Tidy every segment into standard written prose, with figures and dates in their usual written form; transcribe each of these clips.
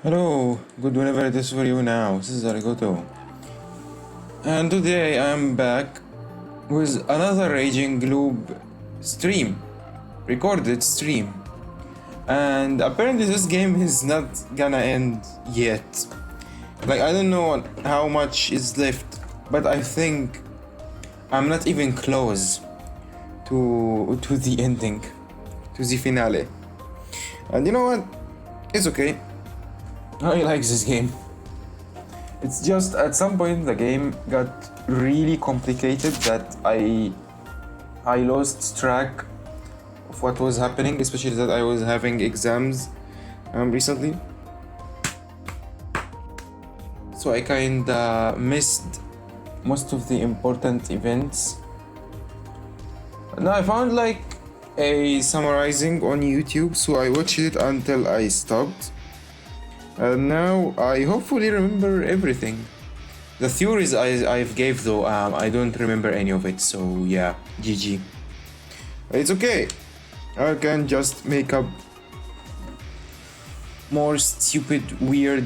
Hello, good whenever it is for you now. This is Arigoto. And today I'm back with another Raging Globe stream. Recorded stream. And apparently this game is not gonna end yet. Like I don't know how much is left, but I think I'm not even close to the ending. To the finale. And you know what? It's okay. I like this game. It's just at some point the game got really complicated that I lost track of what was happening, especially that I was having exams recently. So I kinda missed most of the important events. Now I found like a summarizing on YouTube, so I watched it until I stopped. And now I hopefully remember everything. The theories I've gave though, I don't remember any of it, so yeah, GG. It's okay. I can just make up more stupid, weird,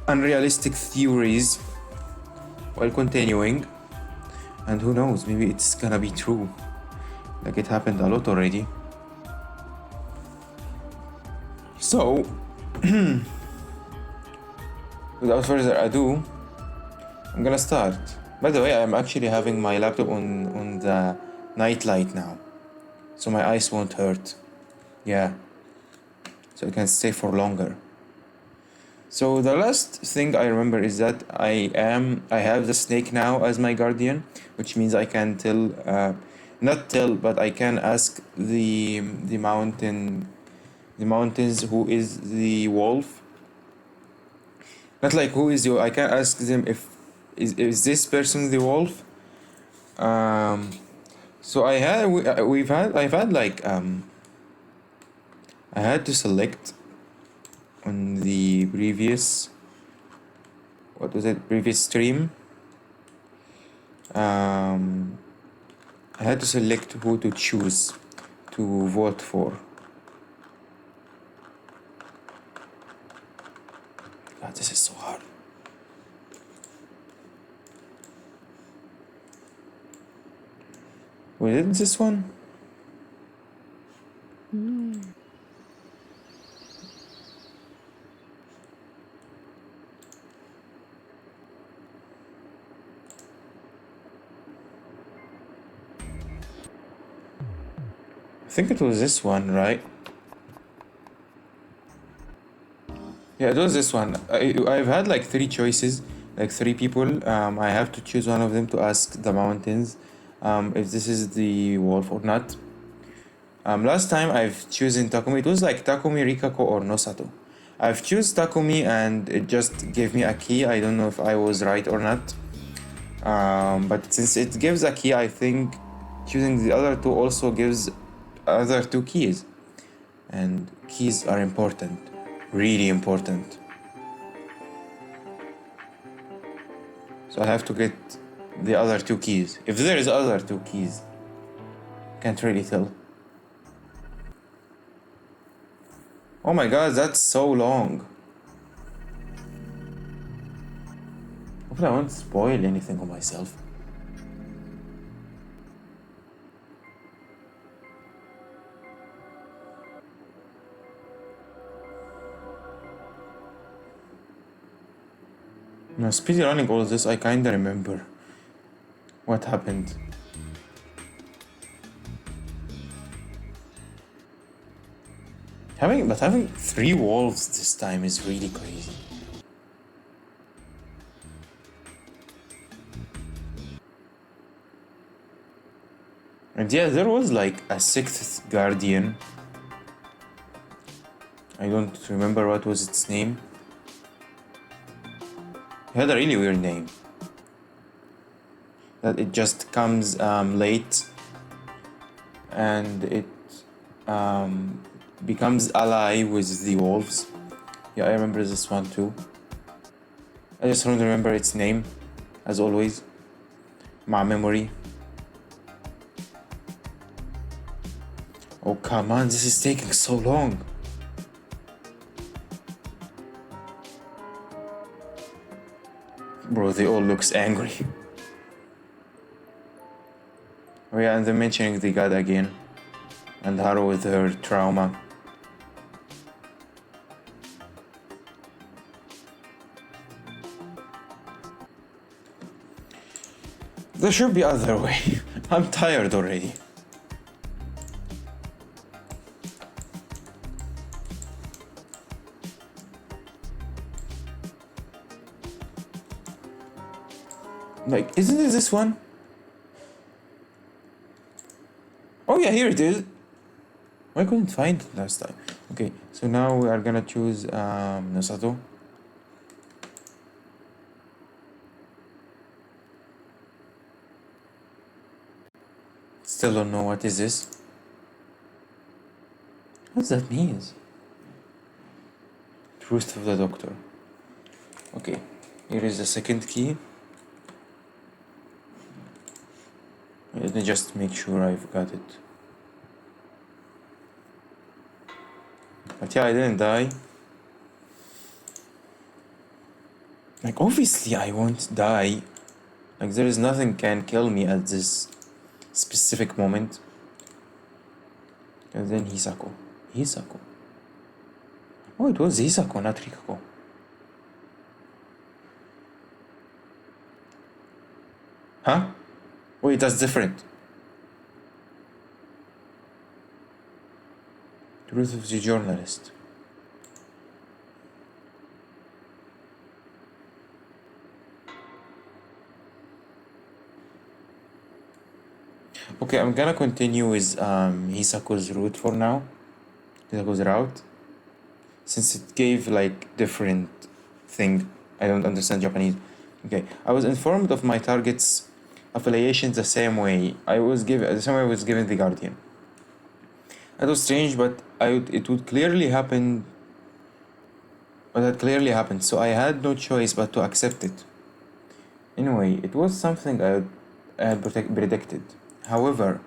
unrealistic theories while continuing. And who knows, maybe it's gonna be true. Like it happened a lot already. So, without further ado, I'm gonna start. By the way, I'm actually having my laptop on the night light now, so my eyes won't hurt. Yeah, so I can stay for longer. So the last thing I remember is that I have the snake now as my guardian, which means I can but I can ask the mountains who is the wolf. Not like who is you. I can ask them if is this person the wolf. So I've had like I had to select on the previous previous stream. I had to select who to choose to vote for. God, this is so hard. Was it this one? I think it was this one, right? Yeah, it was this one. I've had like three choices, like three people. I have to choose one of them to ask the mountains if this is the wolf or not. Last time I've chosen Takumi. It was like Takumi, Rikako, or Nosato. I've choose Takumi and it just gave me a key. I don't know if I was right or not. But since it gives a key, I think choosing the other two also gives other two keys. And keys are important. Really important. So I have to get the other two keys. If there is other two keys, can't really tell. Oh my god, that's so long. Hopefully I won't spoil anything on myself. Now, speedrunning all of this, I kinda remember what happened. Having three wolves this time is really crazy. And yeah, there was like a sixth guardian. I don't remember what was its name. It had a really weird name. That it just comes late and it becomes ally with the wolves. Yeah, I remember this one too. I just don't remember its name, as always. My memory. Oh come on, this is taking so long. Bro, they all looks angry. Oh yeah, and they're mentioning the god again. And Haru with her trauma. There should be other way. I'm tired already. Like, isn't it this one? Oh yeah, here it is. I couldn't find it last time. Okay, so now we are gonna choose Nosato. Still don't know what is this. What does that mean? Truth of the Doctor. Okay, here is the second key. Let me just make sure I've got it. But yeah, I didn't die. Like, obviously I won't die. Like, there is nothing can kill me at this specific moment. And then Hisako. Hisako. Oh, it was Hisako, not Rikako. Huh? Wait, that's different. Truth of the journalist. Okay, I'm gonna continue with Hisako's route for now. Hisako's route. Since it gave like different thing. I don't understand Japanese. Okay, I was informed of my target's affiliations the same way I was given the Guardian. That was strange, but it would clearly happen. But that clearly happened, so I had no choice but to accept it. Anyway, it was something I had predicted. However,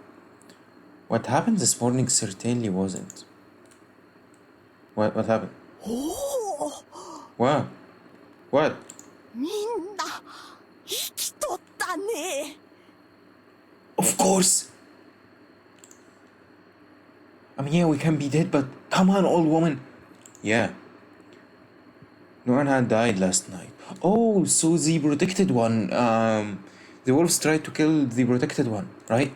what happened this morning certainly wasn't. What happened? What? What? みんな生きとったね。 Of course! I mean, yeah, we can be dead, but come on, old woman. Yeah. No one had died last night. Oh, so the protected one, the wolves tried to kill the protected one, right?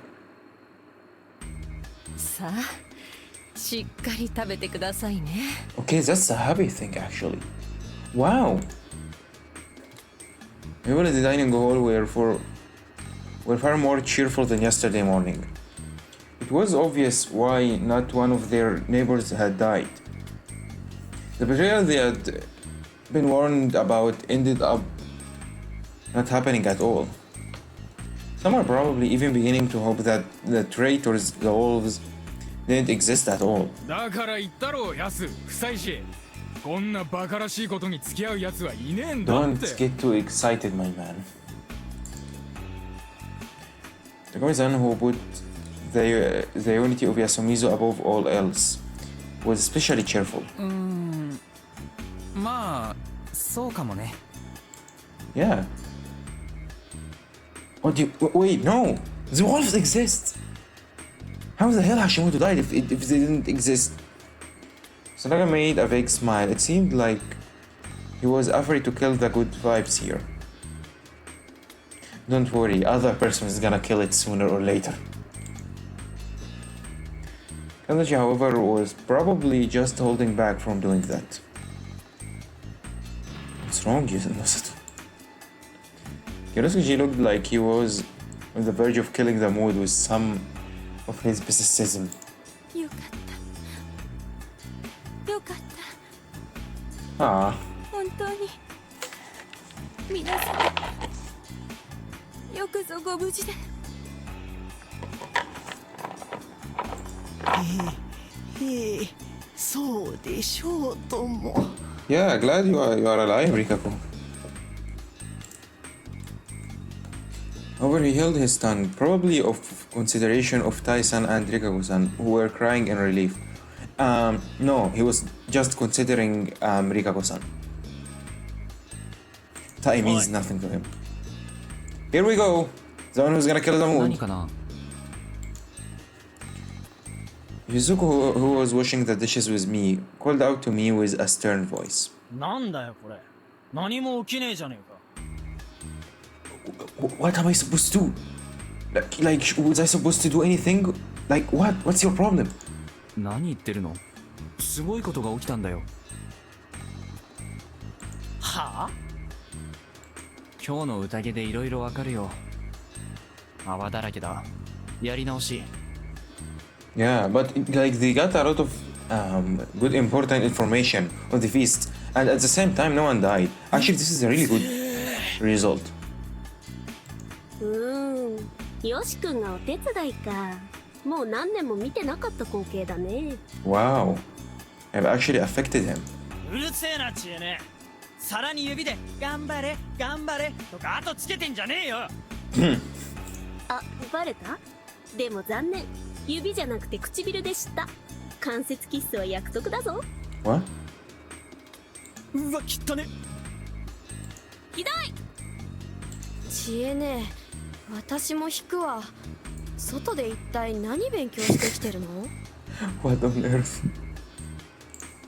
さあ、しっかり食べてくださいね。 Okay, that's a happy thing, actually. Wow. People in the dining hall were far more cheerful than yesterday morning. It was obvious why not one of their neighbors had died. The betrayal they had been warned about ended up not happening at all. Some are probably even beginning to hope that the traitors, the wolves, didn't exist at all. だから言ったろう、ヤス、不妻子。こんなバカらしいことに付き合う奴はいねえんだっ Don't て。 get too excited, my man. The Kami-san who put the unity of Yasumizu above all else was especially cheerful. まあ、そうかもね。 Yeah. Oh, wait, no! The wolves exist! How the hell Hashimoto died if they didn't exist? Sanaga made a vague smile. It seemed like he was afraid to kill the good vibes here. Don't worry, other person is gonna kill it sooner or later. Kandachi, however, was probably just holding back from doing that. What's wrong, Nosato? Hirosuke looked like he was on the verge of killing the mood with some of his pessimism. よかったよかった Ah, 本当に皆さんよくぞご無事で。へえ、そうでしょうとも。 yeah, glad you are alive, Rikako. However, he held his tongue, probably of consideration of Tai-san and Rikako-san, who were crying in relief. No, he was just considering Rikako-san. Tai means nothing to him. Here we go. The one who's gonna kill the 何 mood. かな。 Yuzuko, who was washing the dishes with me, called out to me with a stern voice. なんだよこれ。何も起きねえじゃねえか。 What am I supposed to do? Like, was I supposed to do anything? Like, what? What's your problem? 何言ってるの。すごいことが起きたんだよ。はあ？今日の宴でいろいろわかるよ。泡だらけだ。やり直し。 Yeah, but like they got a lot of good important information on the feast, and at the same time, no one died. Actually, this is a really good result. よし君がお手伝いか。もう何年も見てなかった光景だね。 Wow, I've actually affected him. うるせえなちえね。皿に指で頑張れ頑張れとか後つけてんじゃねえよ。あ、バレた？でも残念。指じゃなくて唇でした。関節キスは約束だぞ。 What? うわ汚ね。ひどい。知恵ね、私も引くわ。外で一体何勉強してきてるの？ What on earth?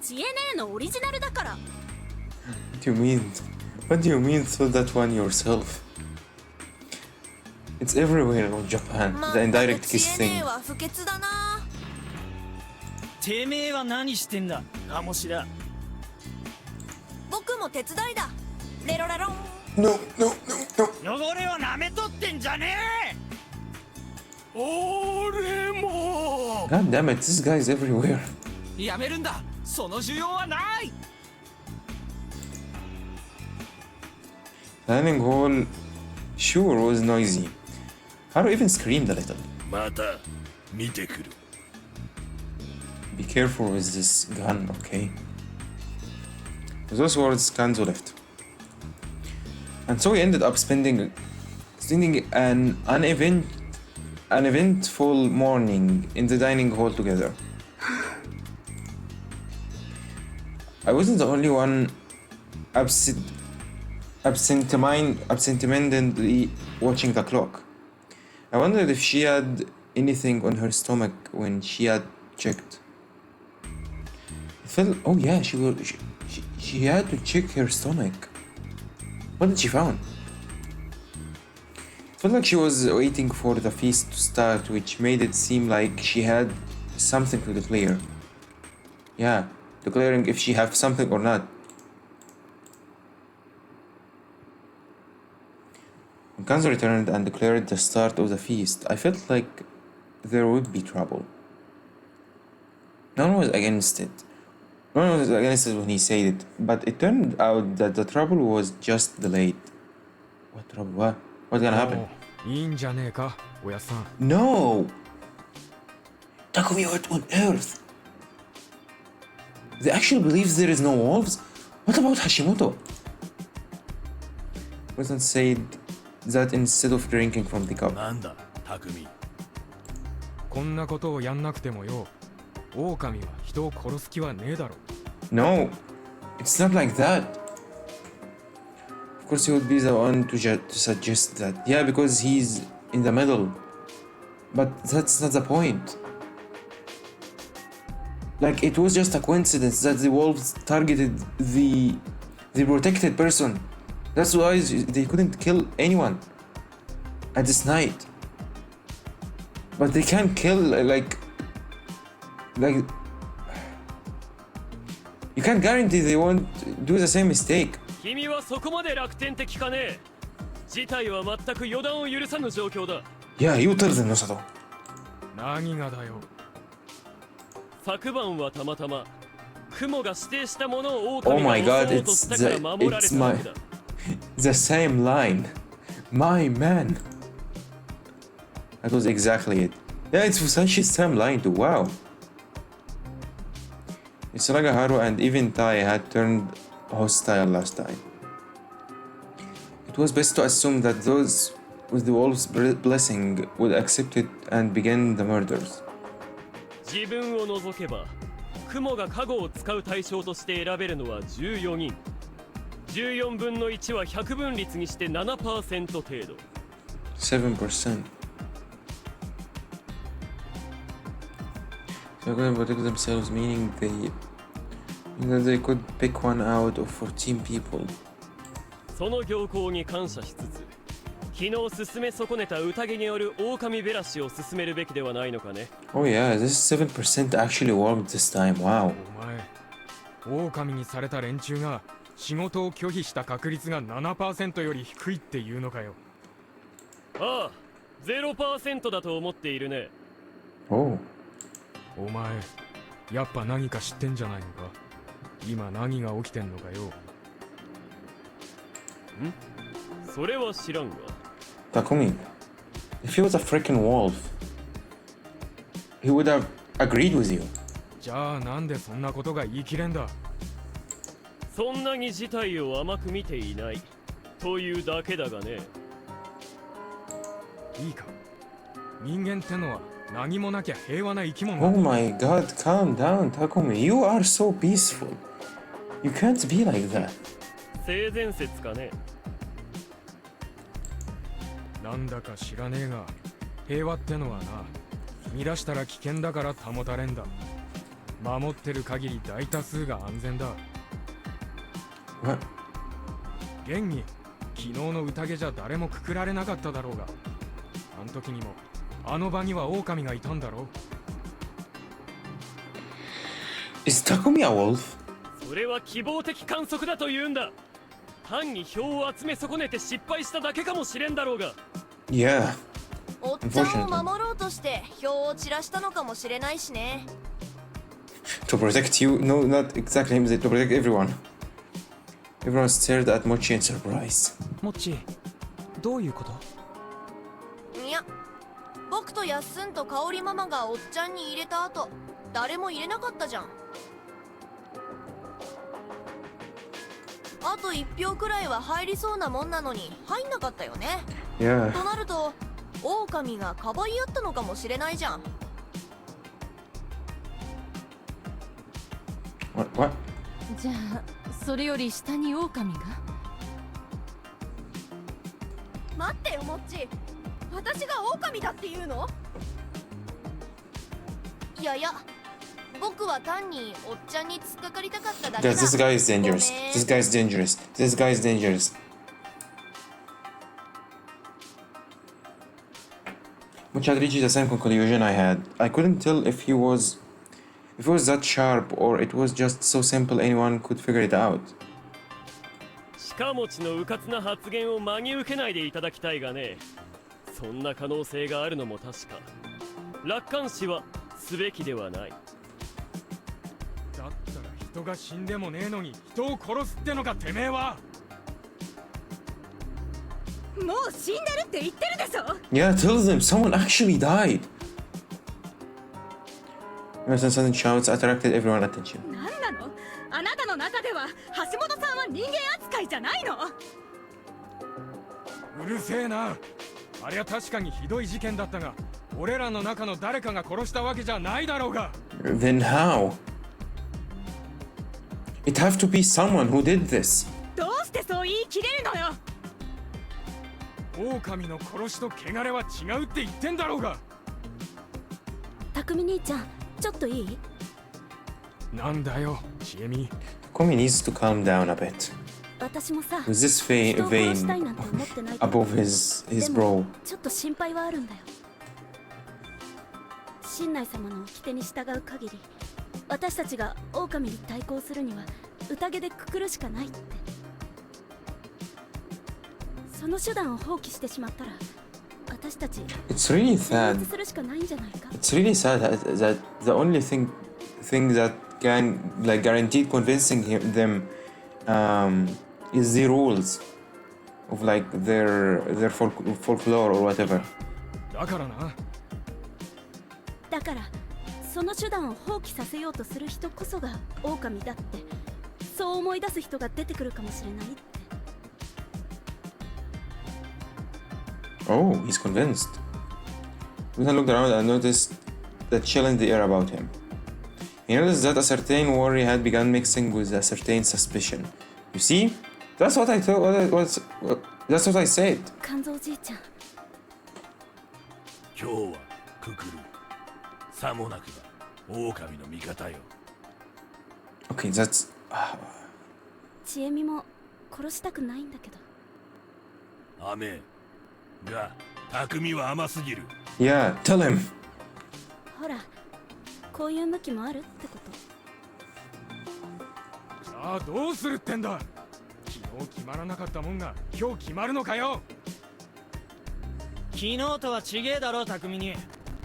知恵ねえのオリジナルだから。 What do you mean? What do you mean? Throw that one yourself? It's everywhere in Japan. The indirect kiss 知恵ね thing. えは不潔だな。てめえは何してんだ鴨志田。僕も手伝いだ。レロレロン。 No, no, no, no. 汚れを舐めとってんじゃねえ。俺も God damn it, this guy's everywhere. やめるんだ。その需要はない。 Dining hall sure was noisy. Haru even screamed a little. また見てくる。 Be careful with this gun, okay? With those words, Kanzo left. And so we ended up spending an eventful morning in the dining hall together. I wasn't the only one absent-mindedly watching the clock. I wondered if she had anything on her stomach when she had checked. It felt, oh yeah, she had to check her stomach. What did she found? It felt like she was waiting for the feast to start, which made it seem like she had something to declare. Yeah, declaring if she had something or not. When Kanzo returned and declared the start of the feast, I felt like there would be trouble. No one was against it. No one was against it when he said it, but it turned out that the trouble was just delayed. What trouble? What? What's gonna happen? いいんじゃねえかおやさん。 No! Takumi, what on earth? They actually believe there is no wolves? What about Hashimoto? Wasn't said that instead of drinking from the cup. なんだ匠。こんなことをやんなくてもよ。狼は人を殺す気はねえだろ。 No, it's not like that. Of course, he would be the one to suggest that. Yeah, because he's in the middle. But that's not the point. Like, it was just a coincidence that the wolves targeted the protected person. That's why they couldn't kill anyone at this night. But they can't kill, like you can't guarantee they won't do the same mistake. 君はそこまで楽天的かね。事態は全く予断を許さぬ状況だ。 Yeah, you tell them, Nosato. 何がだよ。昨晩はたまたま雲が指定したものを Oh 狼 my が god, 襲おうとしたから守られたわけだ。 the same line. My man. That was exactly it. Yeah, it's Fusashi's same line too. Wow. Mitsunaga Haru and even Tai had turned hostile last time. It was best to assume that those with the wolf's blessing would accept it and begin the murders. 自分を除けば雲が加護を使う対象として選べるのは14人。14分の1は100分率にして 7% 程度。 7%. They're going to protect themselves, meaning they could pick one out of 14 people. その行幸に感謝しつつ、昨日進め損ねた宴による狼べらしを進めるべきではないのかね。 Oh yeah, this 7% actually worked this time. Wow. お前狼にされた連中が仕事を拒否した確率が 7% より低いっていうのかよ。ああ、0% だと思っているね。 Oh. お前やっぱ何か知ってんじゃないのか。今何が起きてんのかよ。それは知らんが。 Takumi, if he was a freaking wolf, he would have agreed with you. じゃあなんでそんなことが言い切れんだ。そんなに事態を甘く見ていないというだけだがね。いいか、人間ってのは何もなきゃ平和な生き物 Oh だ。 my god, calm down, Takumi. You are so peaceful. You can't be like that. 性善説かね。なんだか知らねえが平和ってのはな、乱したら危険だから保たれんだ。守ってる限り大多数が安全だ。 What? 現に昨日の宴じゃ誰もくくられなかっただろうが、あの時にもあの場には狼がいたんだろう。 Is Takumi a wolf? それは希望的観測だと言うんだ。単に票を集め損ねて失敗しただけかもしれんだろうが。 Yeah. おっちゃんを守ろうとして票を散らしたのかもしれないしね。 To protect you? No, not exactly him. To protect everyone. Everyone stared at Mochi in surprise. モッチー、どういうこと？いや、僕とやっすんと香りママがおっちゃんに入れた後、誰も入れなかったじゃん。あと1票くらいは入りそうなもんなのに入んなかったよね。 Yeah. となると狼がかばい合ったのかもしれないじゃん。 What? じゃあそれより下に狼が。待ってよモッチ、私が狼だっていうの？いやいや、僕は単におっちゃんに突っかかりたかっただけだ。 Guys, this guy is dangerous. This guy is dangerous. This guy is dangerous. Which had reached the same conclusion I had. I couldn't tell if it was that sharp or it was just so simple anyone could figure it out. 鹿持ちの迂闊な発言を真に受けないでいただきたいがね。そんな可能性があるのも確か。楽観視はすべきではない。だったら人が死んでもねえのに人を殺すってのかてめえは。もう死んでるって言ってるでしょ。 Yeah, tell them someone actually died. Emerson sudden shouts attracted everyone's attention. 何なの？あなたの中では橋本さんは人間扱いじゃないの？うるせえな。ありゃ確かにひどい事件だったが、俺らの中の誰かが殺したわけじゃないだろうが。 Then how? It have to be someone who did this. どうしてそう言い切れるのよ。狼の殺しと汚れは違うって言ってんだろうが。匠兄ちゃん、ちょっといい？なんだよ、ちえみ。Komi needs to calm down a bit. 私もさ、 With this 人を殺 vein したいなんて思ってないけど、 above his で brow. もちょっと心配はあるんだよ。神内様の掟に従う限り、私たちが狼に対抗するには宴でくくるしかないって。その手段を放棄してしまったら、私たち It's really 自 sad. 滅するしかないんじゃないか。 It's really sad that the only thing that can like guarantee convincing them is the rules of like their folklore or whatever. だからな。だからその手段を放棄させようとする人こそが狼だって、そう思い出す人が出てくるかもしれないって。 Oh, he's convinced. Ethan looked around and noticed the chill in the air about him. He noticed that a certain worry had begun mixing with a certain suspicion. You see, That's what I thought. That's what I said. 肝臓おじいちゃん、今日はくくる。さもなくば狼の味方よ。 Okay, that's. ちえみも殺したくないんだけど。雨が匠は甘すぎる。 Yeah, tell him. ほら、こういう向きもあるってこと。さあどうするってんだ。昨日決まらなかったもんが今日決まるのかよ。昨日とは違えだろ匠に。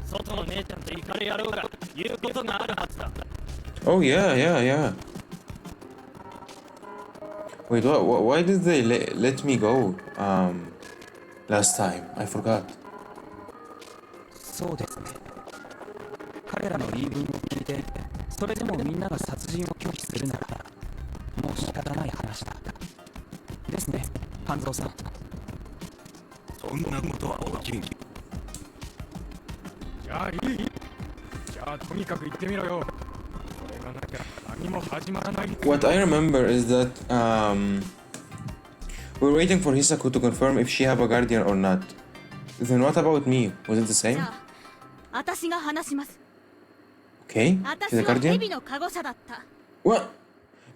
外の姉ちゃんとイカれやろうが言うことがあるはずだ。 Oh yeah. Wait, why did they let me go? Last time I forgot. そうですね。彼らの言い分を聞いて、それでもみんなが殺人を拒否するなら、もう仕方ない話だ。ですね、半蔵さん。そんなことは起きん。じゃあいい。じゃあとにかく行ってみろよ。それがなきゃ何も始まらない。 What I remember is that we're waiting for Hisako to confirm if she have a guardian or not. Then what about me? Was it the じ same? ゃあ私が話します。 Okay, 私 she's a は guardian. 蛇のカゴ車だった。 What?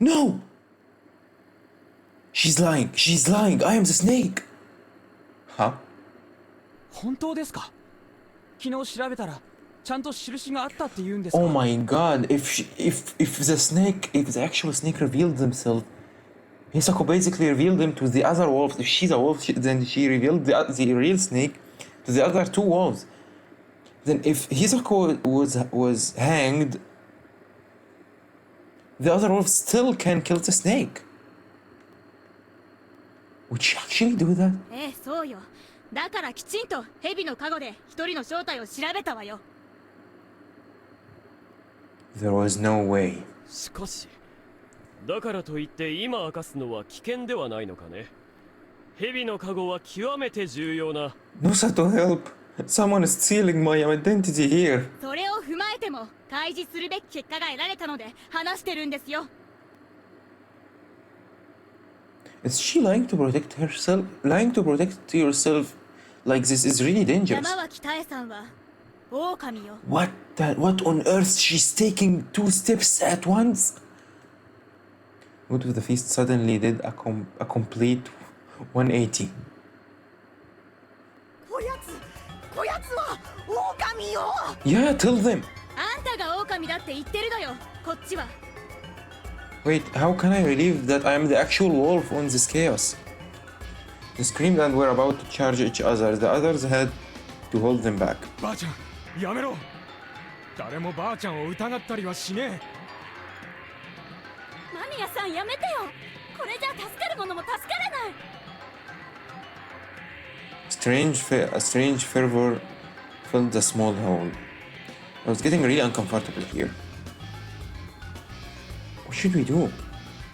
No! She's lying. She's lying. I am the snake. Huh? 本当ですか？昨日調べたら、ちゃんと印があったって言うんですか？ Oh my god! If the actual snake revealed themselves, Hisako basically revealed them to the other wolves. If she's a wolf, then she revealed the real snake to the other two wolves. Then if Hisako was hanged, the other wolves still can kill the snake. Would she actually do that? ええ、そうよ。だからきちんと蛇のカゴで一人の正体を調べたわよ。 There was no way. しかしだからといって今明かすのは危険ではないのかね。蛇のカゴは極めて重要な。 Nosato, help! Someone is stealing my identity here. それを踏まえても開示するべき結果が得られたので話してるんですよ。 Is she lying to protect herself? Lying to protect yourself like this is really dangerous. 山脇妙さんは狼よ。 What on earth? She's taking 2 steps at once? Good of the Feast suddenly did a complete 180. こやつは狼よ。 Yeah, tell them. あんたが狼だって言ってるのよ。こっちは。 Wait, how can I relieve that I am the actual wolf on this chaos? They screamed and were about to charge each other. The others had to hold them back. ばあちゃんやめろ。誰もばあちゃんを疑ったりはしね間宮さんやめてよ。これじゃ助かる者も助からない。 A strange fervor filled the small hall. I was getting really uncomfortable here. What should we do?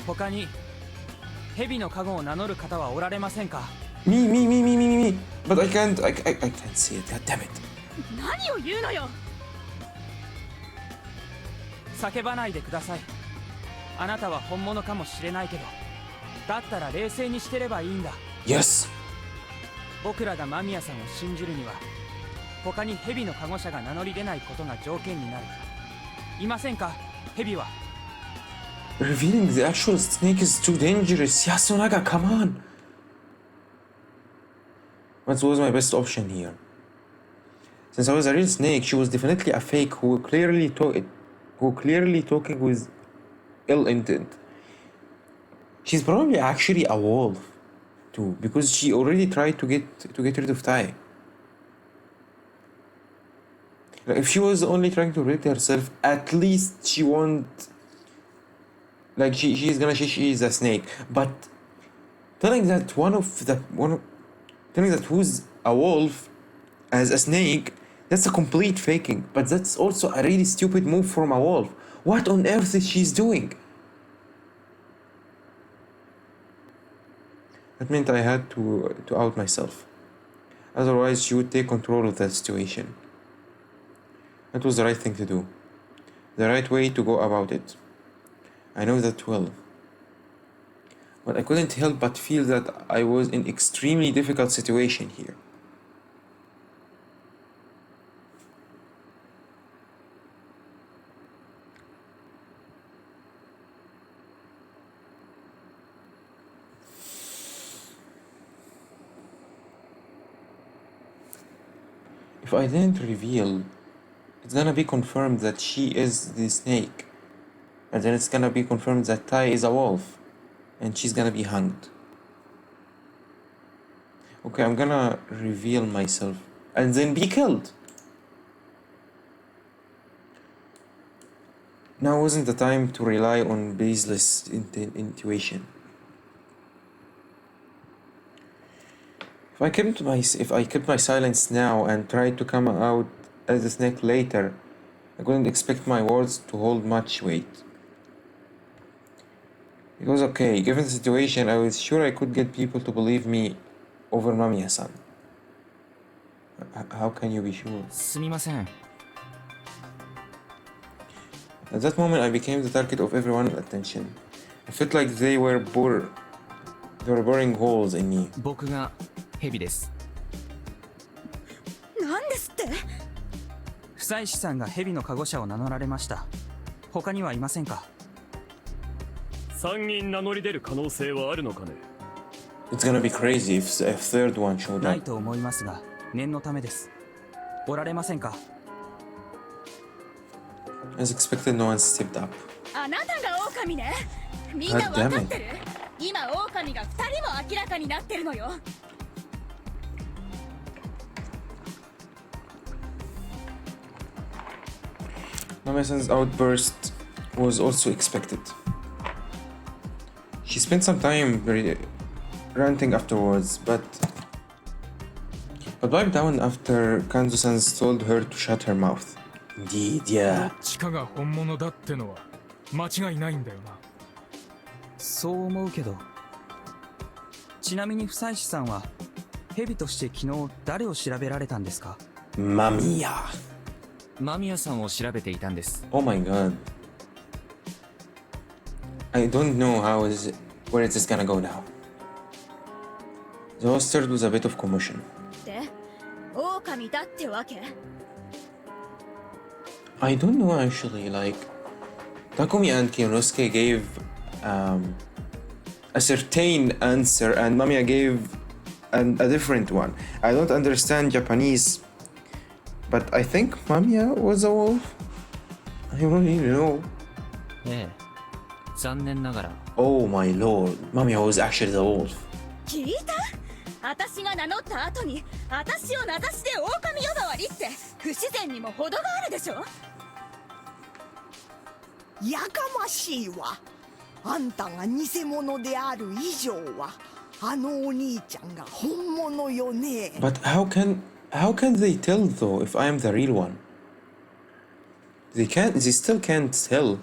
他に蛇のカゴを名乗る方はおられませんか？ Me. But I can't see it. God damn it. 何を言うのよ。叫ばないでください。あなたは本物かもしれないけど、だったら冷静にしてればいいんだ。 Yes. 僕らが間宮さんを信じるには、他に蛇のカゴ車が名乗り出ないことが条件になる。いませんか、蛇は。 Revealing the actual snake is too dangerous. Yasunaga, come on. What was my best option here? Since I was a real snake, she was definitely a fake who clearly talking with ill intent. She's probably actually a wolf too, because she already tried to get rid of Tai. Like, if she was only trying to protect herself, at least she won't. Like she's a snake, but telling that telling that who's a wolf as a snake, that's a complete faking. But that's also a really stupid move from a wolf. What on earth is she doing? That meant I had to out myself. Otherwise, she would take control of that situation. That was the right thing to do. The right way to go about it. I know that well. But I couldn't help but feel that I was in extremely difficult situation here. If I didn't reveal, it's gonna be confirmed that she is the snake. And then it's gonna be confirmed that Tai is a wolf. And she's gonna be hanged. Okay, I'm gonna reveal myself. And then be killed. Now wasn't the time to rely on baseless intuition. If I kept my silence now and tried to come out as a snake later, I couldn't expect my words to hold much weight. It was okay. Given the situation, I was sure I could get people to believe me over Mamiya-san. How can you be sure? すみません。 At that moment, I became the target of everyone's attention. I felt like they were boring holes in me. 僕がヘビです。なんですって？不妻子さんがヘビのカゴ車を名乗られました。他にはいませんか3人名乗り出る可能性はあるのかね It's gonna be crazy if a third one showed ない up. と思いますが、念のためです。おられませんか As expected, no one stepped up. あなたが狼ね。みんな分かってる？今狼が2人も明らかになってるのよ。Mamiya-san's outburst was also expected. She spent some time ranting afterwards, but wiped down after Kanzo-san told her to shut her mouth. Indeed, ど yeah. っちかが本物だってのは間違いないんだよな。そう思うけど。ちなみに不妻子さんはヘビとして昨日誰を調べられたんですか Mamiya. 間宮さんを調べていたんです。 Oh my god. I don't know where is this gonna go now. The host started with a bit of commotion. で、狼だってわけ？ I don't know actually, like Takumi and Kinosuke gave a certain answer and Mamiya gave a different one. I don't understand Japanese, but I think Mamiya was a wolf. I don't really know. ええ、残念ながら。 Oh my lord, Mamiya was actually the wolf. 聞いた？私が名乗った後に私を名指しで狼呼ばわりって不自然にも程があるでしょ。やかましいわ。あんたが偽物である以上はあのお兄ちゃんが本物よね。 But how can they tell though if I am the real one? They still can't tell.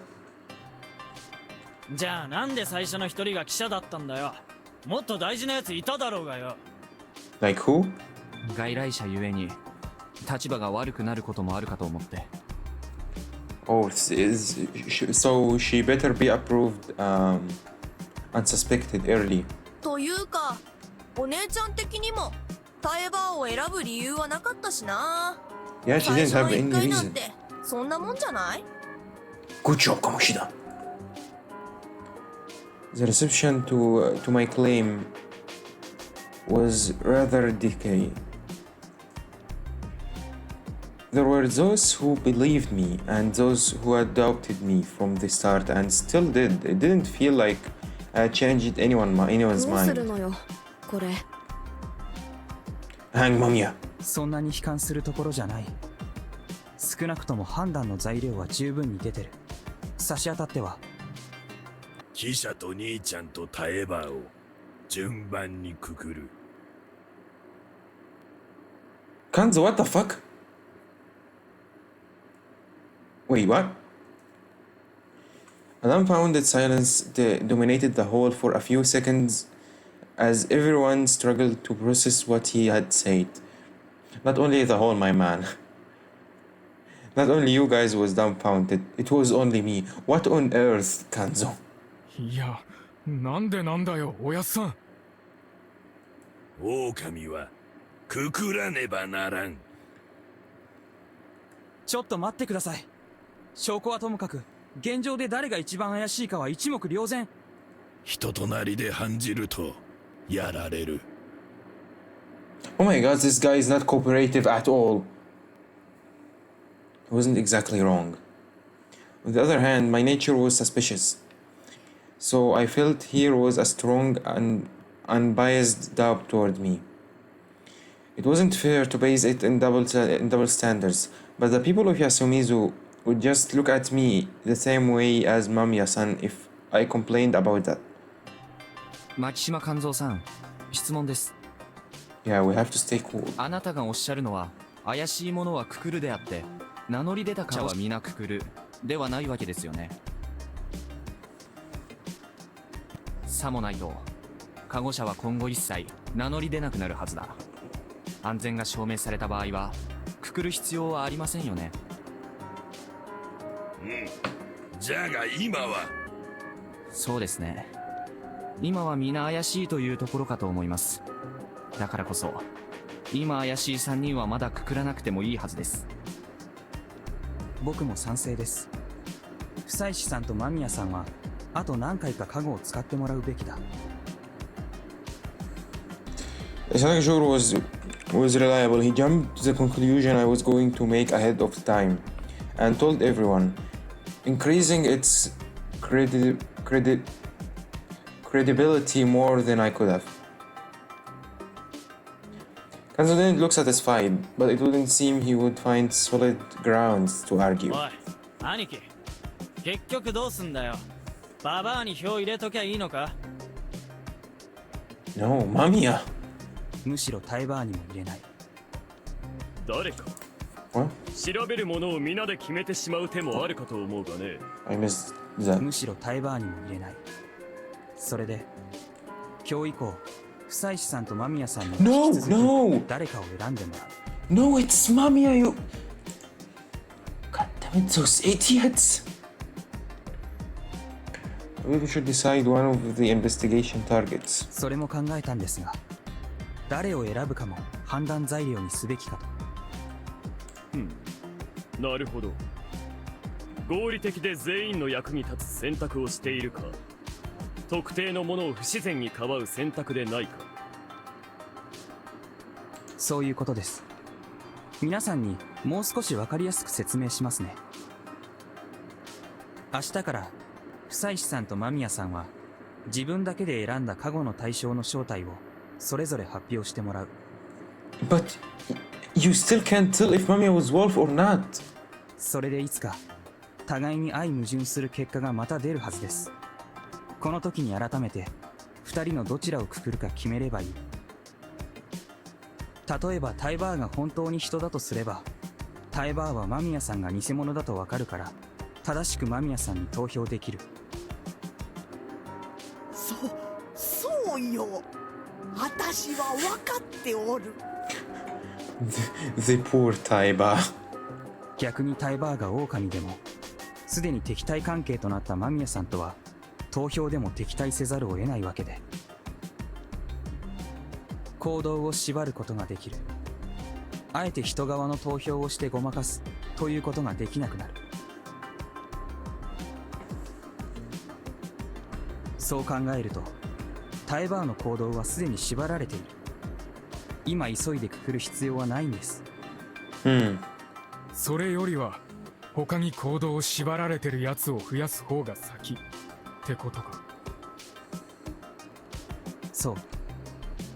じゃあなんで最初の一人が記者だったんだよ。もっと大事なやついただろうがよ。 Like who? 外来者ゆえに立場が悪くなることもあるかと思って。 Oh, so she better be approved unsuspected early. というかお姉ちゃん的にもタエバーを選ぶ理由はなかったしな。 Yeah, she 最 didn't 初の have 一 any 回なん reason. てそんなもんじゃない？ Good job, Kamoshida. The reception to my claim was rather decay. There were those who believed me and those who had doubted me from the start and still did. It didn't feel like I changed anyone's どうす mind. るのよこれ。 Hang Mamiya. そんなに悲観するところじゃない。少なくとも判断の材料は十分に出てる。差し当たっては。記者と兄ちゃんとタエバーを順番にくくる。 Kanzo, what the fuck? Wait, what? A dumbfounded silence dominated the hall for a few seconds as everyone struggled to process what he had said. Not only the hall, my man. Not only you guys was dumbfounded, it was only me. What on earth, Kanzo? いや、なんでなんだよ、おやっさん。狼はくくらねばならん。ちょっと待ってください。証拠はともかく、現状で誰が一番怪しいかは一目瞭然。人となりで判じるとやられる。 Oh my god, this guy is not cooperative at all. He wasn't exactly wrong. On the other hand, my nature was suspicious. So I felt here was a strong and unbiased doubt toward me. It wasn't fair to base it in double standards, but the people of Yasumizu would just look at me the same way as Mamiya-san if I complained about that. 牧島勘三さん、質問です。Yeah, we have to stay cool. あなたがおっしゃるのは、怪しいものはくくるであって、名乗り出たかは皆くくるではないわけですよね。さもないと、カゴ車は今後一切名乗り出なくなるはずだ。安全が証明された場合は、くくる必要はありませんよね。じゃが今は。そうですね。今は皆怪しいというところかと思います。だからこそ、今怪しい3人はまだくくらなくてもいいはずです。僕も賛成です。久石さんと間宮さんは、あと何回かカゴを使ってもらうべきだ。Sanakishore was reliable. He jumped to the conclusion I was going to make ahead of time and told everyone, increasing its credibility more than I could have. Kanzo didn't look satisfied, but it wouldn't seem he would find solid grounds to argue. おい、兄貴、結局どうすんだよ。ババアに票入れときゃいいのか？ No, Mamiya. むしろタイバーにも入れない。誰か What? 調べるものを皆で決めてしまう手もあるかと思うがね。 I missed that. むしろタイバーにも入れない。それで、今日以降、久石さんと間宮さんに No, 引き続き no. 誰かを選んでもらう。No, it's Mamiya, you. God damn it, those idiots. We should decide one of the investigation targets. それも考えたんですが、誰を選ぶかも判断材料にすべきかと。なるほど。合理的で全員の役に立つ選択をしているか、特定のものを不自然にかばう選択でないか。そういうことです。皆さんにもう少し分かりやすく説明しますね。明日から久石さんと間宮さんは自分だけで選んだカゴの対象の正体をそれぞれ発表してもらう。 But you still can't tell if Mamiya was wolf or not. それでいつか互いに相矛盾する結果がまた出るはずです。この時に改めて2人のどちらをくくるか決めればいい。例えばタイバーが本当に人だとすれば、タイバーは間宮さんが偽物だとわかるから、正しく間宮さんに投票できる。そうよ。私は分かっておる。The poor Taiba. 逆にタイバーが狼でも、すでに敵対関係となった間宮さんとは投票でも敵対せざるを得ないわけで、行動を縛ることができる。あえて人側の投票をしてごまかすということができなくなる。そう考えると、タイバーの行動はすでに縛られている。今急いでくくる必要はないんです。それよりは他に行動を縛られてるやつを増やす方が先ってことか。そう。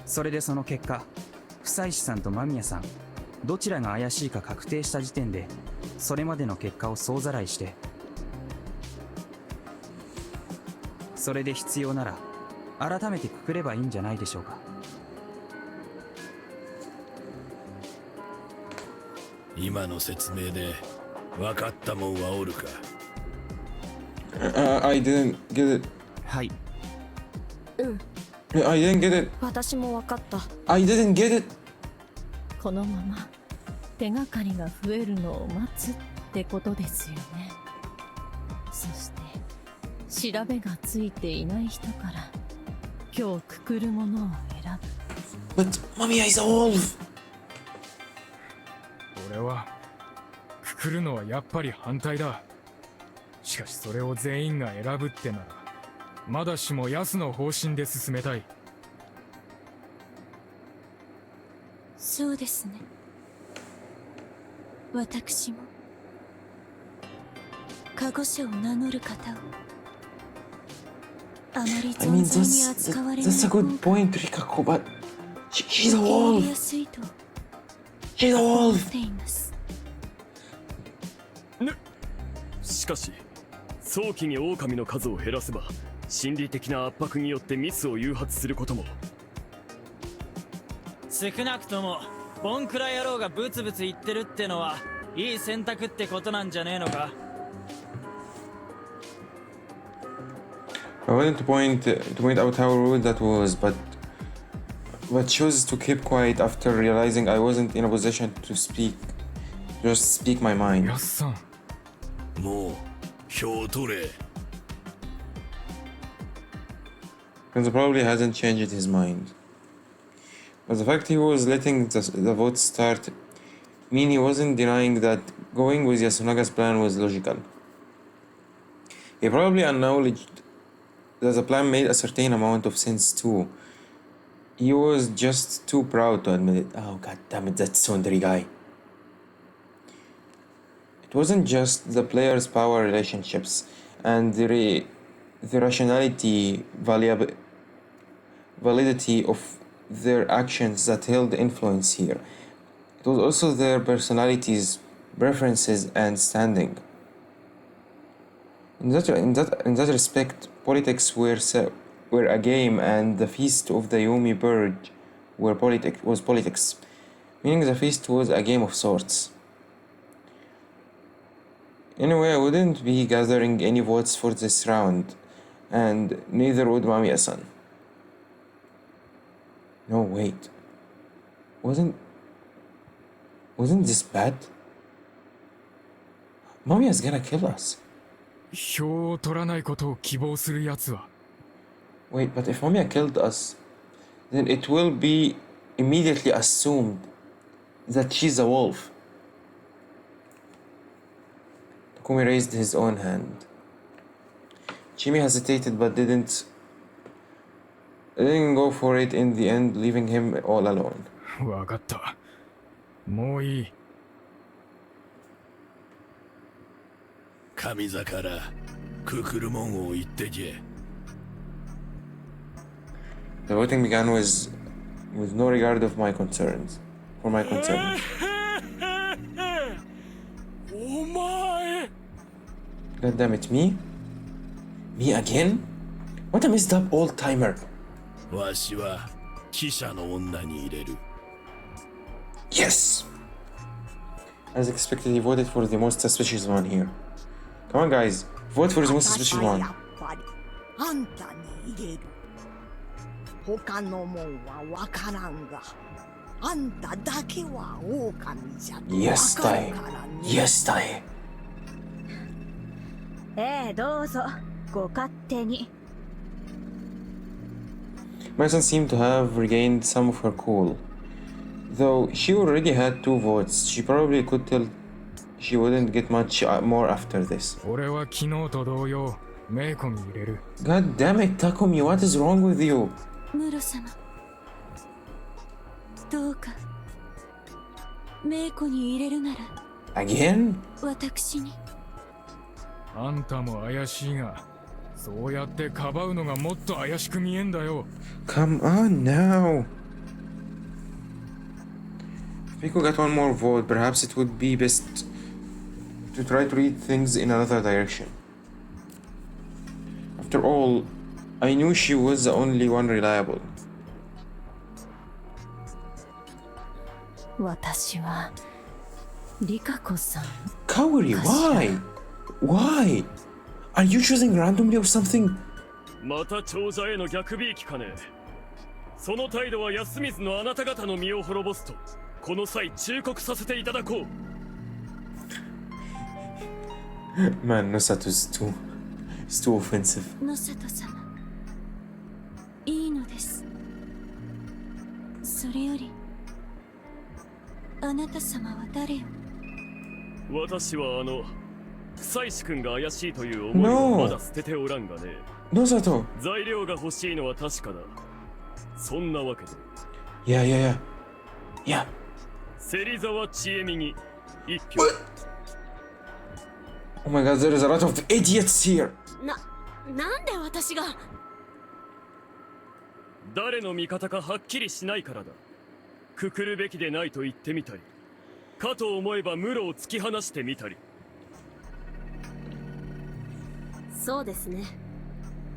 それでその結果、久石さんと間宮さん、どちらが怪しいか確定した時点で、それまでの結果を総ざらいして、それで必要なら改めてくくればいいんじゃないでしょうか。今の説明で分かったもんはおるか。I didn't get it. はい。I didn't get it. 私も分かった。 I didn't get it. このまま手がかりが増えるのを待つってことですよね。そして調べがついていない人から今日くくるものを選ぶ。 But Mamiya is a wolf. 俺はくくるのはやっぱり反対だ。しかしそれを全員が選ぶってならまだしもヤスの方針で進めたい。そうですね。私もカゴ者を名乗る方をあまり I mean, 存在に扱われない that's a good point, Rikako, but she's a 受け入れ wolf. やすいと She's a 思っ wolf. ています。しかし早期に狼の数を減らせば心理的な圧迫によってミスを誘発することも。少なくともボンクラ野郎がブツブツ言ってるってのはいい選択ってことなんじゃねえのか。 I wanted to point out how rude that was, but chose to keep quiet after realizing I wasn't in a position to just speak my mind. ヤスさん、もう票を取れ。 Because probably hasn't changed his mind. But the fact he was letting the vote start mean he wasn't denying that going with Yasunaga's plan was logical. He probably acknowledged that the plan made a certain amount of sense too. He was just too proud to admit it. Oh god damn it, that Sundari guy. It wasn't just the players' power relationships and the validity of their actions that held influence here. It was also their personalities, preferences, and standing. In that respect, politics were a game, and the feast of the Yumi bird was politics, meaning the feast was a game of sorts. Anyway, I wouldn't be gathering any votes for this round, and neither would Mamiya-san. No, wait. Wasn't this bad? Mamiya's gonna kill us. 票を取らないことを希望するやつは。 Wait, but if Mamiya killed us, then it will be immediately assumed that she's a wolf. Takumi raised his own hand. Chimi hesitated but didn't go for it in the end, leaving him all alone. わかった。もういい。上座からククルモンを言ってけ。 The voting began with no regard for my concerns. お前 God damn it, me? Me again? What a messed up old timer. わしは記者の女に入れる。 Yes! As expected, he voted for the most suspicious one here. Come on, guys. Vote for the most suspicious や one. っぱりあんたに入れる。他のもんはわからんが、あんただけは狼じゃと Yes, わかる Tae. からね。 Yes, Tae. ええ、どうぞご勝手に。 My son seemed to have regained some of her cool. Though she already had 2 votes, she probably could tell she wouldn't get much more after this. 俺は昨日と同様、メイコに入れる。 God damn it, Takumi, what is wrong with you? ムロ様、どうかメイコに入れるなら Again? 私に。あんたも怪しいが、そうやってかばうのがもっと怪しく見えんだよ。 Come on now. If Miko got one more vote, perhaps it would be best to try to read things in another direction. After all, I knew she was the only one reliable. 私はリカコさん。 Kaori, why? Why? Are you choosing randomly or something? また長者への逆びいきかね。その態度は安水のあなた方の身を滅ぼすとこの際忠告させていただこう。 Man, Nosatu's too It's too offensive. 野里様、いいのです。それよりあなた様は誰を？私は妻子君が怪しいという思いをまだ捨てておらんがね。野里。材料が欲しいのは確かだ。そんなわけで。いやいやいや。いや。芹沢千恵美に1票。Oh my god, there is a lot of idiots here. なんで私が？誰の味方かはっきりしないからだ。くくるべきでないと言ってみたり、かと思えば室を突き放してみたり。そうですね。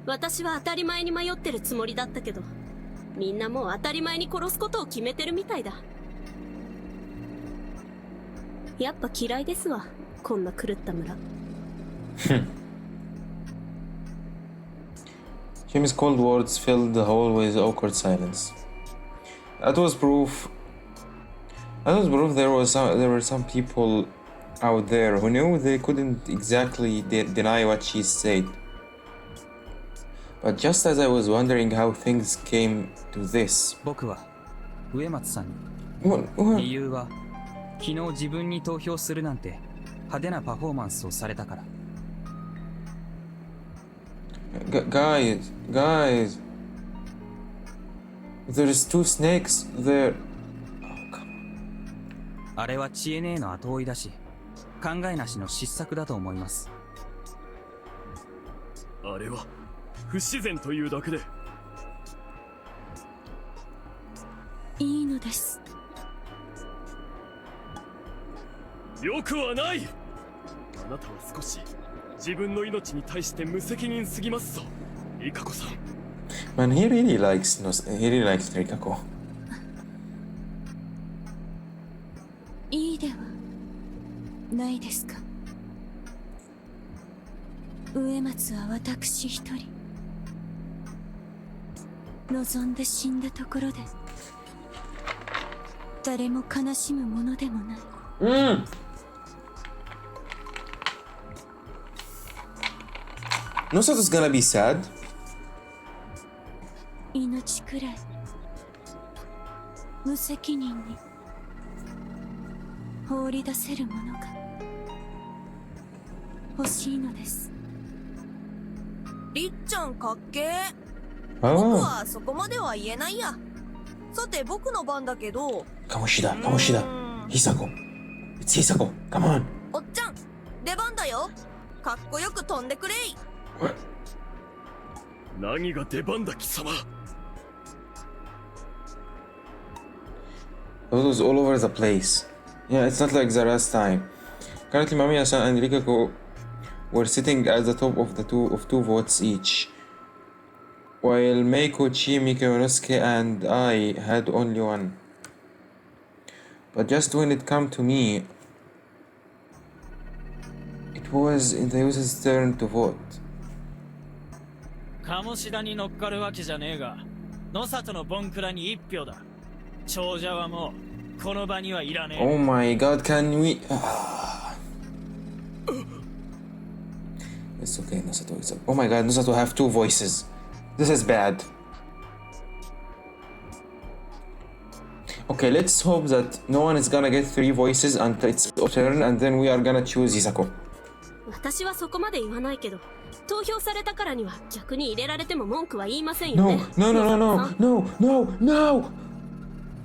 私は当たり前に迷ってるつもりだったけど、みんなもう当たり前に殺すことを決めてるみたいだ。やっぱ嫌いですわ、こんな狂った村。Jimmy's cold words filled the hall with awkward silence. That was proof there were some people out there who knew they couldn't exactly deny what she said. But just as I was wondering how things came to this. 僕は植松さんに。理由は昨日自分に投票するなんて派手なパフォーマンスをされたから。Guys, there's two snakes there. Oh, come on. あれは知恵ねえの後追いだし、考えなしの失策だと思います。あれは不自然というだけで。いいのです。よくはない。あなたは少し自分の命に対して無責任すぎますぞ、リカコさん。Man, he really likes Rikako. いいではないですか。植松は私一人。望んで死んだところで誰も悲しむものでもない。Nosato's gonna be sad. 命くらい無責任に放り出せるものが欲しいのです。りっちゃんかっけー。ああ。僕はそこまでは言えないや。さて僕の番だけど。鴨志田。Hisako. It's Hisako. Come on. おっちゃん、出番だよ。かっこよく飛んでくれい。何が出番だ貴様。Photos all over the place. Yeah, it's not like the last time. Currently, Mamiya-san and Rikako were sitting at the top of two votes each, while Meiko, Chi, Mikonosuke, and I had only one. But just when it came to me, it was in the user's turn to vote. 鴨志田に乗っかるわけじゃねえが、野里のボンクラに一票だ。長者はもうこの場にはいらねえ。 Oh my god, can we... It's okay, Nosato. It's okay. Oh my god, Nosato have two voices. This is bad. Okay, let's hope that no one is gonna get three voices until it's turn, and then we are gonna choose Hisako. 私はそこまで言わないけど、投票されたからには逆に入れられても文句は言いませんよね。No.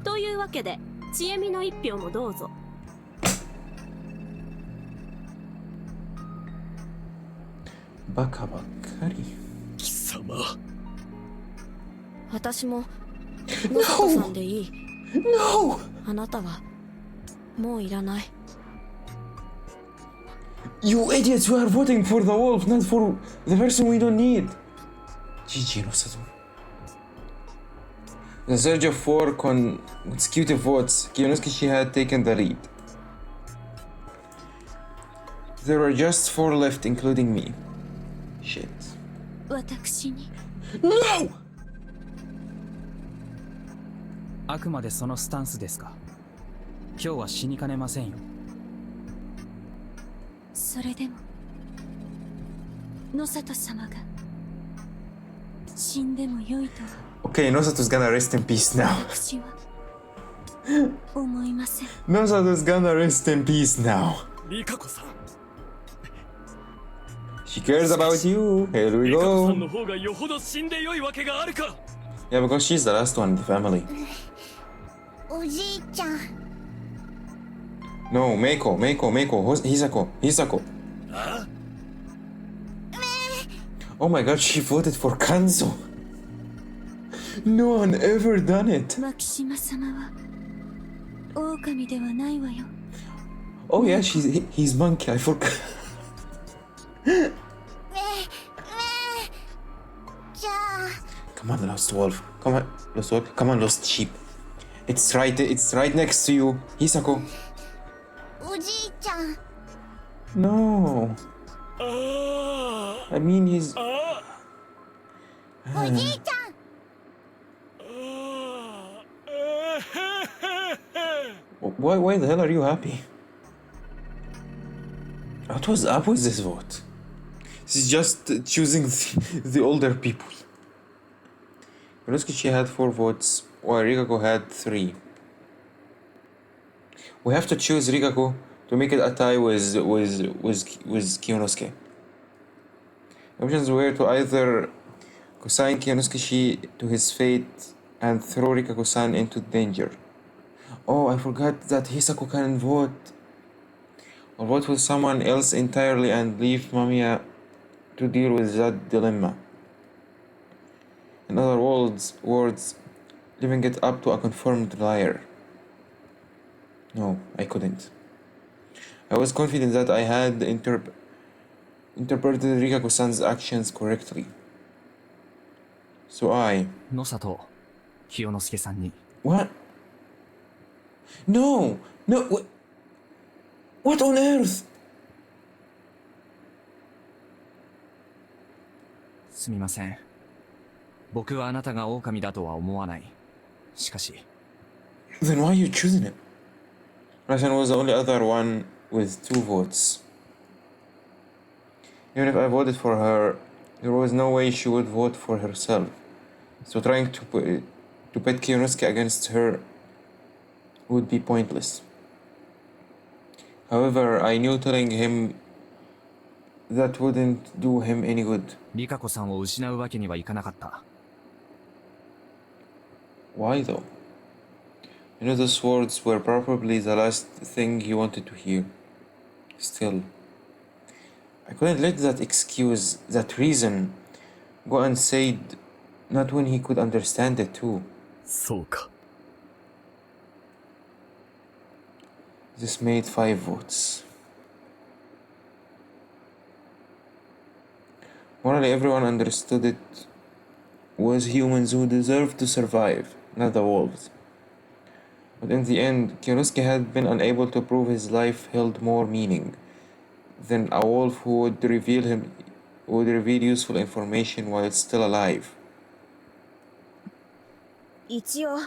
というわけで、ちえみの一票もどうぞ。バカばっかり。貴様。私も野里さんでいい。No! あなたはもういらない。You idiots, we are voting for the wolf, not for the person we don't need. GG, Nosato. The surge of 4 consecutive votes, Kiyanosuke had taken the lead. There were just 4 left, including me. Shit. 私に。No! あくまでそのスタンスですか。今日は死にかねませんよ。それでも野里様が死んでもよいとは Okay, Nosato's gonna rest in peace now. 私は思いません。 Nosato's gonna rest in peace now. リカコさん She cares about you. Here we リカコさ go. んの方がよほど死んでよいわけがあるか Yeah, because she's the last one in the family. おじいちゃん No, Meiko, Hisako. Oh my god, she voted for Kanzo. No one ever done it. 牧島様は狼ではないわよ。 Oh yeah, he's monkey. I forgot. じゃあ Come on, Lost Wolf. Come on, Lost Wolf. Come on, Lost Sheep. It's right next to you. Hisako. おじいちゃん No. あ I mean, he's. あおじいちゃん Why the hell are you happy? What was up with this vote? She's just choosing the older people. Inosuke, she had 4 votes, while Rikako had 3. We have to choose Rikako to make it a tie with Kiyonosuke. The options were to either consign Kiyonosuke to his fate and throw Rikako-san into danger. Oh, I forgot that Hisako can vote. Or vote with someone else entirely and leave Mamiya to deal with that dilemma. In other words, leaving it up to a confirmed liar. No, I couldn't. I was confident that I had interpreted Rikako-san's actions correctly. So I... 野里清之助さんに What? No! What on earth? すみません。僕はあなたが狼だとは思わない。しかし Then why are you choosing him? Rasen was the only other one with 2 votes. Even if I voted for her, there was no way she would vote for herself. So trying to pit Kiyonosuke against her would be pointless. However, I knew telling him that wouldn't do him any good. リカ子さんを失うわけにはいかなかった。 Why though? You know, those words were probably the last thing he wanted to hear. Still, I couldn't let that excuse, that reason, go unsaid, not when he could understand it too. そうか This made 5 votes. Morally, everyone understood it was humans who deserved to survive, not the wolves. But in the end, Kiyonosuke had been unable to prove his life held more meaning than a wolf who would reveal useful information while still alive. 一応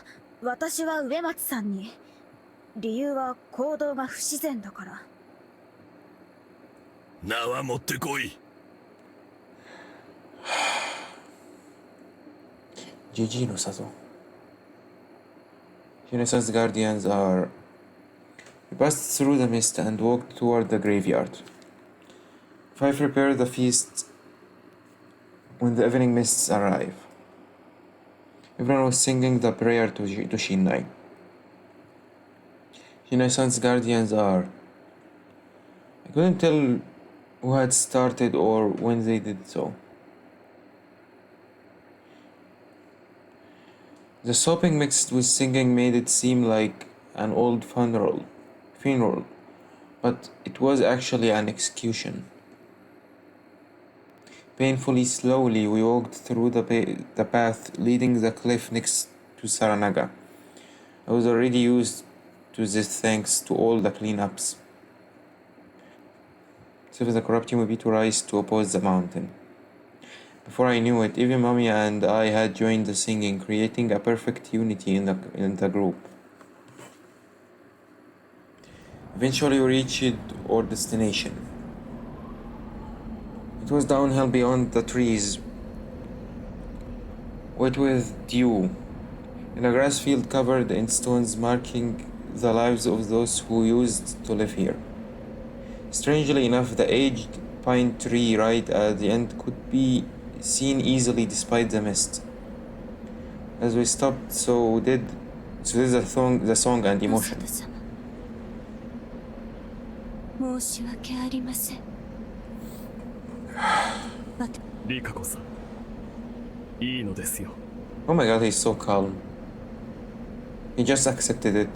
私は植松さんに理由は行動が不自然だから。縄持ってこい。GG no Sato. Shinasa's guardians are... We passed through the mist and walked toward the graveyard. 5 prepared the feast when the evening mists arrive. Everyone was singing the prayer to Shinai. Shinai-san's guardians are... I couldn't tell who had started or when they did so. The sopping mixed with singing made it seem like an old funeral, but it was actually an execution. Painfully slowly, we walked through the path leading the cliff next to Saranaga. I was already used to this thanks to all the cleanups. Except the corrupting would be to rise to oppose the mountain. Before I knew it, even Mami and I had joined the singing, creating a perfect unity in the group. Eventually we reached our destination. It was downhill beyond the trees, wet with dew, in a grass field covered in stones marking the lives of those who used to live here. Strangely enough, the aged pine tree right at the end could be seen easily despite the mist. As we stopped, so did the song and emotion. 申し訳ありません。リカコさん、いいのですよ。 Oh my god, he's so calm. He just accepted it.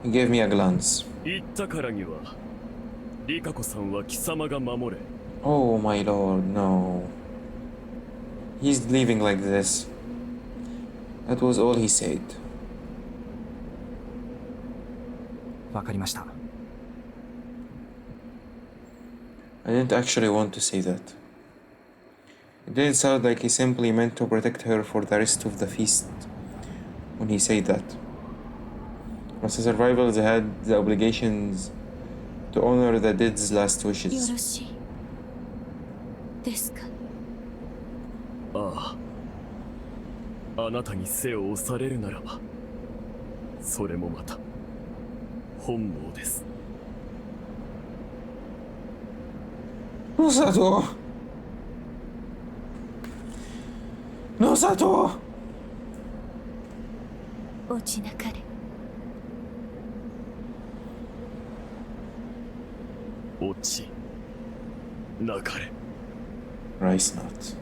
He gave me a glance. 言ったからには、リカコさんは貴様が守れ。 Oh my lord, no. He's leaving like this. That was all he said. わかりました。 I didn't actually want to say that. It didn't sound like he simply meant to protect her for the rest of the feast when he said that. As a survivor, they had the obligations to honor the dead's last よ wishes. ろしいですか。ああ。あなたに背を押されるならば、それもまた本望です。 No, Sato! No, Sato! 落ちなかれ。落ちなかれ。 Rice nut.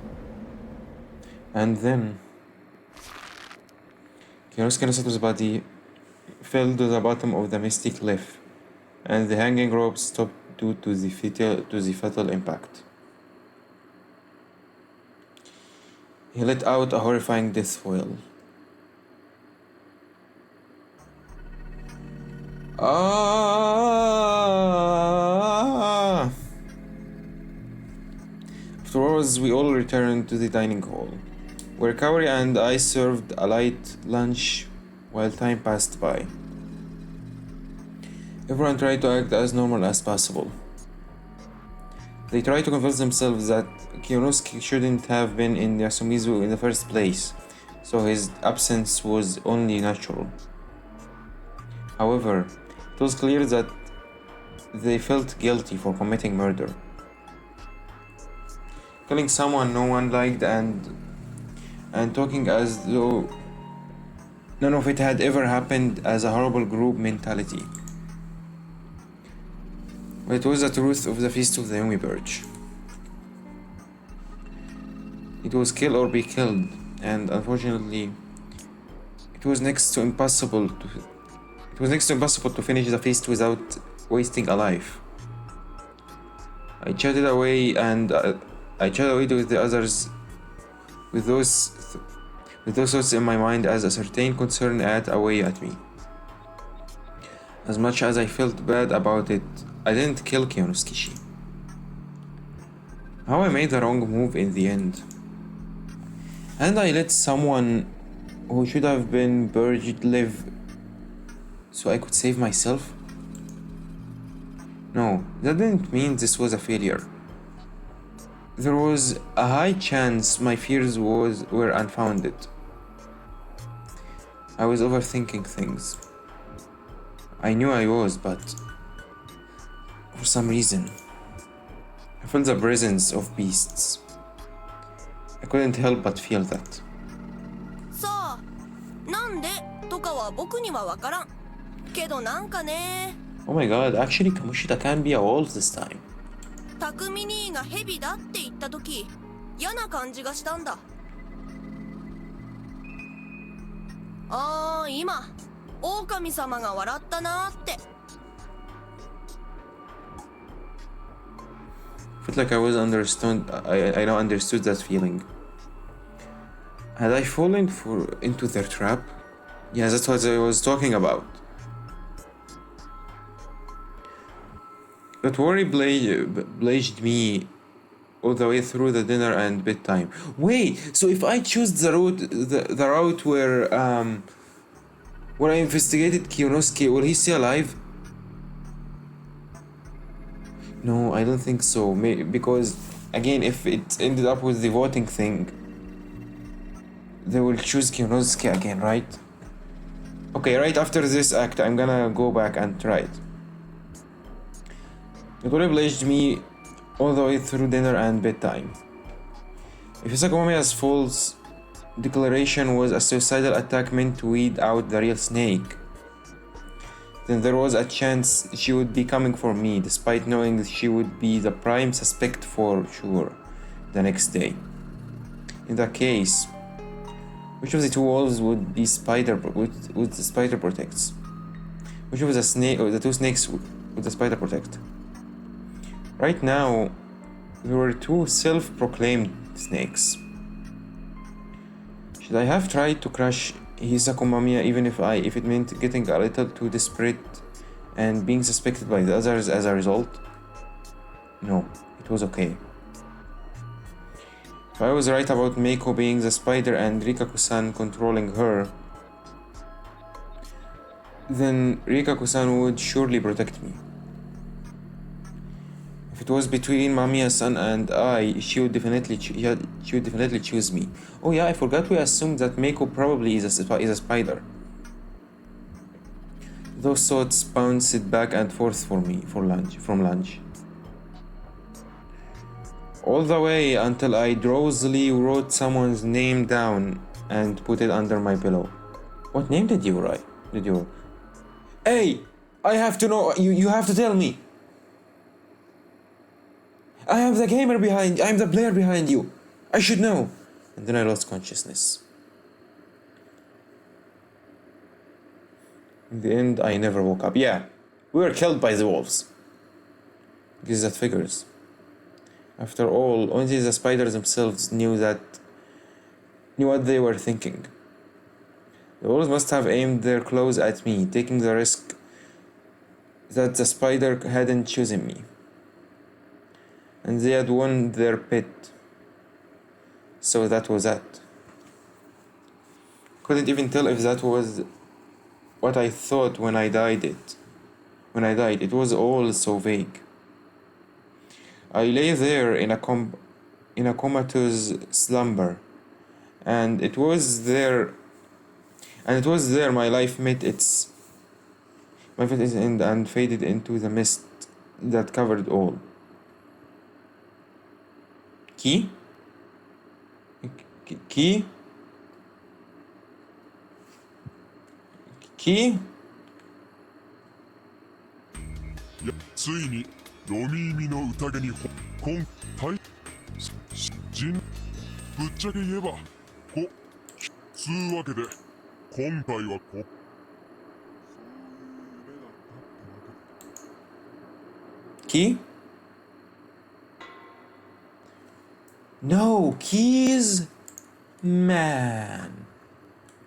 And then Kinosuke no Sato's body fell to the bottom of the misty cliff, and the hanging rope stopped due to the fatal impact. He let out a horrifying death wail. Ah! Afterwards, we all returned to the dining hall, where Kaori and I served a light lunch while time passed by. Everyone tried to act as normal as possible. They tried to convince themselves that Kyonosuke shouldn't have been in Yasumizu in the first place, so his absence was only natural. However, it was clear that they felt guilty for committing murder. Killing someone no one liked and talking as though none of it had ever happened as a horrible group mentality. But it was the truth of the Feast of the Yomi Birch. It was kill or be killed, and unfortunately, it was next to impossible to finish the feast without wasting a life. I chatted away with the others with those thoughts in my mind as a certain concern ate away at me. As much as I felt bad about it, I didn't kill Kyonosuke. How I made the wrong move in the end. And I let someone who should have been purged live so I could save myself? No, that didn't mean this was a failure. There was a high chance my fears were unfounded. I was overthinking things. I knew I was, but for some reason, I felt the presence of beasts. I couldn't help but feel that. さあ、なんでとかは僕にはわからん。けどなんかね。 Oh my god, actually Kamoshida can be a wolf this time. 匠兄がヘビだって言った時、嫌な感じがしたんだ。ああ、今、狼様が笑ったなーって。 Felt like I now understood that feeling. Had I fallen into their trap? Yeah, that's what I was talking about. But worry blaged me all the way through the dinner and bedtime. Wait, so if I choose the route where I investigated Kyonosuke, will he stay alive? No, I don't think so. Because again, if it ended up with the voting thing, they will choose Kionosuke again, right? Okay, right after this act, I'm gonna go back and try it. It would have obliged me all the way through dinner and bedtime. If Hisakomamiya's false declaration was a suicidal attack meant to weed out the real snake, then there was a chance she would be coming for me, despite knowing that she would be the prime suspect for sure the next day. In that case, which of the two wolves would the spider protects? Which of the snake or the two snakes would the spider protect? Right now, there were two self-proclaimed snakes. Should I have tried to crush Hisakomamiya even if it meant getting a little too desperate and being suspected by the others as a result? No, it was okay. If I was right about Meiko being the spider and Rikako-san controlling her, then Rikako-san would surely protect me. If it was between Mamiya-san and I, she would definitely choose me. Oh yeah, I forgot we assumed that Meiko probably is a spider. Those thoughts bounced back and forth from lunch. All the way until I drowsily wrote someone's name down and put it under my pillow. What name did you write? Hey! I have to know, you have to tell me! I am the gamer behind, I'm the player behind you. I should know. And then I lost consciousness. In the end, I never woke up. Yeah, we were killed by the wolves. Guess that figures. After all, only the spiders themselves knew what they were thinking. The wolves must have aimed their claws at me, taking the risk that the spider hadn't chosen me. And they had won their bet. So that was that. Couldn't even tell if that was what I thought when I died. It was all so vague. I lay there in a comatose slumber, and it was there my life met its end and faded into the mist that covered all. Key? Key? Key? ついにロミーミの宴に今回人ぶっちゃけ言えばつうわけで今回はKey? No, keys? Man.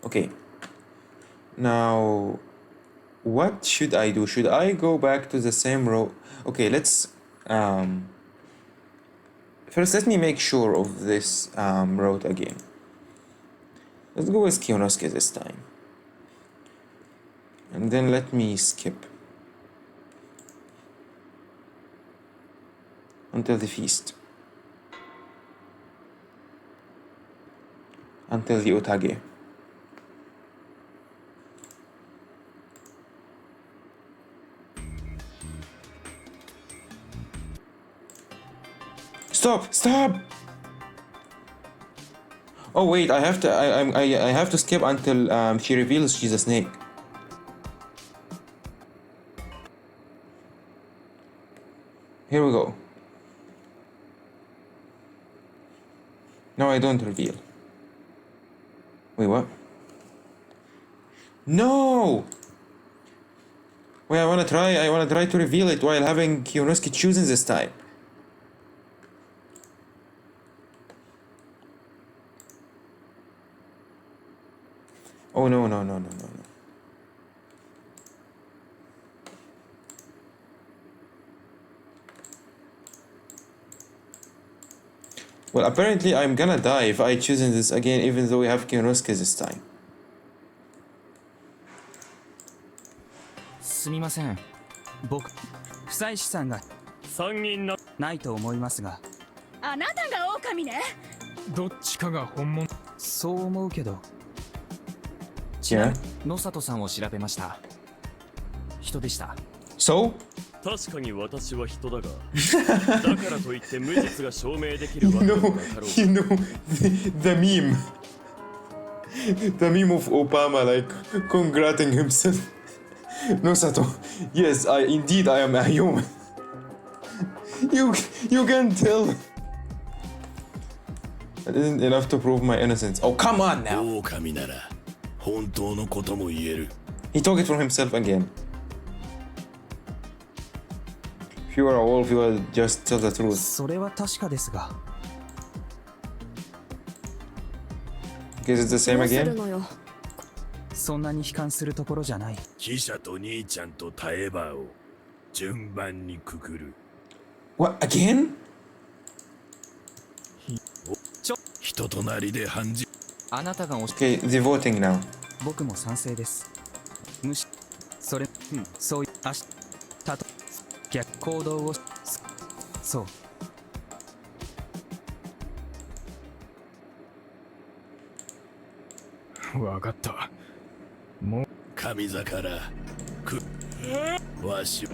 Okay. Now, what should I do? Should I go back to the same road? Okay, let's first let me make sure of this road again. Let's go with Kionosuke this time. And then let me skip until the feast. Until the otage. Stop! Oh wait, I have to skip until she reveals she's a snake. Here we go. No, I don't reveal. Wait, what? No! Wait, I wanna try to reveal it while having Kionosuke chosen this time. Oh no. Well, apparently I'm gonna die if I choose this again, even though we have Kionosuke this time. すみません。僕、久石さんが3人な。ないと思いますが。あなたが狼ね。どっちかが本物。そう思うけど。Yeah. 野里さんを調べました。人でした。So? 確かに私は人だが、だからといって無実が証明できるわけではなかろう。You know the meme. The meme of Obama like congratulating himself. No, Sato. Yes, indeed I am a human. You can tell. That isn't enough to prove my innocence. Oh, come on now. 狼なら本当のことも言える。 He took it from himself again. If you are a wolf, you will just tell the truth. それは確かですが。Guess it's the same again? そんなに悲観するところじゃない。記者と兄ちゃんとタエバを順番にくくる。What, again? 人となりで判じ。あなたがOkay, they're voting now. 僕も賛成です。それ、そういう、逆行動を、そう。わかった。もう神座からわし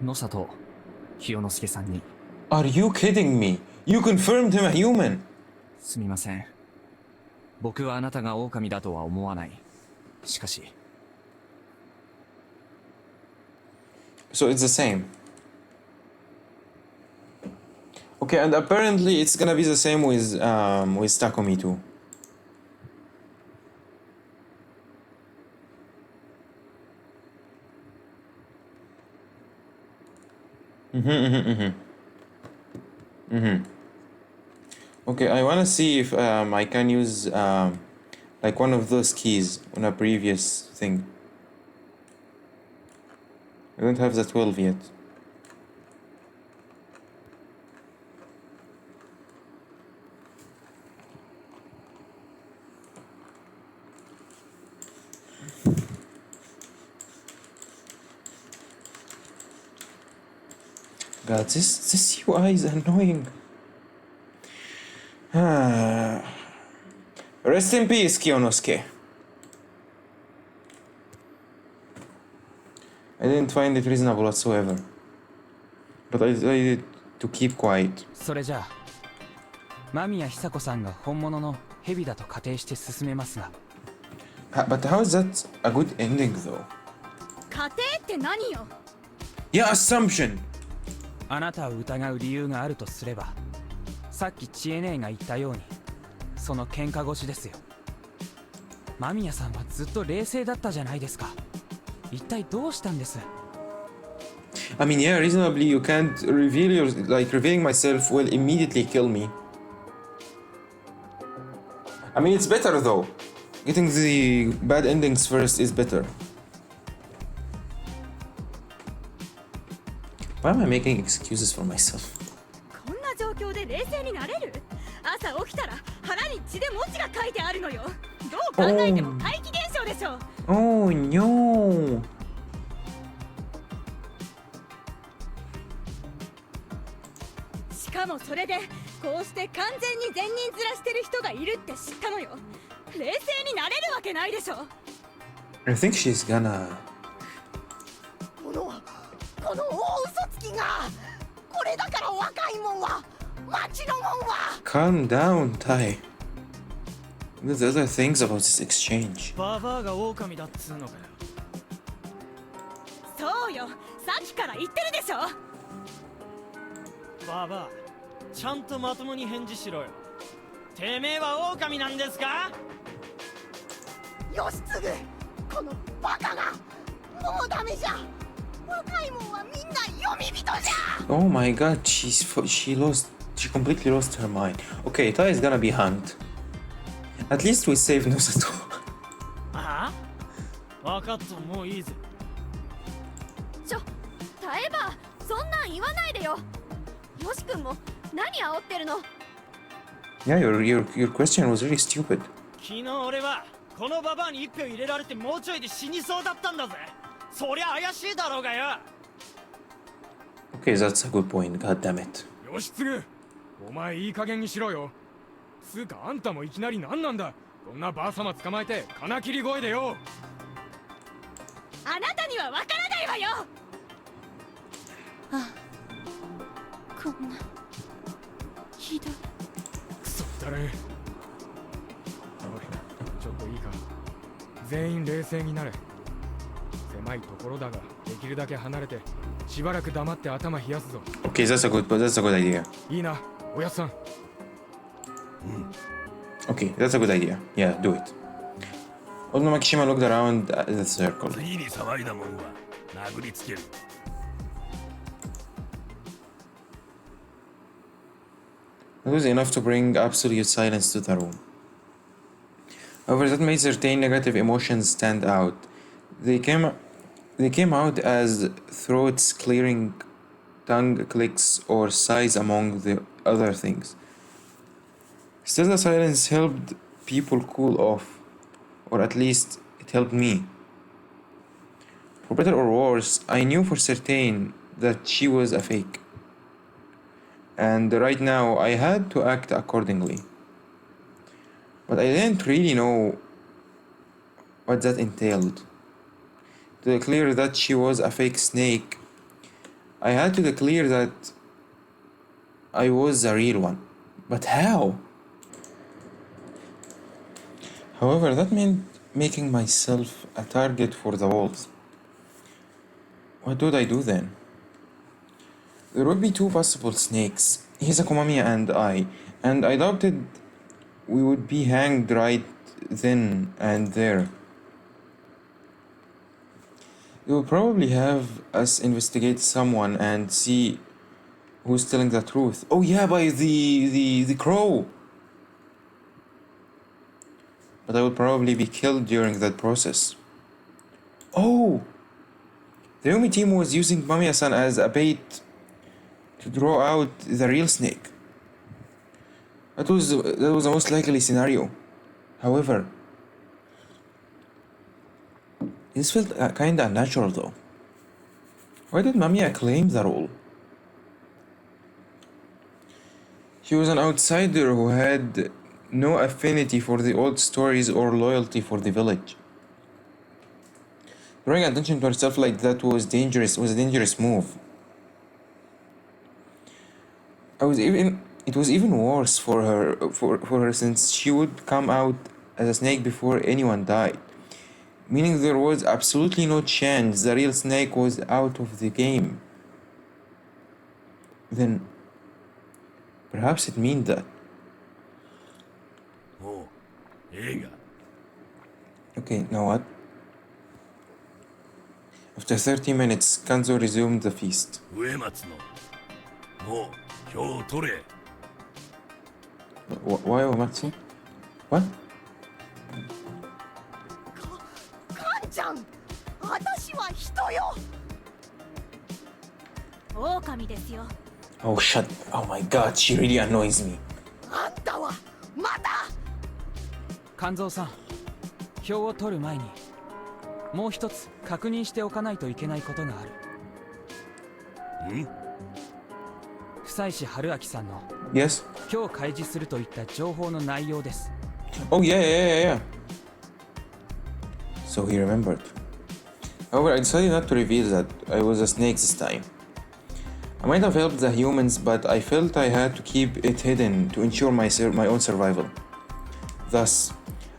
野里清之助さんに。Are you kidding me? You confirmed him a human. すみません。僕はあなたが狼だとは思わない。しかし。So it's the same. Okay, and apparently it's gonna be the same with Takumi too. Okay, I wanna see if I can use like one of those keys on a previous thing. I don't have the 12 yet. God, this UI is annoying. Rest in peace, Kiyonosuke. I didn't find it reasonable whatsoever. But I decided to keep quiet. それじゃあ、間宮久子さんが本物の蛇だと仮定して進めますが。But how is that a good ending though? 家庭って何よ。 Yeah, assumption. あなたを疑う理由があるとすれば、さっき知恵姉が言ったように、その喧嘩越しですよ。間宮さんはずっと冷静だったじゃないですか。一体どうしたんです？ I mean, yeah, reasonably you can't reveal revealing myself will immediately kill me. I mean, it's better though. Getting the bad endings first is better. Why am I making excuses for myself? こんな状況で冷静になれる？朝起きたら腹に血で文字が書いてあるのよ。どう考えても怪奇現象でしょ。Oh no. しかもそれでこうして完全に善人面してる人がいるって知ったのよ。冷静になれるわけないでしょ。 I think she's gonna. この大嘘つきがこれだから若いもんは町のもんは。 Calm down, Tai. There's other things about this exchange. ババアが狼だっつうのかよ。そうよ、さっきから言ってるでしょ。ババア、ちゃんとまともに返事しろよ。てめえは狼なんですか？義継、このバカがもうダメじゃ。若いもんはみんな読み人じゃ。 Oh my god, she completely lost her mind. Okay, Tai is gonna be hanged. At least we saved Nosato. ああ？分かった、もういいぜ。耐えばそんなん言わないでよ。よし君も何煽ってるの？ Yeah, your question was really stupid. 昨日俺はこのババアに一票入れられてもうちょいで死にそうだったんだぜ。そりゃ怪しいだろうがよ。 Okay, that's a good point. God damn it. 義継、お前いい加減にしろよ。つうかあんたもいきなり何なんだ。こんなばあさま捕まえて金切り声でよ。あなたにはわからないわよ。あ、こんなひどい。クソだれ。おい、ちょっといいか。全員冷静になれ。狭いところだができるだけ離れてしばらく黙って頭冷やすぞ。 Okay, that's a good idea. いいな、おやっさん。Okay, that's a good idea. Yeah, do it. Old Makishima looked around at the circle. 次に騒いだもんは殴りつける。 It was enough to bring absolute silence to the room. However, that made certain negative emotions stand out. They came out as throats clearing, tongue clicks, or sighs among the other things. Still, the silence helped people cool off, or at least it helped me. For better or worse, I knew for certain that she was a fake. And right now I had to act accordingly. But I didn't really know what that entailed. To declare that she was a fake snake, I had to declare that I was the real one. But how? However, that meant making myself a target for the wolves. What would I do then? There would be two possible snakes, Hisakomamiya and I doubted we would be hanged right then and there. They would probably have us investigate someone and see who's telling the truth. Oh yeah, by the crow. But I would probably be killed during that process. Oh! The Yumi team was using Mamiya-san as a bait to draw out the real snake. That was the most likely scenario. However, this felt kinda unnatural though. Why did Mamiya claim the role? She was an outsider who had no affinity for the old stories or loyalty for the village. Drawing attention to herself like that was a dangerous move. It was even worse for her since she would come out as a snake before anyone died. Meaning there was absolutely no chance the real snake was out of the game. Then perhaps it means that. Oh, Eiga. Okay, now what? After 30 minutes, Kanzo resumed the feast. 植松のもう票を取れ。 Why Uematsu? What? カンちゃん、私は人よ。狼ですよ。 Oh shut. Oh my god, she really annoys me. あんたはまだ。肝臓さん、票を取る前にもう一つ確認しておかないといけないことがある。ん？久石春明さんの Yes? 今日開示するといった情報の内容です。 Oh yeah. So he remembered. However, I decided not to reveal that I was a snake this time. I might have helped the humans, but I felt I had to keep it hidden to ensure my own survival. Thus,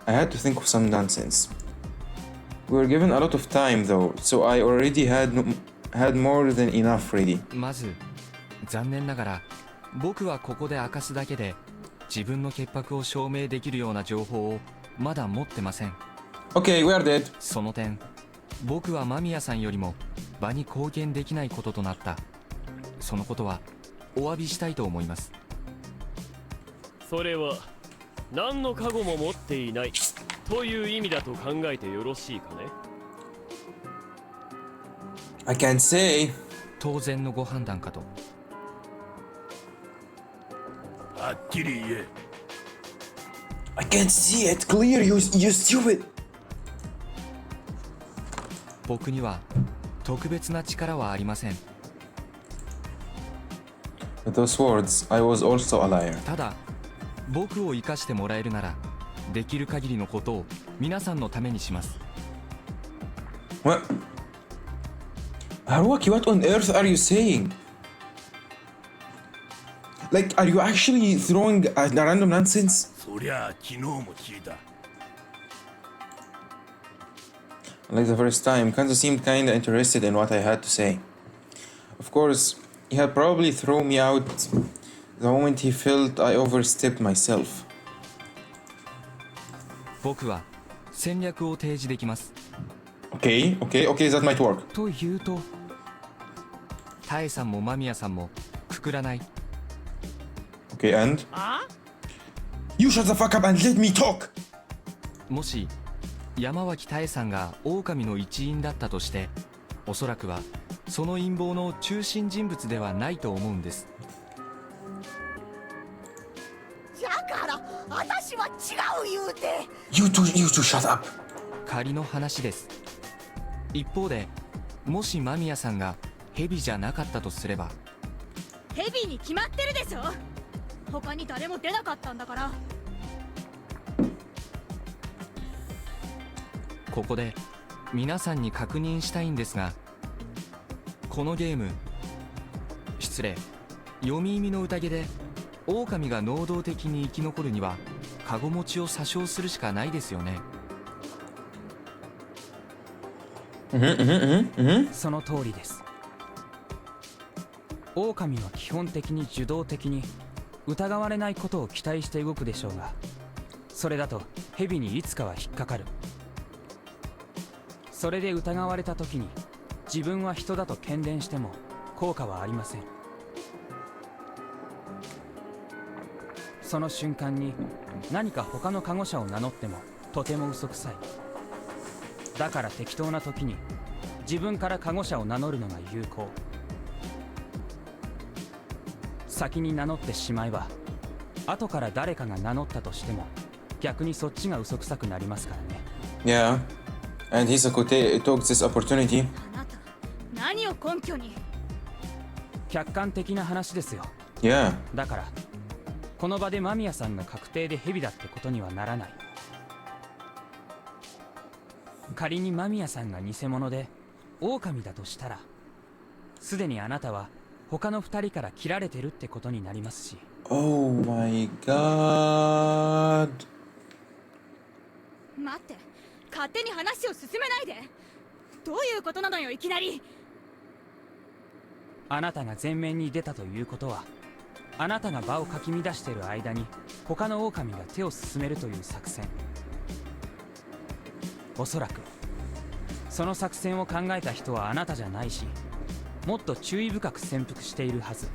I had to think of some nonsense. We were given a lot of time though, so I already had more than enough ready. まず残念ながら僕はここで明かすだけで自分の潔白を証明できるような情報をまだ持ってません。 Okay, we are dead. その点僕は間宮さんよりも場に貢献できないこととなった。そのことはお詫びしたいと思います。それは何の過去も持っていないという意味だと考えてよろしいかね。 I can't say. 当然のご判断かと。はっきり言え。I can't see it clear, you stupid! 僕には特別な力はありません。 With those words, I was also a liar. ただ僕を生かしてもらえるならできる限りのことを皆さんのためにします。 What? Haruaki, what on earth are you saying? Like, are you actually throwing a random nonsense? そりゃあ昨日も聞いた。 Like the first time, Kanzo seemed kinda interested in what I had to say. Of course, he had probably thrown me out the moment he felt I overstepped myself. 僕は戦略を提示できます。 Okay, that might work. というと、タエさんも間宮さんもくくらない。 Okay, and? You shut the fuck up and let me talk! もし山脇タエさんが狼の一員だったとして、おそらくはその陰謀の中心人物ではないと思うんです。だから私は違う言うて。 You two shut up! 仮の話です。一方で、もし間宮さんがヘビじゃなかったとすれば。ヘビに決まってるでしょ。他に誰も出なかったんだから。ここで皆さんに確認したいんですが、このゲーム、失礼、読み意味の宴で狼が能動的に生き残るにはカゴ持ちを詐称するしかないですよね。その通りです。狼は基本的に受動的に疑われないことを期待して動くでしょうが、それだと蛇にいつかは引っかかる。それで疑われた時に自分は人だと喧伝しても効果はありません。その瞬間に何か他のカゴ者を名乗ってもとても嘘くさい。だから適当な時に自分からカゴ者を名乗るのが有効。先に名乗ってしまえば後から誰かが名乗ったとしても逆にそっちが嘘くさくなりますからね。 Yeah, and Hisako took this opportunity. あなた、何を根拠に？客観的な話ですよ。 Yeah. だからこの場で間宮さんが確定でヘビだってことにはならない。仮に間宮さんが偽物で狼だとしたら、すでにあなたは他の2人から切られてるってことになりますし。 Oh my god. 待って、勝手に話を進めないで。どういうことなのよ、いきなり。あなたが前面に出たということは、あなたが場をかき乱している間に他の狼が手を進めるという作戦。おそらくその作戦を考えた人はあなたじゃないし、もっと注意深く潜伏しているはず。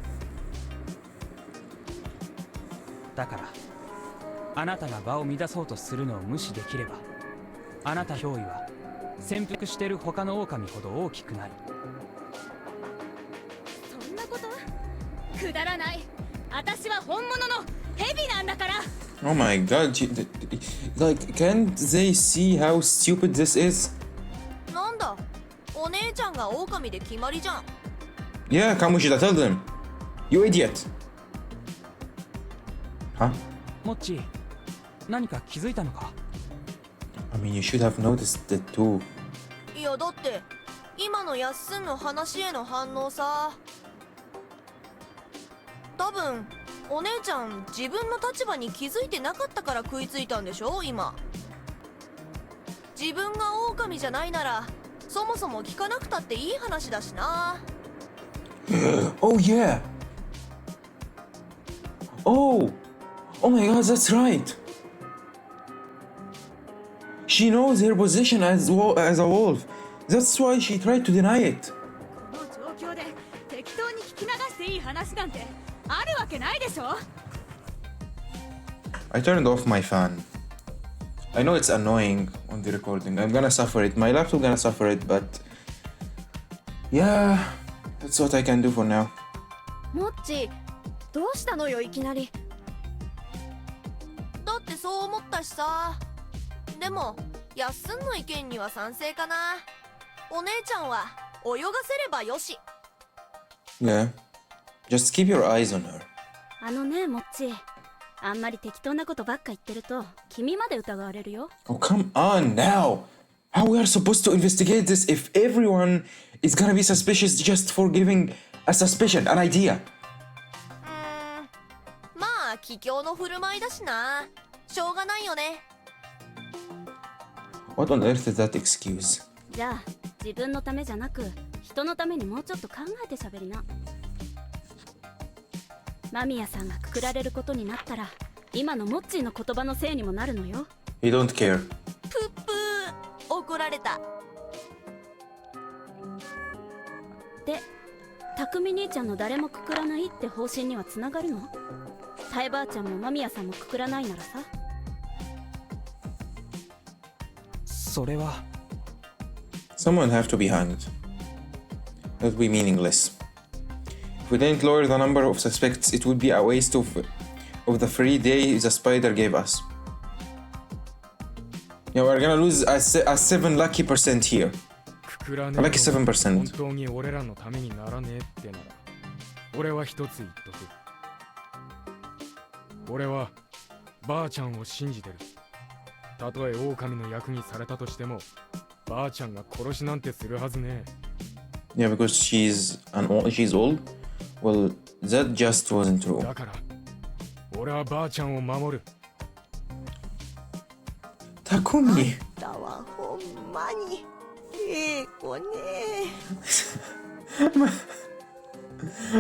だからあなたが場を乱そうとするのを無視できれば、あなた憑依は潜伏している他の狼ほど大きくない。そんなこと？くだらない。私は本物のヘビなんだから。 Oh my god, like, can't they see how stupid this is? なんだ、お姉ちゃんが狼で決まりじゃん。 Yeah, Kamushida, tell them. You idiot. Huh? モッチー、何か気づいたのか？ I mean, you should have noticed it too. いやだって今のやっすんの話への反応さ。多分お姉ちゃん自分の立場に気づいてなかったから食いついたんでしょ今。自分が狼じゃないならそもそも聞かなくたっていい話だしな。Oh yeah. Oh my god, that's right. She knows her position as a wolf. That's why she tried to deny it. この状況で適当に聞き流していい話なんてあるわけないでしょ。 I turned off my fan. I know it's annoying on the recording. I'm gonna suffer it. My laptop gonna suffer it, but yeah, that's what I can do for now. モッチ、どうしたのよいきなり。だってそう思ったしさ。でもやっすんの意見には賛成かな。お姉ちゃんは泳がせればよし。 Yeah. Just keep your eyes on her. あのね、モッチー。あんまり適当なことばっか言ってると君まで疑われるよ。Oh, come on now! How we are supposed to investigate this if everyone is gonna be suspicious just for giving a suspicion, an idea? まあ桔梗の振る舞いだしな。しょうがないよね。 What on earth is that excuse? じゃあ自分のためじゃなく人のためにもうちょっと考えてしゃべりな。間宮さんがくくられることになったら今のモッチーの言葉のせいにもなるのよ。 We don't care. プップー、怒られた。で、匠兄ちゃんの誰もくくらないって方針にはつながるの？タエばあちゃんも間宮さんもくくらないならさ。それは Someone have to be hanged. That would be meaningless. If we didn't lower the number of suspects, it would be a waste of the free day the spider gave us. Yeah, we're gonna lose a 7 lucky percent here. くくらね A lucky 本 7%. 当に俺らのためにならねえってなら俺は一つ言っとく。俺はばあちゃんを信じてる。たとえ狼の役にされたとしてもばあちゃんが殺しなんてするはずねえ。 Yeah, because she's old. Well, that just wasn't true. だから俺はばあちゃんを守る。 Takumi! だわ、ほんまに。ええ子ね。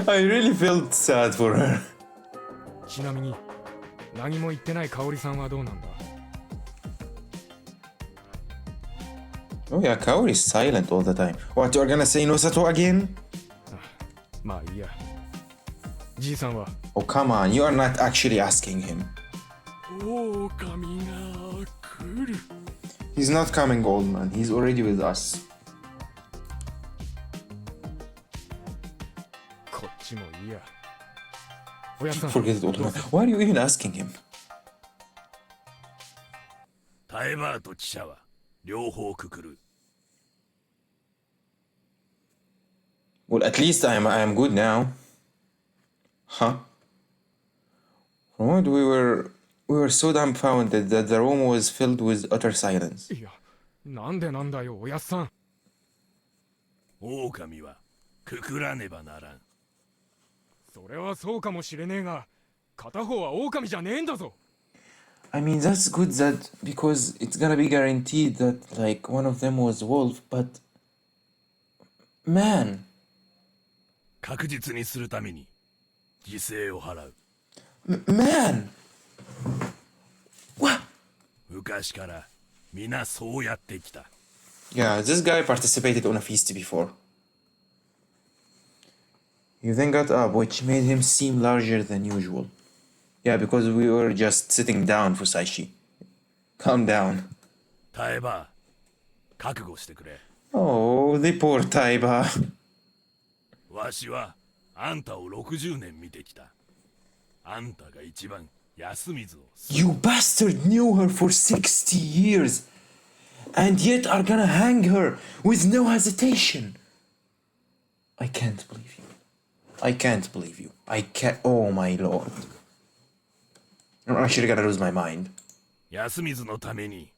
I really felt sad for her. ちなみに何も言ってない香織さんはどうなんだ？ Oh yeah, Kaori is silent all the time. What, you're gonna say Nosato again? まあいいや。じいさんは Oh, come on, you are not actually asking him. 狼が来る。 He's not coming, old man. He's already with us. こっちもいいや。おやさん Forget it, old man. Why are you even asking him? タエバーと記者は両方くくる。 Well, at least I am good now. Huh? From what we were so dumbfounded that the room was filled with utter silence. いや、なんでなんだよ、おやっさん。狼はくくらねばならん。それはそうかもしれねえが、片方は狼じゃねえんだぞ。I mean, that's good that because it's gonna be guaranteed that like one of them was wolf, but man. 確実にするために犠牲を払う。Man! What? 昔から皆そうやってきた。Yeah, this guy participated on a feast before. He then got up, which made him seem larger than usual. Yeah, because we were just sitting down for Saishi. Calm down. タエバー、覚悟してくれ。 Oh, the poor Taiba. わしはあんたを60年見てきた。あんたが一番安水を。You bastard knew her for 60 years and yet are gonna hang her with no hesitation. I can't believe you. I can't believe you. I can't. Oh my lord. I'm actually gonna lose my mind. 安水のために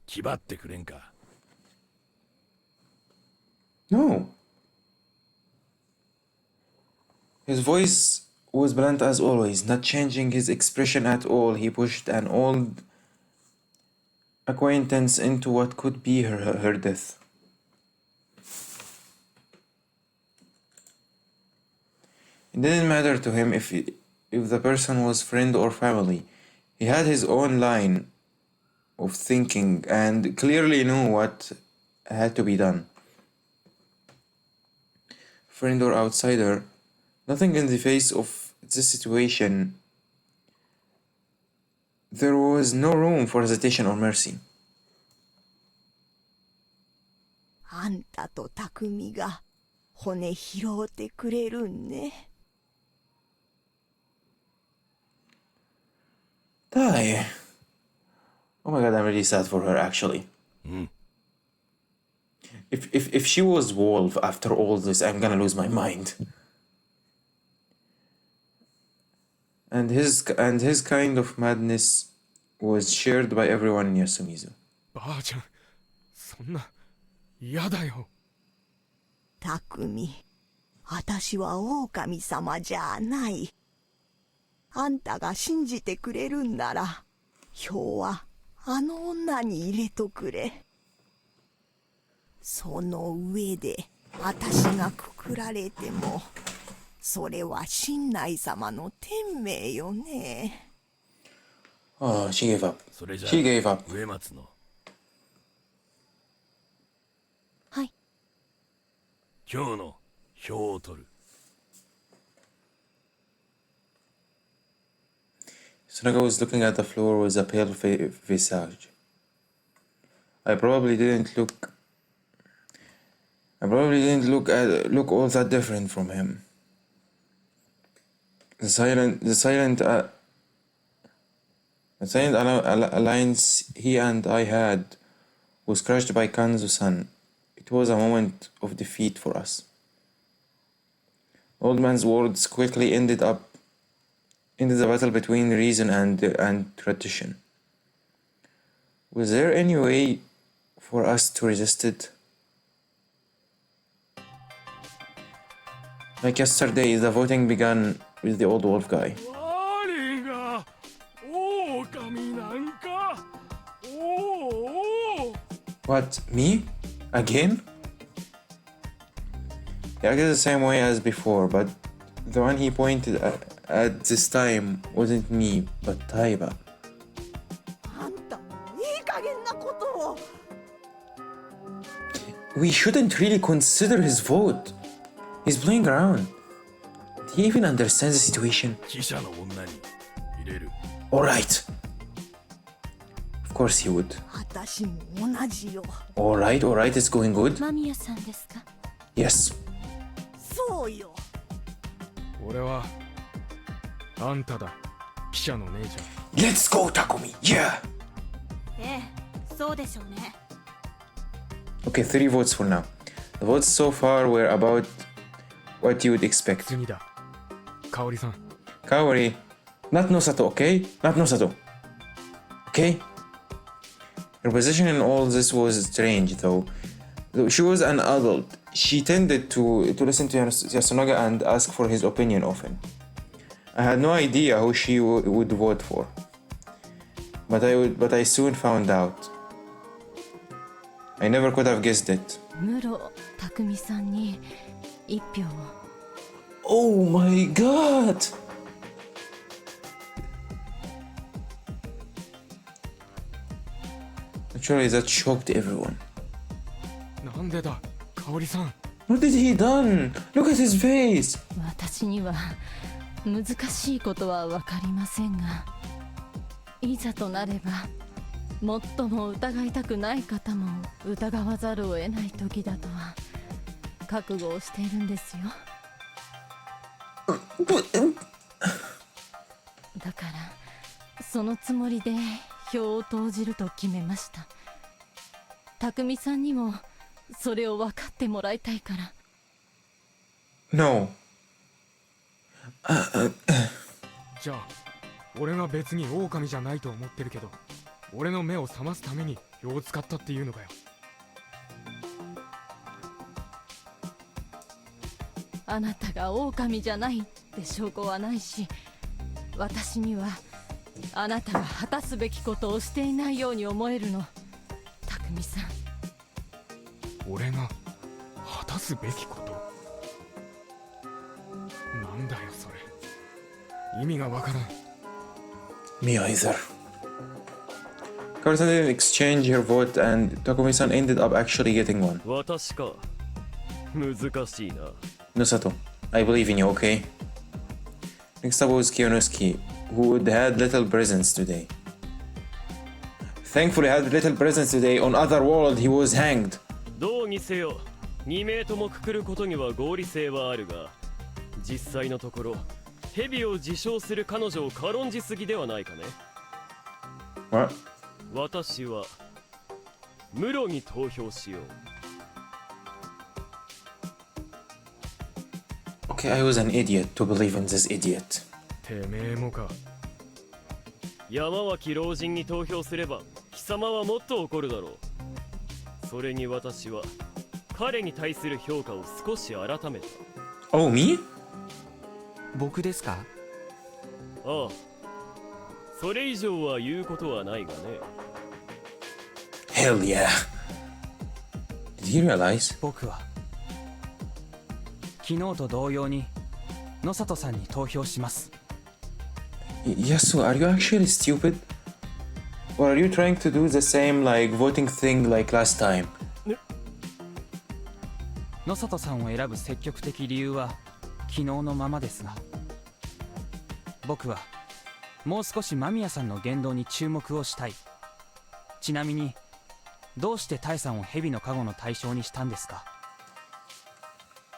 気張ってくれんか。 No. His voice was blunt as always, not changing his expression at all. He pushed an old acquaintance into what could be her death. It didn't matter to him if the person was friend or family. He had his own line of thinking and clearly knew what had to be done. Friend or outsider, nothing in the face of this situation. There was no room for hesitation or mercy. あんたと匠が骨拾うてくれるんね。Tai, Oh my god, I'm really sad for her actually. If she was Wolf after all this, I'm gonna lose my mind. And his kind of madness was shared by everyone in Yasumizu. ばあちゃん、そんな嫌だよ。匠、私は狼様じゃない。あんたが信じてくれるんなら、票はあの女に入れとくれ。その上で私がくくられても、それは神内様の天命よね。Oh, she gave up. それじゃ She gave up. 植松のはい。今日の票を取る。Sunaga was looking at the floor with a pale visage. I probably didn't look all that different from him. The silent alliance he and I had was crushed by Kanzo-san. It was a moment of defeat for us. Old man's words quickly ended the battle between reason and tradition. Was there any way for us to resist it? Like yesterday, the voting began with the old wolf guy. What, me? Again? He acted the same way as before, but the one he pointed at this time wasn't me, but Taiba. あんた、いい加減なことを。We shouldn't really consider his vote. He's playing around. Do you even understand the situation? 記者の女に入れる。Alright. Of course he would. 私も同じよ。Alright, it's going good. 間宮さんですか？ Yes. そうよ。俺はあんただ、記者の姉ちゃん。Let's go, Takumi. Yeah. ええ、そうでしょうね。 Okay, 3 votes for now. The votes so far were about what you would expect. 次だ、香織さん。Kaori, not Nosato, okay? Not Nosato. Okay? Her position in all this was strange, though. Though she was an adult, she tended to listen to Yasunaga and ask for his opinion often. I had no idea who she would vote for, but I soon found out. I never could have guessed it. 室匠さんに1票を。 Oh my god! Actually, that shocked everyone. なんでだ、香織さん。What did he done? Look at his face! 私には難しいことは分かりませんが、いざとなれば最も疑いたくない方も疑わざるを得ない時だとは覚悟をしているんですよ。だからそのつもりで票を投じると決めました。匠さんにもそれを分かってもらいたいから。 No. じゃあ俺が別に狼じゃないと思ってるけど、俺の目を覚ますために票を使ったっていうのかよ。あなたが狼じゃないって証拠はないし、私にはあなたが果たすべきことをしていないように思えるの。匠さん、俺が果たすべきこと？なんだよそれ。意味がわからん。 Me either. Kaori-san didn't exchange her vote, and Takumi-san ended up actually getting one. 私か。難しいな。 Nosato, I believe in you, okay? Next up was Kiyonosuke, who had little presents today. Thankfully had little presents today. On Otherworld, he was hanged. どうにせよ、2名ともくくることには合理性はあるが、実際のところ蛇を自称する彼女を軽んじすぎではないかね。 What? 私は室に投票しよう。 Okay, I was an idiot to believe in this idiot. てめえもか。山脇老人に投票すれば貴様はもっと怒るだろう。それに私は彼に対する評価を少し改めた。 Oh, me? 僕ですか？ああ、それ以上は言うことはないがね。 Hell yeah. Did you realize? 僕は昨日と同様に野里さんに投票します。 Yes, so are you actually stupid? Or are you trying to do the same like voting thing like last time? 野里さんを選ぶ積極的理由は昨日のままですが、僕はもう少し間宮さんの言動に注目をしたい。ちなみにどうしてタイさんを蛇の加護の対象にしたんですか？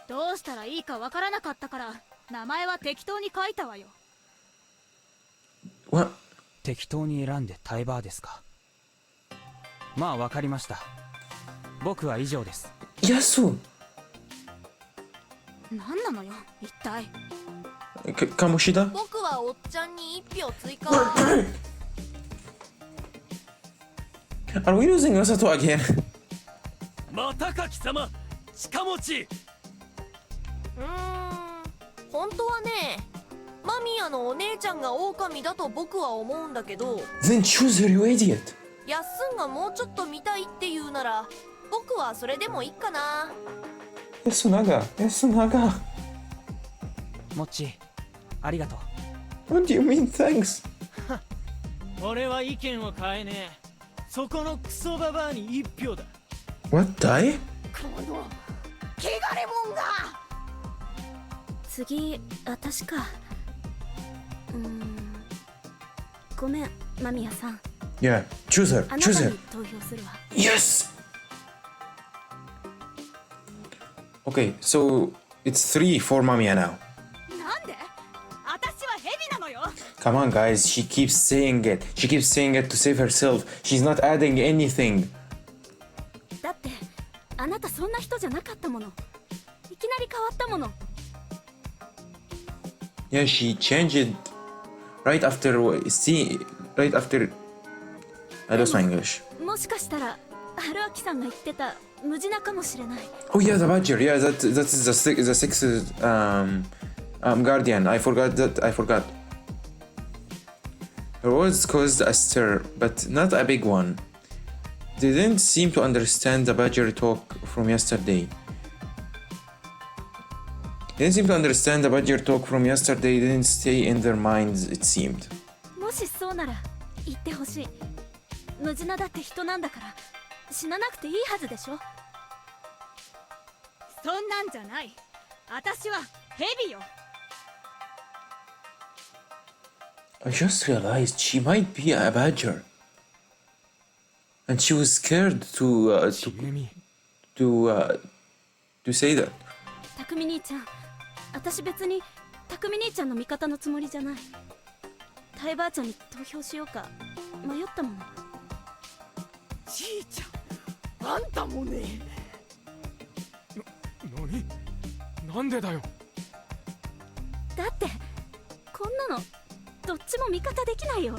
どうしたらいいかわからなかったから名前は適当に書いたわよ。What? 適当に選んでタイバーですか？まあわかりました。僕は以上です。Yes, so. 何なのよ一体。Kamoshida? 僕はおっちゃんに1票追加。 Are we losing Masato again? またか貴様、近持ち。本当はね、間宮のお姉ちゃんが狼だと僕は思うんだけど。 Then choose her, you idiot. やっすんがもうちょっと見たいって言うなら僕はそれでもいいかな。Yasunaga. もっち、ありがとう。 What do you mean thanks? 俺は意見を変えねえ。そこのクソババアに1票だ。 What, die? この汚れもんが。次私か。ごめん間宮さん。 Yeah, choose her, あな choose た her. に投票するわ。 Yes! Okay, so it's 3 for Mamiya now. なんで？私は蛇なのよ。 Come on, guys, she keeps saying it. She keeps saying it to save herself. She's not adding anything. だってあなたそんな人じゃなかったもの。いきなり変わったもの。 Yeah, she changed it right after right after I lost my English. もしかしたら春明さんが言ってた無地なかもしれない。 Oh yeah, the badger. Yeah, that's the sixth guardian. I forgot. Her words caused a stir, but not a big one. They didn't seem to understand the badger talk from yesterday. They didn't seem to understand the badger talk from yesterday. Didn't stay in their minds, it seemed. もしそうなら言ってほしい。無地なだって人なんだから死ななくていいはずでしょ。そんなんじゃない。私は蛇よ。 I just realized she might be a badger, and she was scared to say that. 匠兄ちゃん、私別に匠兄ちゃんの味方のつもりじゃない。タイばあちゃんに投票しようか迷ったもの。じいちゃん、あんたもね。なんでだよ。だってこんなのどっちも味方できないよ。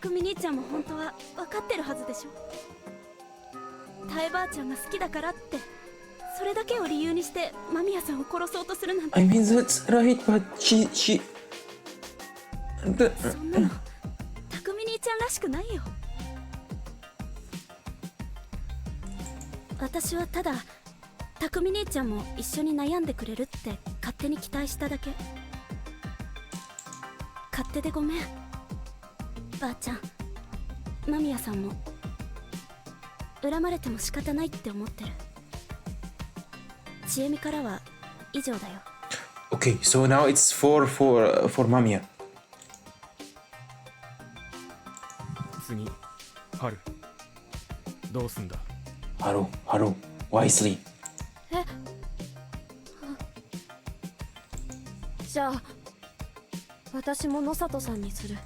匠兄ちゃんも本当は分かってるはずでしょ。タイばあちゃんが好きだからってそれだけを理由にして間宮さんを殺そうとするなんて。 I mean that's right, but she. そんなの匠兄ちゃんらしくないよ。私はただ匠兄ちゃんも一緒に悩んでくれるって勝手に期待しただけ。勝手でごめんばあちゃん。間宮さんも恨まれても仕方ないって思ってる。ちえみからは以上だよ。 Okay, so now it's 4 for Mamiya. 次春どうすんだ。Haru, wisely. じゃあ私も野里さんにする。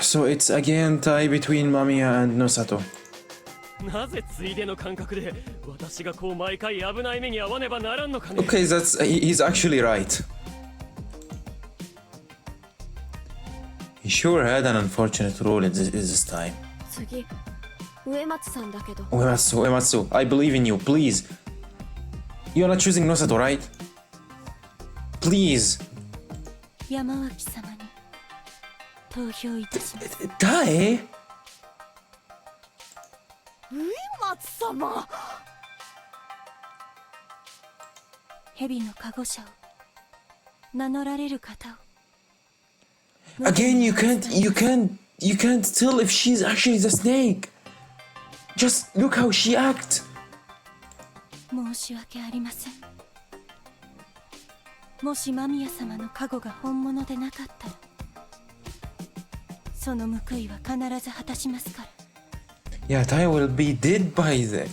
So it's again tie between Mamiya and Nosato. なぜついでの感覚で私がこう毎回危ない目に遭わねばならんのかね。 Okay, he's actually right. He sure had an unfortunate role in this time. 次植松さんだけど Uematsu, I believe in you, please. You're not choosing Nosato, right? Please. 山脇様に投票いたします。 Die? 植松様。蛇の加護者を名乗られる方を。 Again, you can't tell if she's actually the snake. Just look how she acts. 申し訳ありません。もし間宮様の加護が本物でなかったら、その報いは必ず果たしますから。 Yeah, Tai will be dead by then.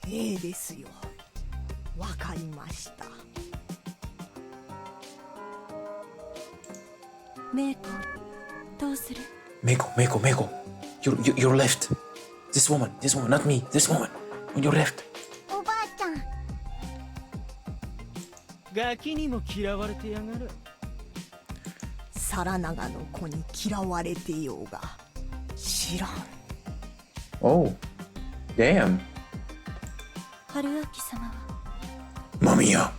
ええですよ。わかりました。メイコ、どうする？ Meiko, you're left. This woman, not me. This woman, on your left. おばあちゃん。ガキにも嫌われてやがる。皿長の子に嫌われてようが知らん。 Oh, damn. 春明様は Mamiya.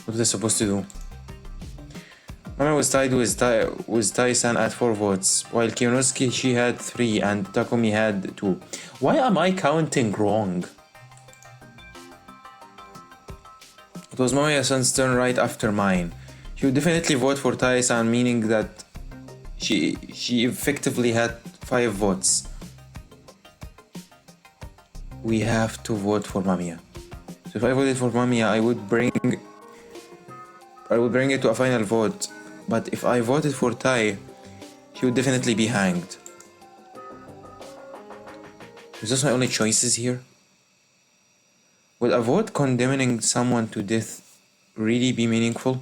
What are they supposed to do? Mamiya was tied with Tai-san at 4 votes, while Kiyonosuke she had 3 and Takumi had 2. Why am I counting wrong? It was Mamiya-san's turn right after mine. She would definitely vote for Tai-san, meaning that she effectively had 5 votes. We have to vote for Mamiya. So if I voted for Mamiya, I would bring it to a final vote. But if I voted for Tai, she would definitely be hanged. Is this my only choices here? Would a vote condemning someone to death really be meaningful?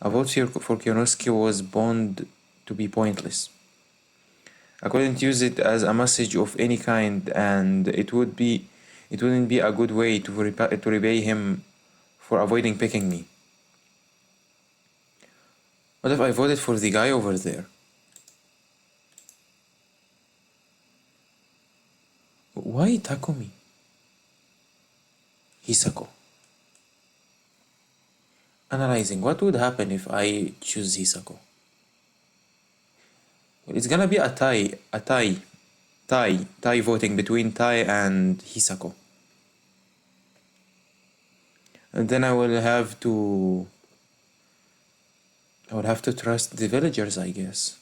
A vote for Kiyonosuke was bound to be pointless. I couldn't use it as a message of any kind, and it wouldn't be a good way to repay him for avoiding picking me. What if I voted for the guy over there? Why Takumi? Hisako. Analyzing, what would happen if I choose Hisako? Well, it's gonna be a tie voting between Tai and Hisako. And then I would have to trust the villagers, I guess.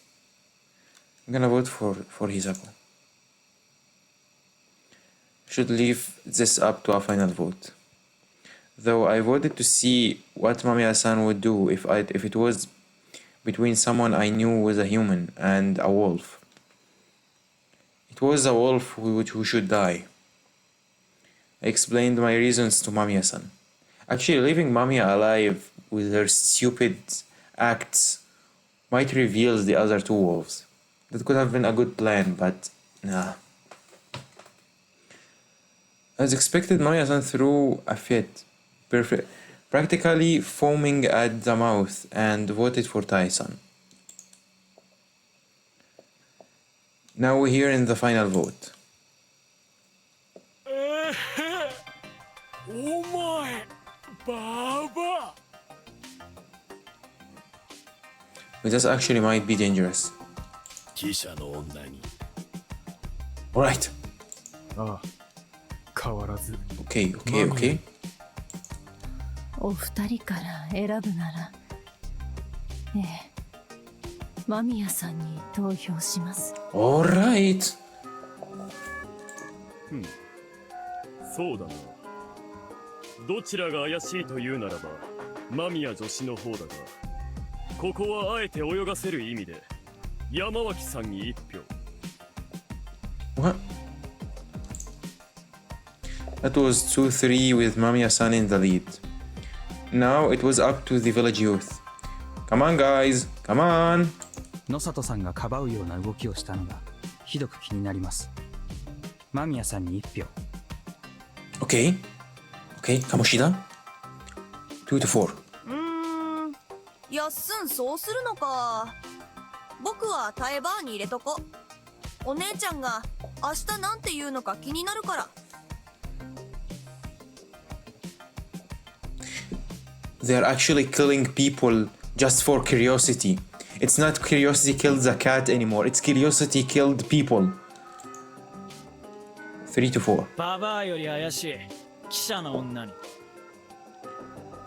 I'm gonna vote for Hisako. Should leave this up to a final vote. Though I voted to see what Mamiya-san would do if it was between someone I knew was a human and a wolf. It was a wolf who should die. I explained my reasons to Mamiya-san. Actually, leaving Mamiya alive with her stupid acts might reveal the other 2 wolves. That could have been a good plan, but nah. As expected, Mamiya-san threw a fit, practically foaming at the mouth, and voted for Tai-san. Now we're here in the final vote. Oh my, Baba! But this actually might be dangerous. 記者の女に Alright. ああ、変わらず。Okay. お二人から選ぶなら、ええ、間宮さんに投票します。Alright. そうだな。どちらが怪しいというならば、間宮女子の方だが、ここはあえて泳がせる意味で、山脇さんに1票。What? That was 2-3 with Mamiya-san in the lead. Now it was up to the village youth. Come on, guys. Come on. 野里さんがかばうような動きをしたのがひどく気になります。間宮さんに1票。Okay. Okay, Kamoshida. 2 to 4. やっすんそうするのか。僕はタエバーに入れとこ。お姉ちゃんが明日なんて言うのか気になるから。They're actually killing people just for curiosity. It's not curiosity killed the cat anymore. It's curiosity killed people. 3 to 4. ババアより怪しい記者の女に。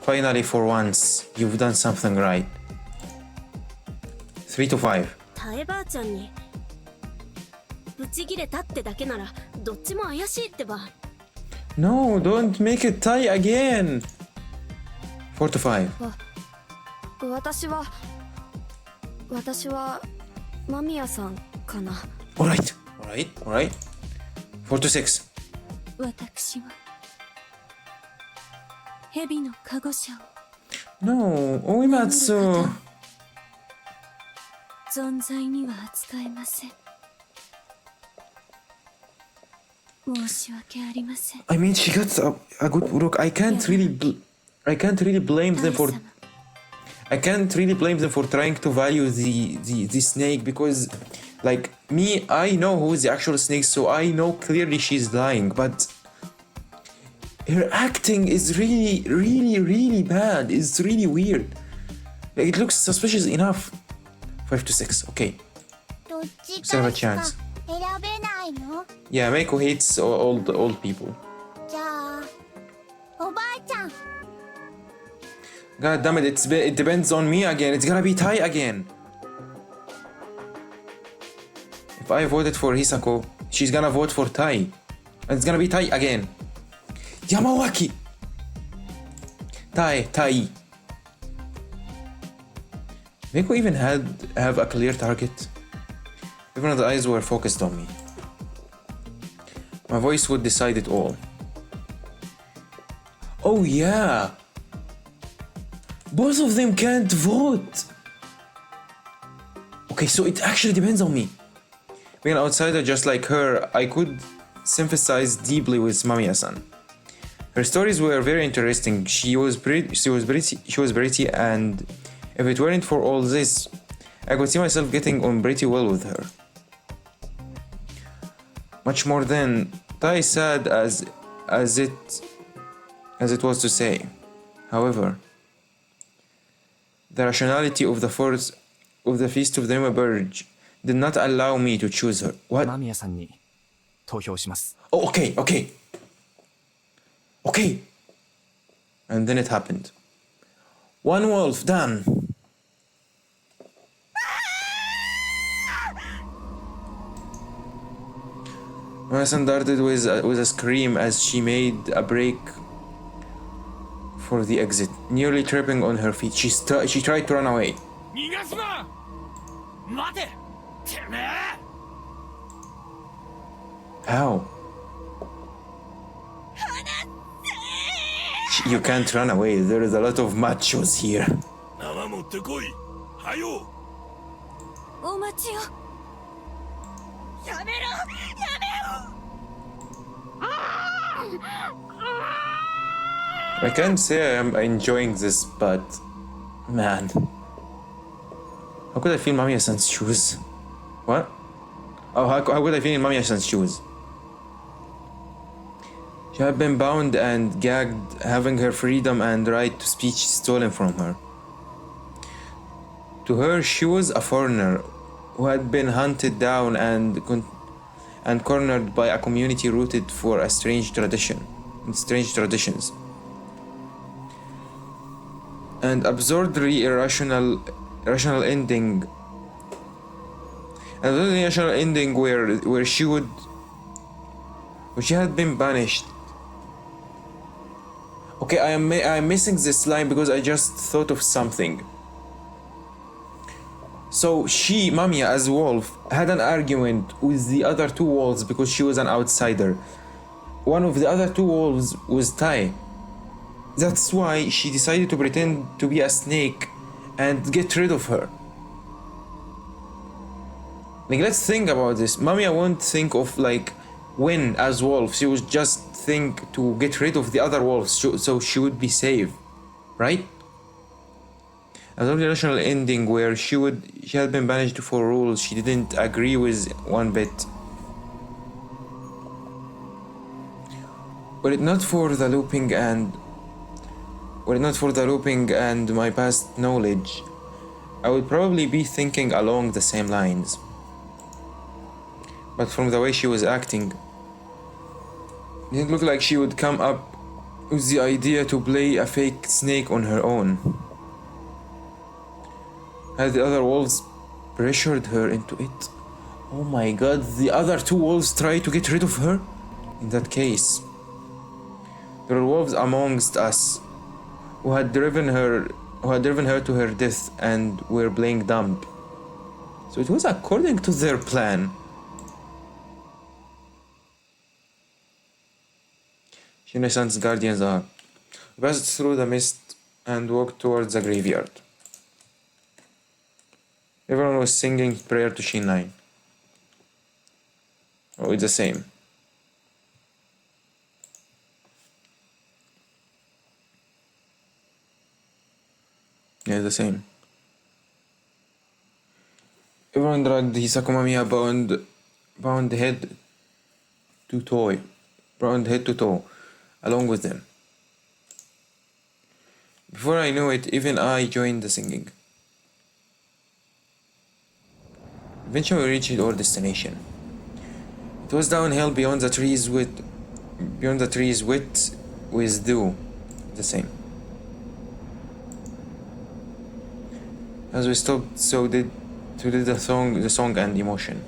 Finally, for once, you've done something right. 3 to 5. タエばあちゃんにブチギレたってだけならどっちも怪しいってば。 No, don't make it tie again. 4 to 5. 私は間宮さんかな。 Alright. 4 to 6. 私は蛇のカゴ車を No, Uematsu. 存在には扱えません。申し訳ありません。 I mean, she got a good look. I can't really blame them for. I can't really blame them for trying to value the snake because, like me, I know who is the actual snake, so I know clearly she's lying. But her acting is really bad. It's really weird. Like, it looks suspicious enough. 5 to 6. Okay. どっち Still have か a しか chance. 選べないの？ Yeah, Meiko hates old people. じゃあおばあちゃん。 God damn it, it depends on me again. It's gonna be tie again. If I voted for Hisako, she's gonna vote for Tai. And it's gonna be tie again. Yamawaki! Tai. Meiko even have a clear target. Even the eyes were focused on me. My voice would decide it all. Oh yeah! Both of them can't vote! Okay, so it actually depends on me. Being an outsider just like her, I could sympathize deeply with Mamiya-san. Her stories were very interesting. She was pretty, and if it weren't for all this, I could see myself getting on pretty well with her. Much more than Tai sad as it was to say. However, the rationality of the force of the Feast of the Numa Burge did not allow me to choose her. What? 間宮さんに投票します。 Oh, okay. And then it happened. One wolf, done. My son darted with a scream as she made a break for the exit, nearly tripping on her feet. She tried to run away. 逃がすな。待て。てめえ。 How? You can't run away. There is a lot of machos here. 縄持ってこい。はよ。お待ちを。やめろ。 I can't say I'm enjoying this, but man, how could I feel Mamiya-san's shoes? What? Oh, how could I feel in Mamiya-san's shoes? She had been bound and gagged, having her freedom and right to speech stolen from her. To her, she was a foreigner who had been hunted down and cornered by a community rooted for a strange traditions. And absurdly irrational ending. And the irrational ending where she had been banished. Okay, I am missing this line because I just thought of something. So she, Mamiya, as wolf, had an argument with the other two wolves because she was an outsider. One of the other two wolves was Tai. That's why she decided to pretend to be a snake and get rid of her. Like, let's think about this. Mamiya won't think of like win as wolf. She would just think to get rid of the other wolves so she would be safe, right? A totally rational ending where she had been banished for rules she didn't agree with one bit. Were it not for the looping and my past knowledge, I would probably be thinking along the same lines. But from the way she was acting, it didn't look like she would come up with the idea to play a fake snake on her own. Had the other wolves pressured her into it? Oh my god, the other two wolves tried to get rid of her? In that case, there were wolves amongst us who had driven her to her death and were playing dumb. So it was according to their plan. Shinai-san's guardians are. We passed through the mist and walked towards the graveyard. Everyone was singing prayer to Shinai. Oh, it's the same. Yeah, the same. Everyone dragged Hisako Mamiya bound head to toe, along with them. Before I knew it, even I joined the singing. Eventually we reached our destination. It was downhill beyond the trees wet with dew. The same. As we stopped, so did the song and emotion.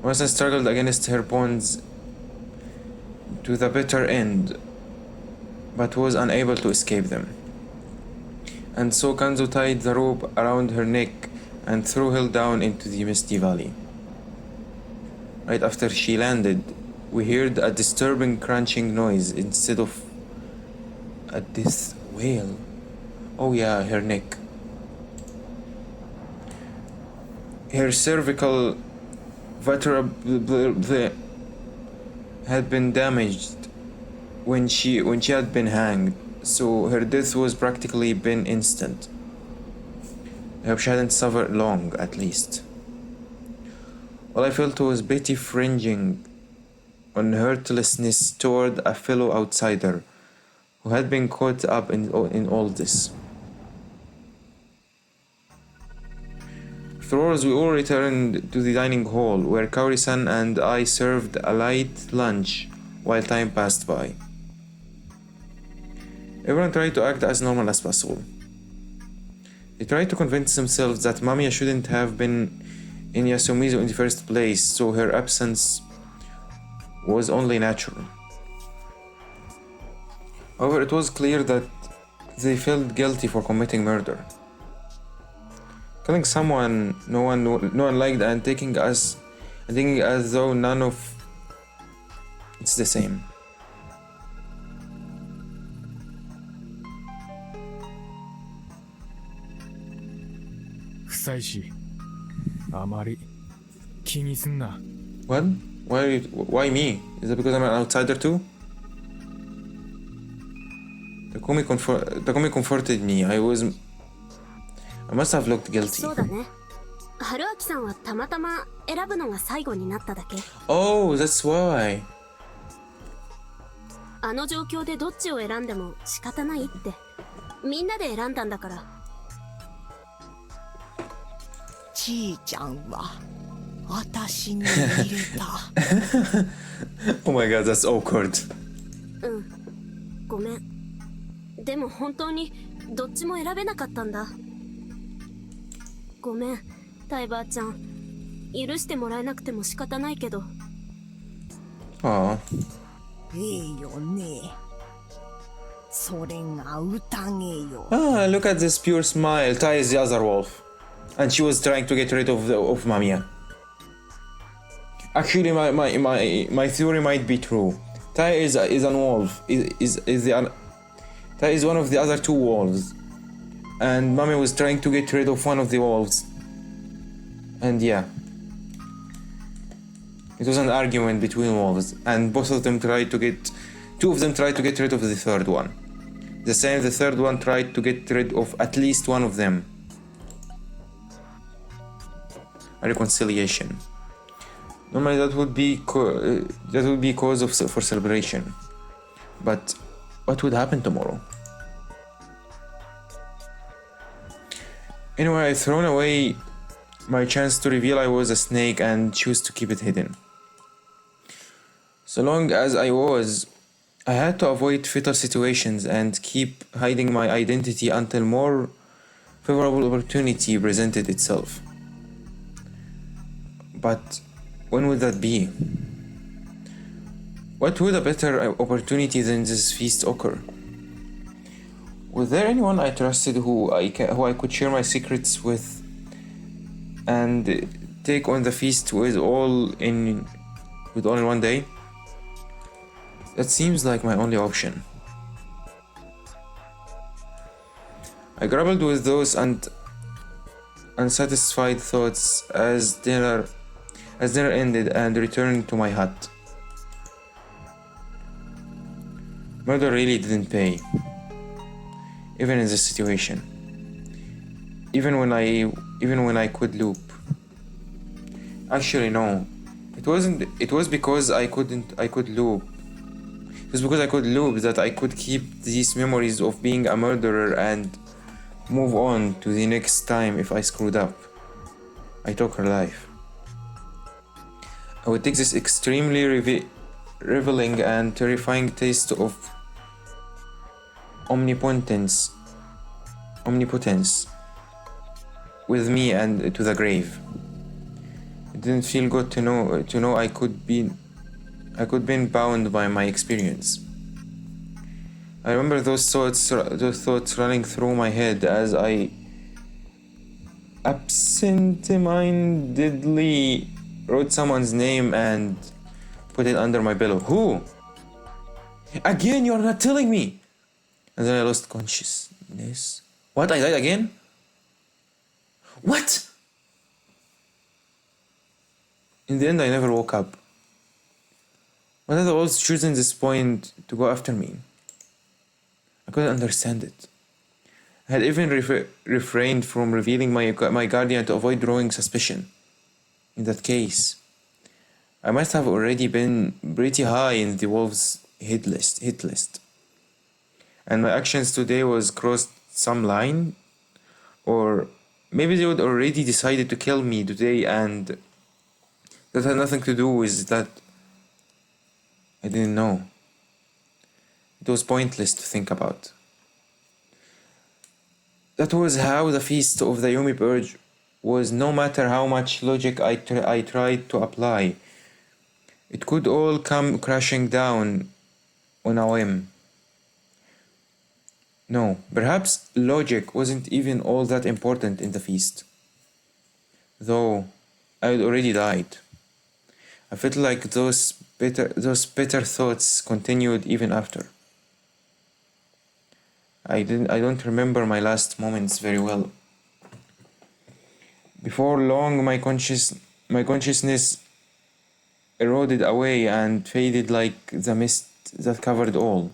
Once I struggled against her bonds to the bitter end, but was unable to escape them. And so Kanzo tied the rope around her neck and threw her down into the misty valley. Right after she landed, we heard a disturbing crunching noise instead of a death wail. Oh yeah, her neck. Her cervical vertebra had been damaged when she had been hanged, so her death was practically been instant. I hope she hadn't suffered long, at least. All I felt was pity fringing on hurtlessness toward a fellow outsider who had been caught up in all this. Afterwards, we all returned to the dining hall, where Kaori-san and I served a light lunch while time passed by. Everyone tried to act as normal as possible. They tried to convince themselves that Mamiya shouldn't have been in Yasumizu in the first place, so her absence was only natural. However, it was clear that they felt guilty for committing murder. Killing someone no one liked and taking as though none of it's the same. What? Why me? Is it because I'm an outsider too? Takumi comforted me. I must have looked guilty. そうだね。春明さんはたまたま選ぶのが最後になっただけ。Oh, that's why. あの状況でどっちを選んでも仕方ないって。みんなで選んだんだから。ちいちゃんは私に入れた。Oh my god, that's awkward. うん。ごめん。でも本当にどっちも選べなかったんだ。ごめん、タイバーちゃん。許してもらえなくても仕方ないけど。ああ。いいよね。それが宴よ。Ah, look at this pure smile. Tai is the other wolf. And she was trying to get rid of Mamiya. Actually, my theory might be true. Tai is an wolf. Tai is one of the other two wolves, and Mommy was trying to get rid of one of the wolves. And yeah, it was an argument between wolves, and two of them tried to get rid of the third one. The third one tried to get rid of at least one of them. A reconciliation. Normally that would be cause for celebration. But what would happen tomorrow? Anyway, I thrown away my chance to reveal I was a snake and choose to keep it hidden. So long as I had to avoid fatal situations and keep hiding my identity until more favorable opportunity presented itself. But when would that be? What would a better opportunity than this feast occur? Was there anyone I trusted who I could share my secrets with and take on the feast with all in one day? That seems like my only option. I grappled with those unsatisfied thoughts as dinner ended and returned to my hut. Murder really didn't pay, even in this situation. Even when I could loop. Actually, no. It was because I could loop. It was because I could loop that I could keep these memories of being a murderer and move on to the next time if I screwed up. I took her life. I would take this extremely revealing and terrifying taste of omnipotence with me and to the grave. It didn't feel good to know I could be bound by my experience. I remember those thoughts running through my head as I absentmindedly wrote someone's name and put it under my pillow. Who? Again, you're not telling me! And then I lost consciousness. What? I died again? What? In the end, I never woke up. Why had the wolves chosen this point to go after me? I couldn't understand it. I had even refrained from revealing my guardian to avoid drawing suspicion. In that case, I must have already been pretty high in the wolves' hit list. And my actions today was crossed some line, or maybe they would already decided to kill me today, and that had nothing to do with that. I didn't know. It was pointless to think about. That was how the feast of the Yomi Purge was. No matter how much logic I tried to apply, it could all come crashing down on a whim. No, perhaps logic wasn't even all that important in the feast. Though I had already died. I felt like those bitter thoughts continued even after. I don't remember my last moments very well. Before long, my consciousness eroded away and faded like the mist that covered all.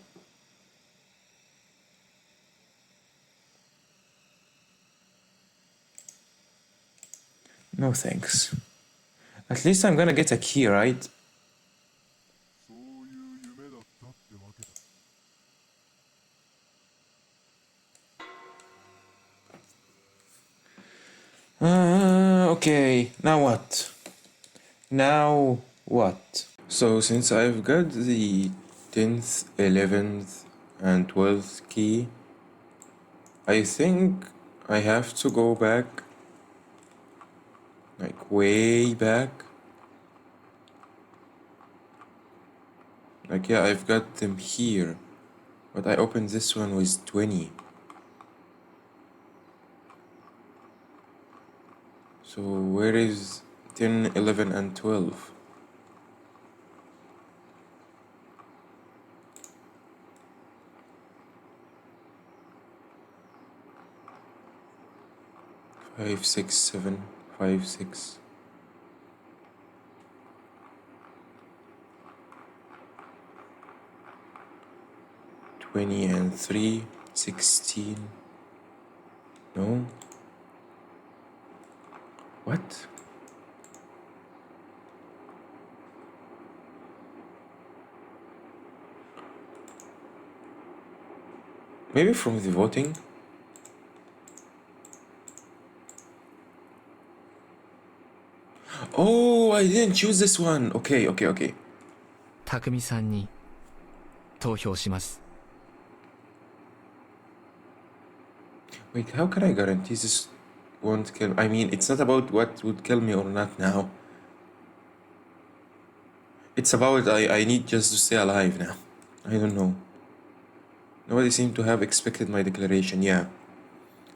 No thanks. At least I'm gonna get a key, right? Okay, now what? So since I've got the 10th, 11th, and 12th key, I think I have to go back, like way back. Like, yeah, I've got them here, but I opened this one with 20. So where is 10, 11, and 12? 5, 6, 7, 5, 6. $20 and 3, 16. No. What? Maybe from the voting? Oh, I didn't choose this one. Okay. 匠さんに投票します。 Wait, how can I guarantee this won't kill? I mean, it's not about what would kill me or not now. It's about I need just to stay alive now. I don't know. Nobody seemed to have expected my declaration, yeah.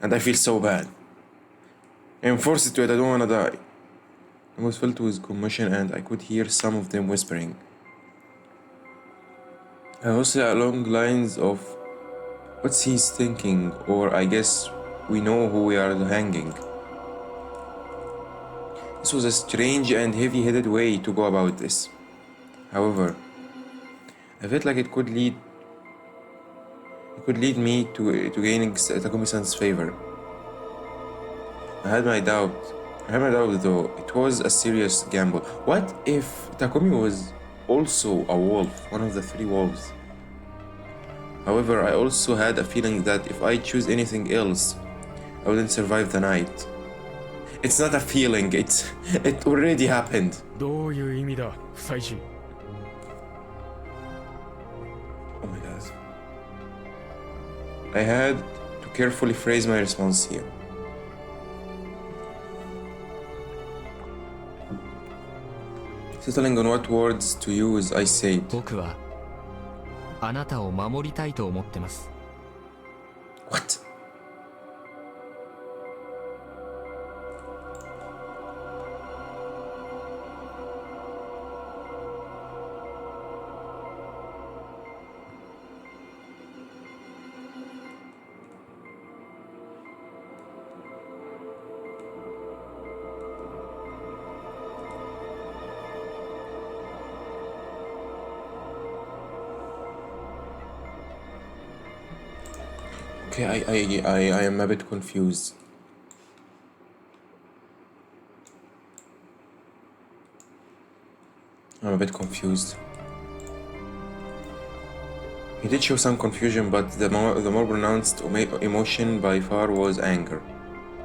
And I feel so bad. I'm forced to it, I don't wanna die. I was filled with commotion and I could hear some of them whispering. I was along lines of, what's he thinking? Or I guess we know who we are hanging. This was a strange and heavy-headed way to go about this. However, I felt like it could lead me to gaining Takumi-san's favor. I had my doubt though. It was a serious gamble. What if Takumi was also a wolf, one of the 3 wolves? However, I also had a feeling that if I choose anything else, I wouldn't survive the night. It's not a feeling, it already happened. どういう意味だ、不妻子。 Oh my god. I had to carefully phrase my response here. Settling on what words to use, I said. 僕はあなたを守りたいと思ってます。 What? Okay, I am a bit confused. I'm a bit confused. He did show some confusion, but the more pronounced emotion by far was anger.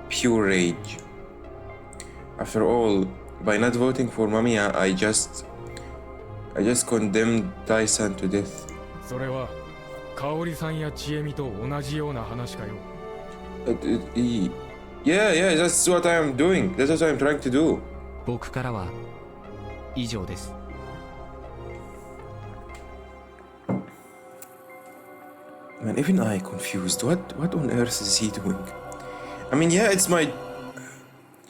Pure rage. After all, by not voting for Mamiya, I just condemned Tai-san to death. それは香織さんや千恵美と同じような話かよ。Yeah, that's what I am doing. That's what I'm trying to do. 僕からは以上です。 Man, even I confused. What on earth is he doing? I mean, yeah, it's my...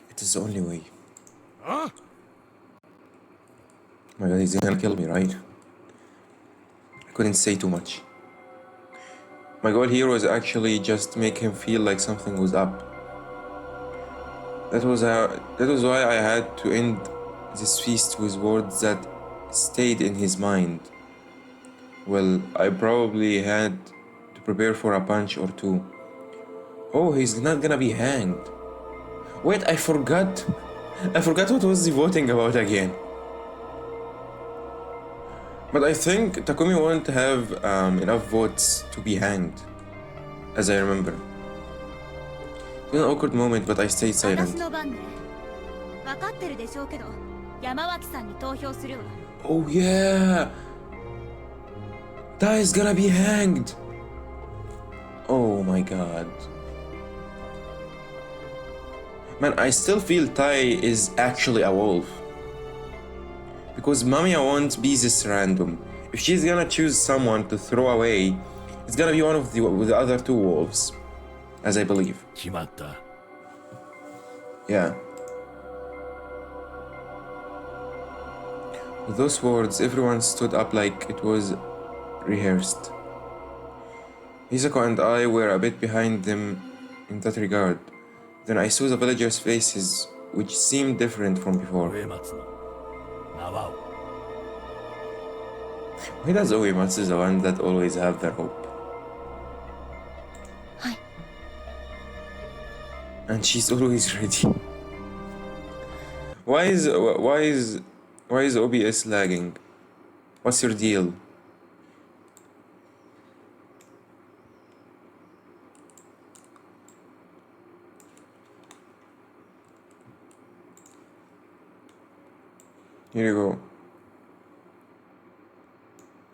It is the only way. Huh? My god, he's gonna kill me, right? I couldn't say too much. My goal here was actually just make him feel like something was up. That was why I had to end this feast with words that stayed in his mind. Well, I probably had to prepare for a punch or two. Oh, he's not gonna be hanged. Wait, I forgot what was the voting about again. But I think Takumi won't have enough votes to be hanged, as I remember. It was an awkward moment, but I stayed silent. 私の番ね。分かってるでしょうけど、山脇さんに投票するわ。Oh yeah! Tai is gonna be hanged! Oh my god. Man, I still feel Tai is actually a wolf. Because Mamiya won't be this random. If she's gonna choose someone to throw away, it's gonna be one of the other 2 wolves. As I believe. 決まった。 Yeah. With those words, everyone stood up like it was rehearsed. Hisako and I were a bit behind them in that regard. Then I saw the villagers' faces, which seemed different from before. 上松の名はを Why does Uematsu the one that always have the rope? Hi. And she's always ready. Why is OBS lagging? What's your deal? Here you go.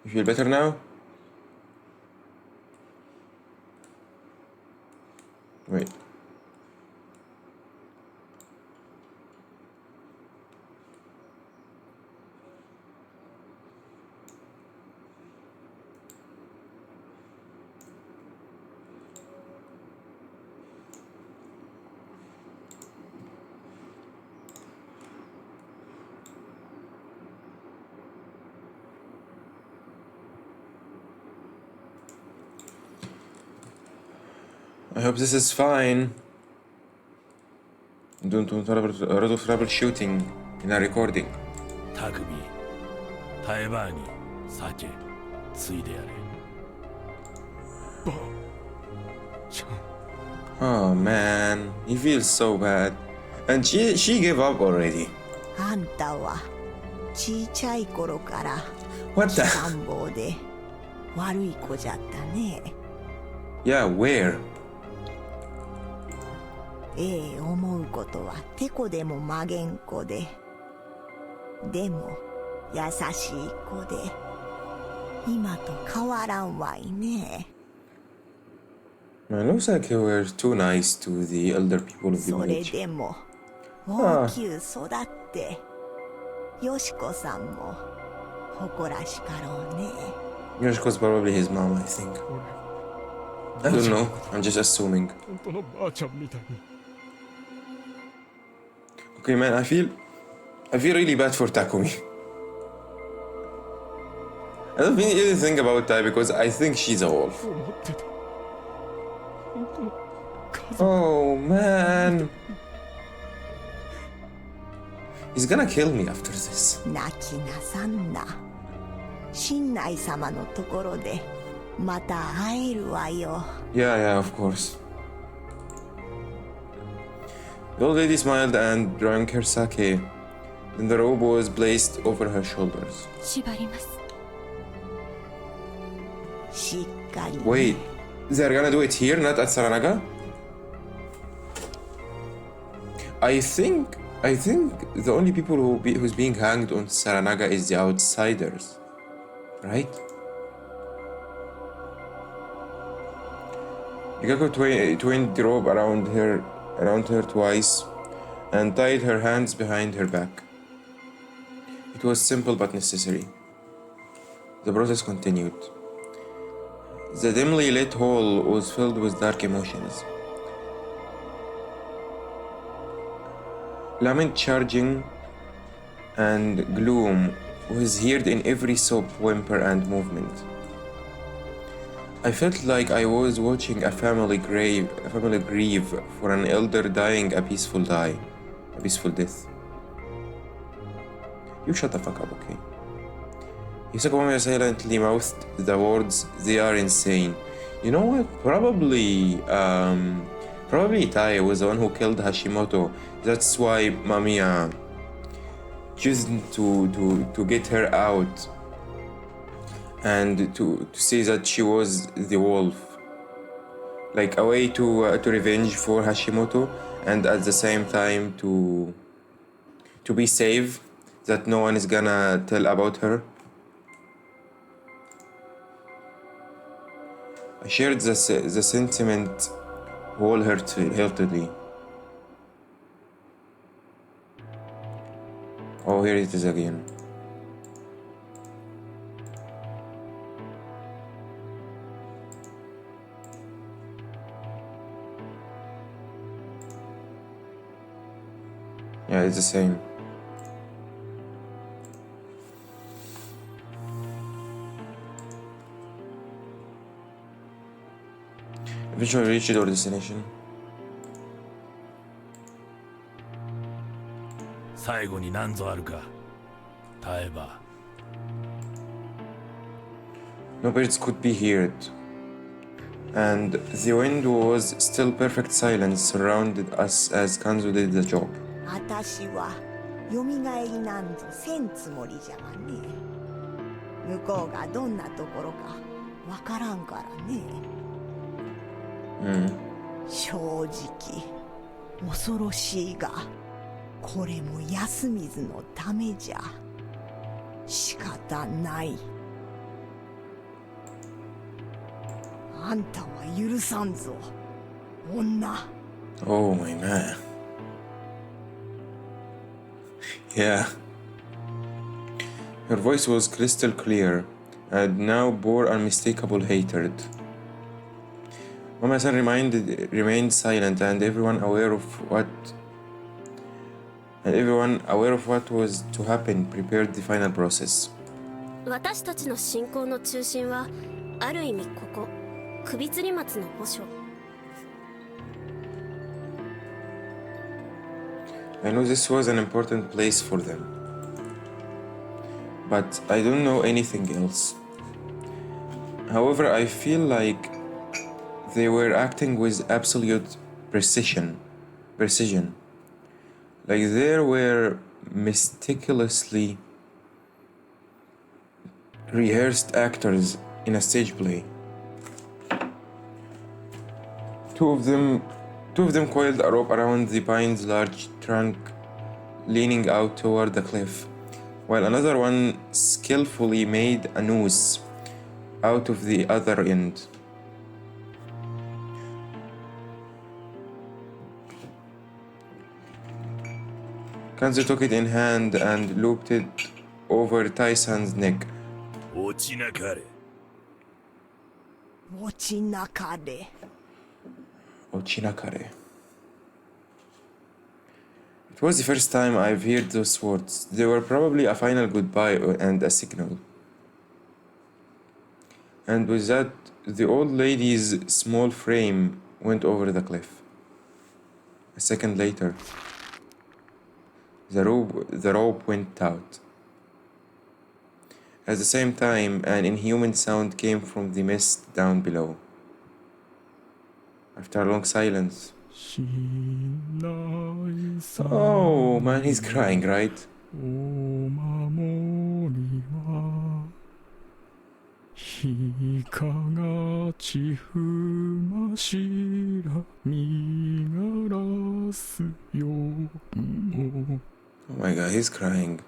You feel better now? Wait. I hope this is fine. Don't a lot of troubleshooting in a recording. 匠タエバーに酒ついでやれ Oh man, he feels so bad. And she gave up already. あんたはちいちゃい頃から What the? 乱暴で悪い子じゃったね。 Yeah, where? ええ思うことはてこでも曲げん子で、でも優しい子で、今と変わらんわいね。 Man, looks like you were too nice to the elder people of the それ village. でも大きゅう育って、よしこさんも誇らしかろうね。 Yoshiko's probably his mom, I think. I don't know, I'm just assuming. 本当のばあちゃんみたいに Okay, man, I feel really bad for Takumi. I don't really think about Tai because I think she's a wolf. 思ってた本当の家族 Oh man. He's gonna kill me after this. 泣きなさんな。親内様のところでまた会えるわよ。 Yeah, of course. The old lady smiled and drank her sake. Then the robe was placed over her shoulders. 縛ります。しっかりね。 Wait, they're gonna do it here, not at Saranaga? I think the only people who's being hanged on Saranaga is the outsiders, right? Rikako twined the robe around her twice and tied her hands behind her back. It was simple but necessary. The process continued. The dimly lit hall was filled with dark emotions. Lament charging and gloom was heard in every sob, whimper, and movement. I felt like I was watching a family grieve for an elder dying a peaceful death. You shut the fuck up, okay? Hisako silently mouthed the words, "They are insane." You know what? Probably Tai was the one who killed Hashimoto. That's why Mamiya chosen to get her out and to say that she was the wolf, like a way to revenge for Hashimoto, and at the same time to be safe, that no one is gonna tell about her. I shared the sentiment wholeheartedly. Oh, here it is again. Yeah, it's the same. Eventually reached our destination. 最後に何ぞあるか。耐えば。No birds could be heard, and the wind was still perfect silence surrounded us as Kanzo did the job. 私はよみがえりなんぞせんつもりじゃがね。向こうがどんなところかわからんからね。正直恐ろしいが、これも安水のためじゃ。仕方ない。あんたは許さんぞ、女。Oh my man. Yeah. Her voice was crystal clear and now bore unmistakable hatred. Mama-san remained silent, and everyone aware of what was to happen prepared the final process. 私たちの信仰の中心はある意味ここ首吊り松の墓所。 I know this was an important place for them, but I don't know anything else. However, I feel like they were acting with absolute precision. Like they were meticulously rehearsed actors in a stage play. Two of them coiled a rope around the pine's large trunk, leaning out toward the cliff, while another one skillfully made a noose out of the other end. Kanzo took it in hand and looped it over Tai-san's neck. 落ちなかれ。落ちなかれ。Ochinakare. It was the first time I've heard those words. They were probably a final goodbye and a signal. And with that, the old lady's small frame went over the cliff. A second later, the rope went out. At the same time, an inhuman sound came from the mist down below. After a long silence. Oh man, he's crying, right? Oh my god, he's crying.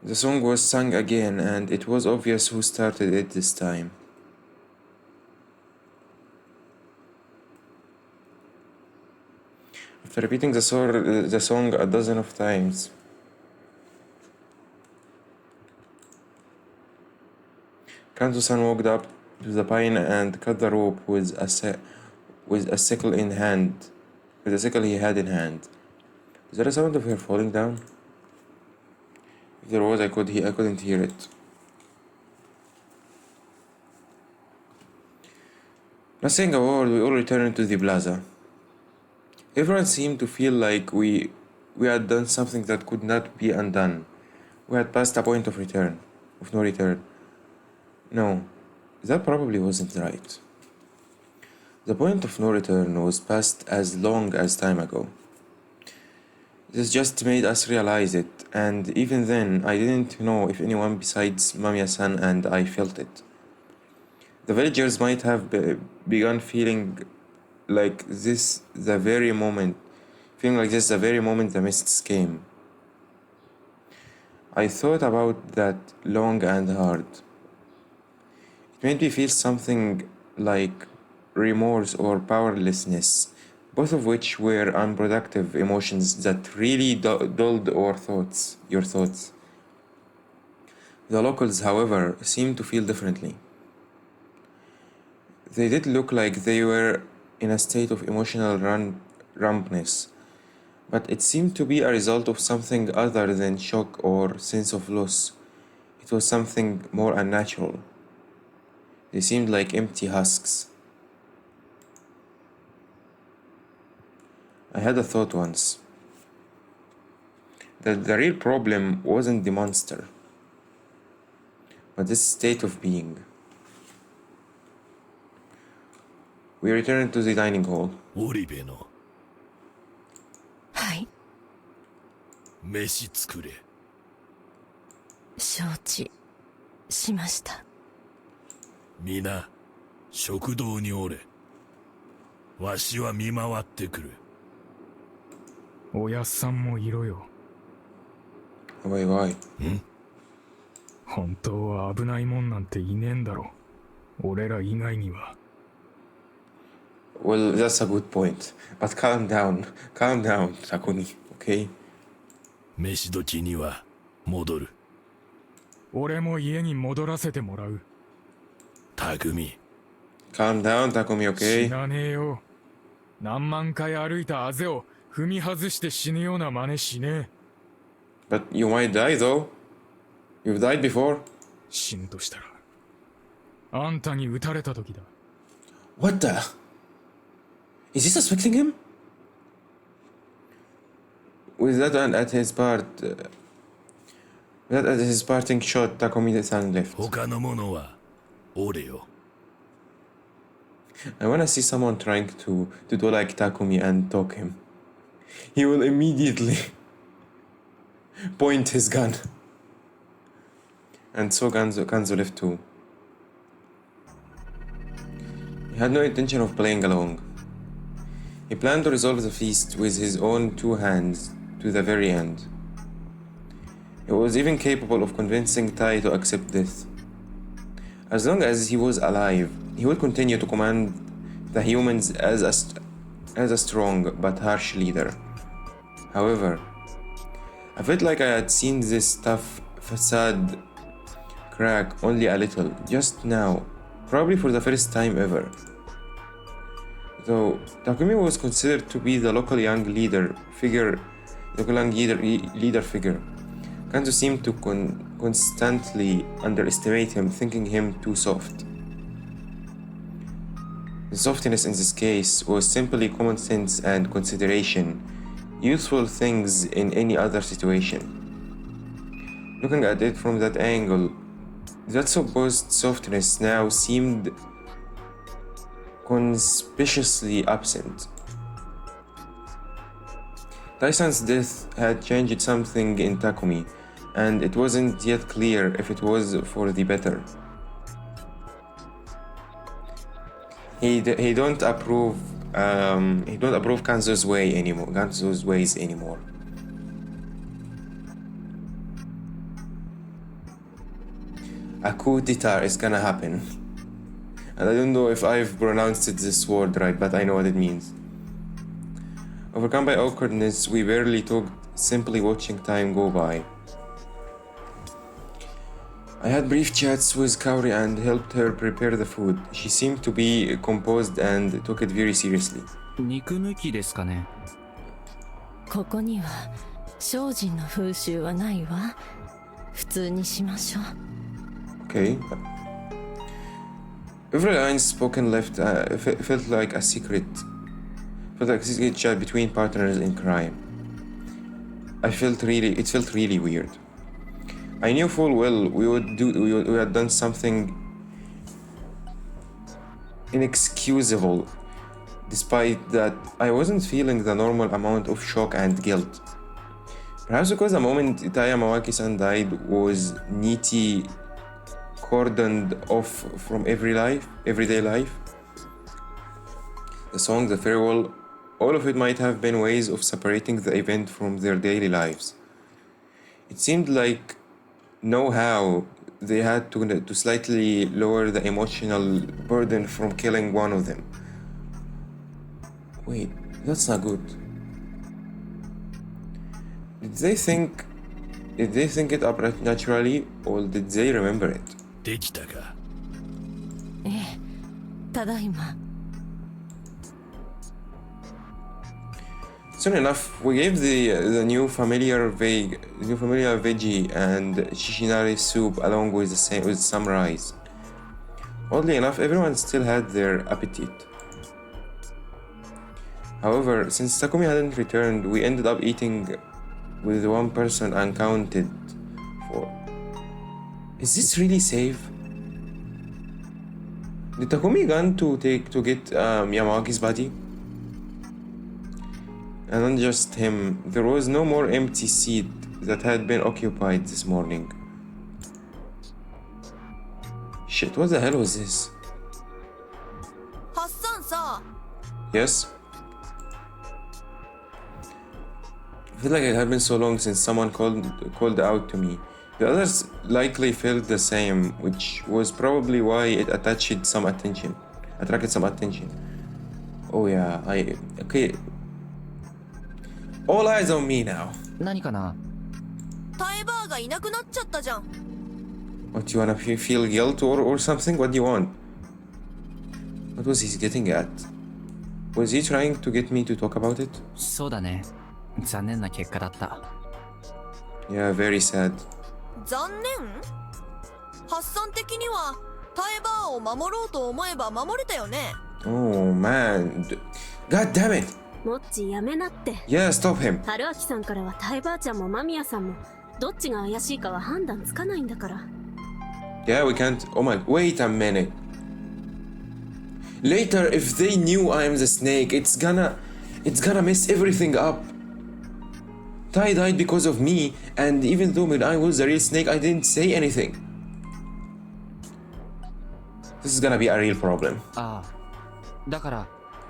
The song was sung again, and it was obvious who started it this time. After repeating the song a dozen of times, Kanzo-san walked up to the pine and cut the rope with a sickle in hand. With a sickle he had in hand. Is there a sound of her falling down? If there was, I couldn't hear it. Not saying a word, we all returned to the plaza. Everyone seemed to feel like we had done something that could not be undone. We had passed a point of no return. No, that probably wasn't right. The point of no return was passed as long as time ago. This just made us realize it, and even then, I didn't know if anyone besides Mamiya-san and I felt it. The villagers might have begun feeling like this the very moment the mists came. I thought about that long and hard. It made me feel something like remorse or powerlessness, both of which were unproductive emotions that really dulled your thoughts. The locals, however, seemed to feel differently. They did look like they were in a state of emotional numbness, but it seemed to be a result of something other than shock or sense of loss. It was something more unnatural. They seemed like empty husks. I had a thought once. that the real problem wasn't the monster, but this state of being. We returned to the dining hall. オリベのはい、飯作れ。承知しました。皆食堂におれ。わしは見回ってくる。おやっさんもいろよ。おいおい。本当は危ないもんなんていねえんだろ。俺ら以外には。Well, that's a good point. But calm down, Takumi, okay? 飯時には戻る。俺も家に戻らせてもらう。匠。Calm down, Takumi, okay? 死なねえよ。何万回歩いたあぜを踏み外して死ぬような真似しねえ。But you might die though. You've died before. 死ぬとしたら、あんたに撃たれた時だ。What the? Is he suspecting him? With that and at his parting shot, Takumi-san left. 他の者はおれよ。I wanna see someone trying to do like Takumi and talk him. He will immediately point his gun. And so Kanzo left too. He had no intention of playing along. He planned to resolve the feast with his own two hands to the very end. He was even capable of convincing Tai to accept death. As long as he was alive, he would continue to command the humans as a strong but harsh leader. However, I felt like I had seen this tough facade crack only a little, just now, probably for the first time ever. Though Takumi was considered to be the local young leader figure, Kanzo seemed to constantly underestimate him, thinking him too soft. The softness in this case was simply common sense and consideration, useful things in any other situation. Looking at it from that angle, that supposed softness now seemed conspicuously absent. Taisan's death had changed something in Takumi, and it wasn't yet clear if it was for the better. He don't approve Kanzo's ways anymore. A coup d'etat is gonna happen. And I don't know if I've pronounced this word right, but I know what it means. Overcome by awkwardness, we barely talked, simply watching time go by. I had brief chats with Kaori and helped her prepare the food. She seemed to be composed and took it very seriously. 肉抜きですかね。ここには精進の風習はないわ。普通にしましょう。Okay. Every line spoken felt like a secret. Felt like a secret chat between partners in crime. It felt really weird. I knew full well we had done something inexcusable. Despite that, I wasn't feeling the normal amount of shock and guilt. Perhaps because the moment Itaya Mawaki-san died was neatly cordoned off from everyday life. The song, the farewell, all of it might have been ways of separating the event from their daily lives. It seemed like how they had to slightly lower the emotional burden from killing one of them. Wait, that's not good. Did they think it up naturally, or did they remember it? できたか。ええ、ただいま。Soon enough, we gave the new familiar veggie and shishinari soup along with some rice. Oddly enough, everyone still had their appetite. However, since Takumi hadn't returned, we ended up eating with one person uncounted for. Is this really safe? Did Takumi gone to get Yamagi's body? And not just him, there was no more empty seat that had been occupied this morning. Shit, what the hell was this? Hassan-san. Yes? I feel like it had been so long since someone called out to me. The others likely felt the same, which was probably why it attracted some attention. Oh yeah, okay. All eyes on me now. 何かな？タイバーがいなくなっちゃったじゃん。 What, you wanna feel guilt or something? What do you want? What was he getting at? Was he trying to get me to talk about it? そうだね。残念な結果だった。Yeah, very sad. 残念？ハッサン的にはタイバーを守ろうと思えば守れたよね。 Oh man. God damn it! モッチやめなって。 Yeah, stop him. 春明さんからはタイバーちゃんも間宮さんもどっちが怪しいかは判断つかないんだから。 Yeah, we can't. Oh my. Wait a minute. Later, if they knew I am the snake, it's gonna mess everything up. Tai died because of me, and even though when I was the real snake, I didn't say anything. This is gonna be a real problem. ああ。だから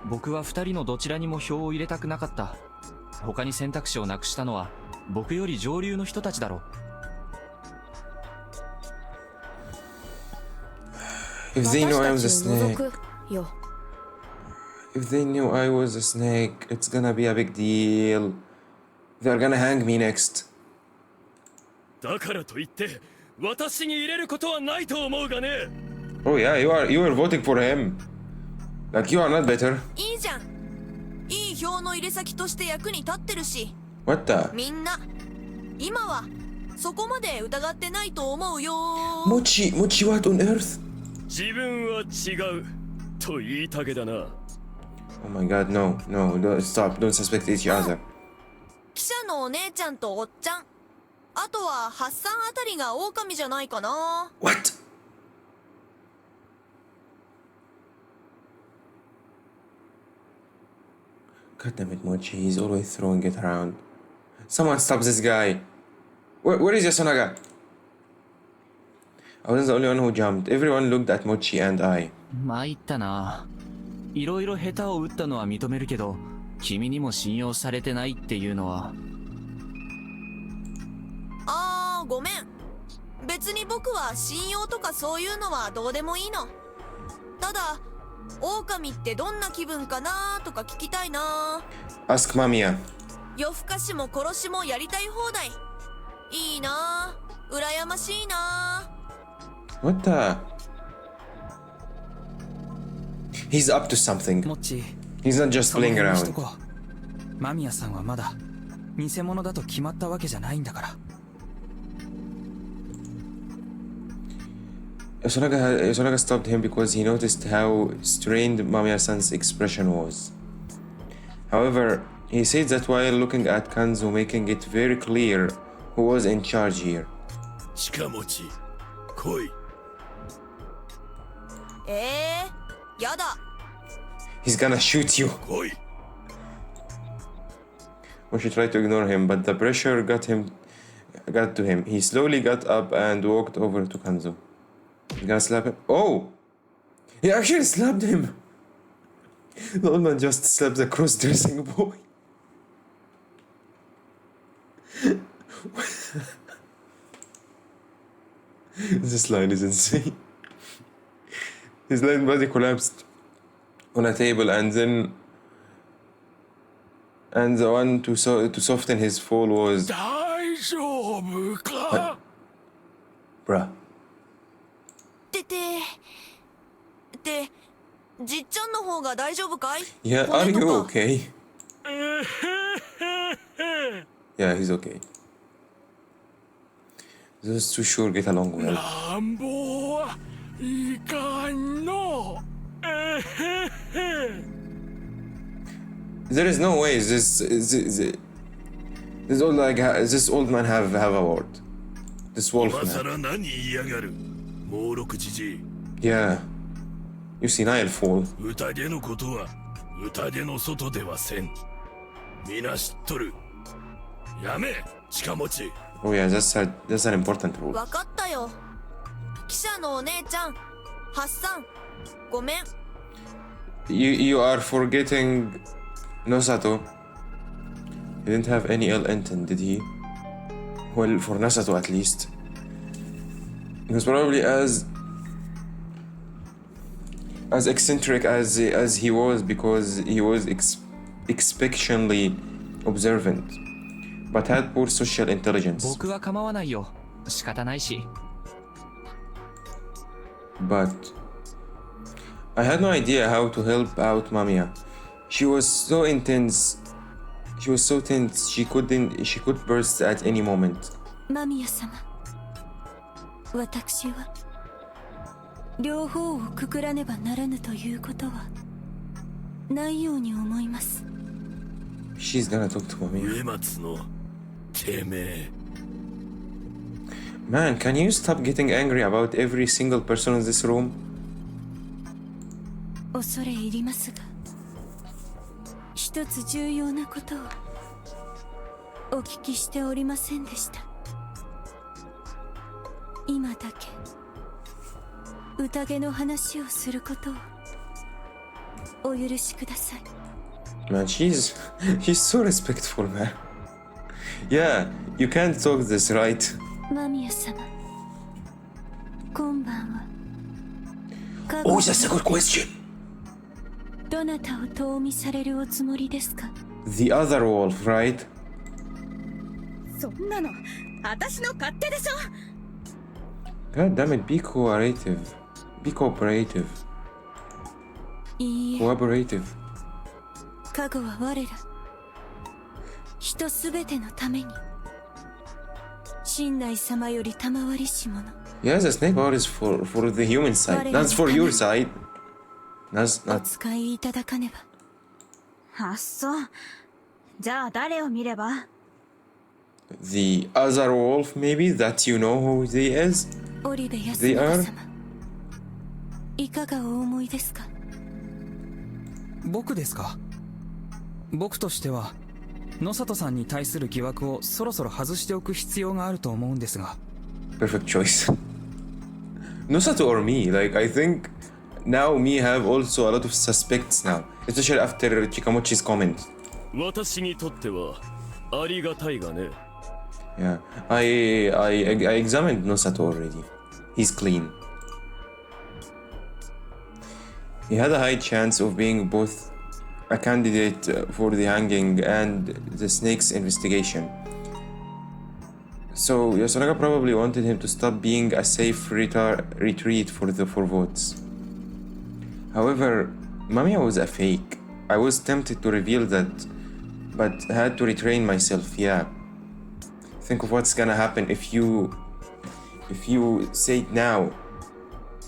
僕は2人のどちらにも票を入れたくなかった。他に選択肢をなくしたのは僕より上流の人たちだろう。If they knew I was a snake, if they knew I was a snake, it's gonna be a big deal. They're gonna hang me next. だからといって私に入れることはないと思うがね。 Oh yeah, you are voting for him. Like you are not better. いいじゃん。いい票の入れ先として役に立ってるし。 What the? みんな今はそこまで疑ってないと思うよ。 Mochi, what on earth? 自分は違うと言いたげだな。 Oh my god, no, don't stop, don't suspect each other. 記者のお姉ちゃんとおっちゃん、あとはハッサンあたりが狼じゃないかな。 What? God damn it, Mochi, he's always throwing it around. Someone stop this guy. Where is Yasunaga? I wasn't the only one who jumped. Everyone looked at Mochi and I. 参ったな。いろいろ下手を打ったのは認めるけど、君にも信用されてないっていうのは。ごめん。別に僕は信用とかそういうのはどうでもいいの。ただ、狼ってどんな気分かなとか聞きたいな。 Ask Mamiya. 夜更かしも殺しもやりたい放題。いいな。羨ましいな。 What the? He's up to something. モッチ、 He's not just playing その辺にしと around. こう。間宮さんはまだ偽物だと決まったわけじゃないんだから。Yasunaga stopped him because he noticed how strained Mamiya-san's expression was. However, he said that while looking at Kanzo, making it very clear who was in charge here. 近持ち来い。やだ。 He's gonna shoot you. 来い。 Mochi tried to ignore him, but the pressure got to him. He slowly got up and walked over to Kanzo. He's gonna slap him. Oh! He actually slapped him! The old man just slapped the cross-dressing boy. This line is insane. His line body collapsed on a table, and the one to soften his fall was 大丈夫か？ bruh. ってじっちゃんの方が大丈夫かい？ Yeah, are you okay? Yeah, he's okay. Those two sure get along well. 乱暴はいかんの。 There is no way this This old man have a word. This wolf 今 man. さら何言いやがる猛録じじい Yeah. You see Nile fall. 宴のことは宴の外ではせん皆知っとるやめ近持ち Oh yeah, that's an important rule. わかったよ。記者のお姉ちゃん、ハッサン、ごめん。You are forgetting Nosato. He didn't have any ill intent, did he? Well, for Nosato at least. He was probably as eccentric as he was because he was exceptionally observant, but had poor social intelligence. 僕は構わないよ。仕方ないし。But I had no idea how to help out Mamiya. She was so intense. She was so tense. She could burst at any moment. 間宮様、私は両方をくくらねばならぬということはないように思います。 She's gonna talk to Mamiya. 上松のてめえ Man, can you stop getting angry about every single person in this room? 恐れ入りますが、一つ重要なことをお聞きしておりませんでした。今だけ宴の話をすることをお許しください。 Man, she's so respectful, man. Yeah, you can't talk this, right? 間宮様、今晩は Oh, that's a good question. どなたを遠見されるおつもりですか？ The other wolf, right? そんなの私の勝手でしょ。 God damn it, be cooperative. Be cooperative. いいえ、 Cooperative. 加護は我ら人すべてのために神内様より賜りし者。 Yeah, the snake power is for the human side. That's for your side. That's お not. 使いいただかねば。あっそう。じゃあ誰を見れば？ The other wolf, maybe, that you know who he is? 織部康 They 政 are? 様、いかがお思いですか？僕ですか。僕としては野里さんに対する疑惑をそろそろ外しておく必要があると思うんですが。 Perfect choice. Nosato or me? Like, I think now me have also a lot of suspects now, especially after Chikamochi's comment. 私にとってはありがたいがね。 Yeah, I examined Nosato already. He's clean. He had a high chance of being both a candidate for the hanging and the snake's investigation. So Yasunaga probably wanted him to stop being a safe retreat for votes. However, Mamiya was a fake. I was tempted to reveal that, but had to retrain myself. Yeah. Think of what's gonna happen if you say it now.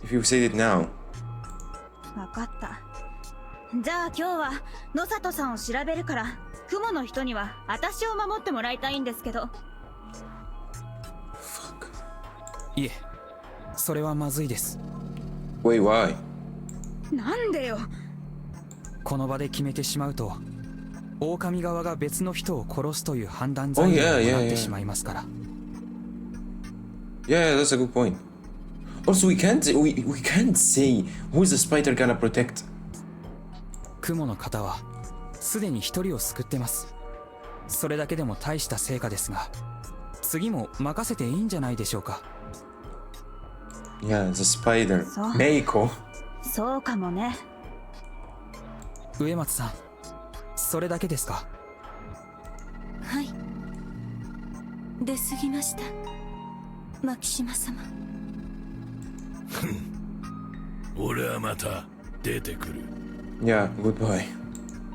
If you say it now. わかった。じゃあ今日は野里さんを調べるから、雲の人には私を守ってもらいたいんですけど。いえ、それはまずいです。 Wait, why? なんでよ。この場で決めてしまうと狼側が別の人を殺すという判断材料になってしまいますから。 Yeah, that's a good point. Also, we can't say who's the spider gonna protect. 雲の方はすでに一人を救ってます。それだけでも大した成果ですが、次も任せていいんじゃないでしょうか。 Yeah, the spider. Meiko. そうかもね。植松さん、それだけですか？はい。出過ぎました。牧島様。俺はまた出てくる。 Yeah, goodbye.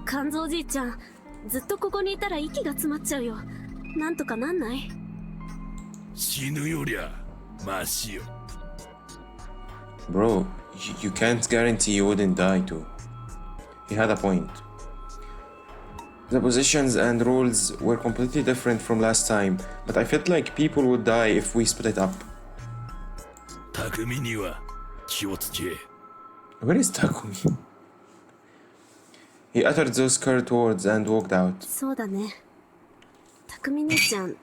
肝臓じいちゃん、ずっとここにいたら息が詰まっちゃうよ。なんとかなんない？死ぬよりゃマシよ。 Bro, you can't guarantee you wouldn't die too. He had a point. The positions and rules were completely different from last time, but I felt like people would die if we split up. 匠には気をつけ。 Where is Takumi? He uttered those curt words and walked out. そうだね。匠姉ちゃん、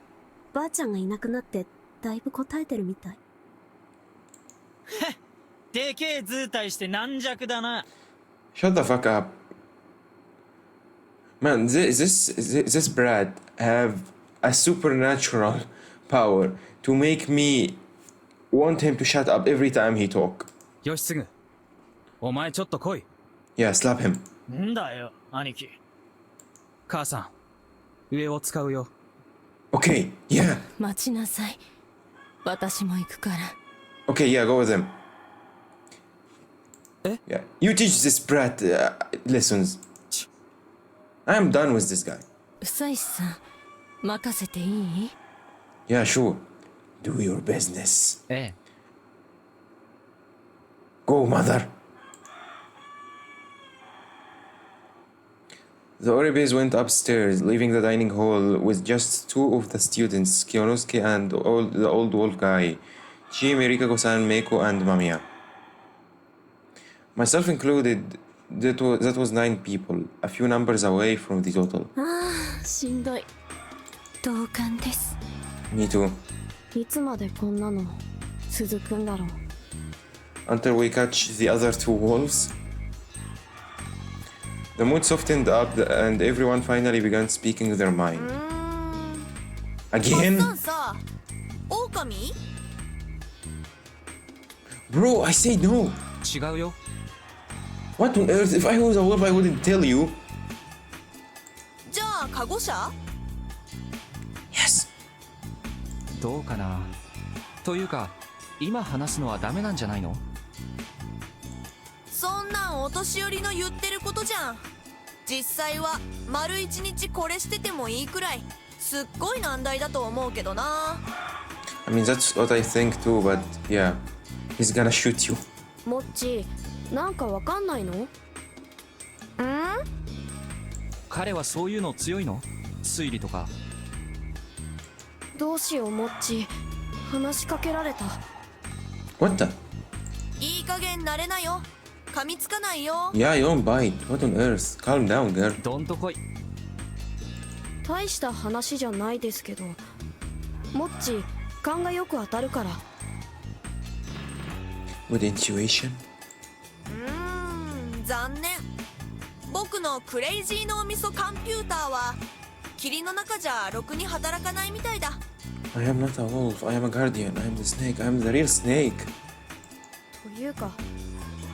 ばあちゃんがいなくなってだいぶ答えてるみたい。でけえ図体して軟弱だな。 Shut the fuck up. Man, this brat have a supernatural power to make me want him to shut up every time he talk. よしすぐ。お前ちょっと来い。 Yeah, slap him. んだよ、兄貴。母さん、上を使うよ。Okay, yeah. 待ちなさい。私も行くから。Okay, yeah, go with him. Yeah, you teach this brat lessons. I'm done with this guy. ウサイさん、任せていい？ Yeah, sure. Do your business. ええ。 Go, mother. The Oribes went upstairs, leaving the dining hall with just two of the students, Kionosuke and the old wolf guy, Chimi, Rikako-san, Meiko, and Mamiya. Myself included, that was 9 people, a few numbers away from the total. ああ、しんどい。同感です。 Me too. いつまでこんなの続くんだろう。 Until we catch the other 2 wolves. The mood softened up and everyone finally began speaking their mind. Again? さんさ、狼？ Bro, I said no. 違うよ。 What on earth? If I was a wolf, I wouldn't tell you. じゃあカゴ車？ Yes. どうかな。というか、今話すのはダメなんじゃないの？そんなんお年寄りの言ってることじゃん。実際は丸一日これしててもいいくらいすっごい難題だと思うけどな。 I mean, that's what I think too, but yeah, he's gonna shoot you. もっち、なんかわかんないの？ん？彼はそういうの強いの？推理とか。どうしよう、もっち。話しかけられた。What the? いい加減慣れなよ。噛みつかないよ。 Yeah, you don't bite. What on earth? Calm down, girl. どんとこい。大した話じゃないですけど、もっち、勘がよく当たるから。With intuition? 残念。僕のクレイジー脳みそコンピューターは霧の中じゃろくに働かないみたいだ。 I am not a wolf. I am a guardian. I am the snake. I am the real snake. というか、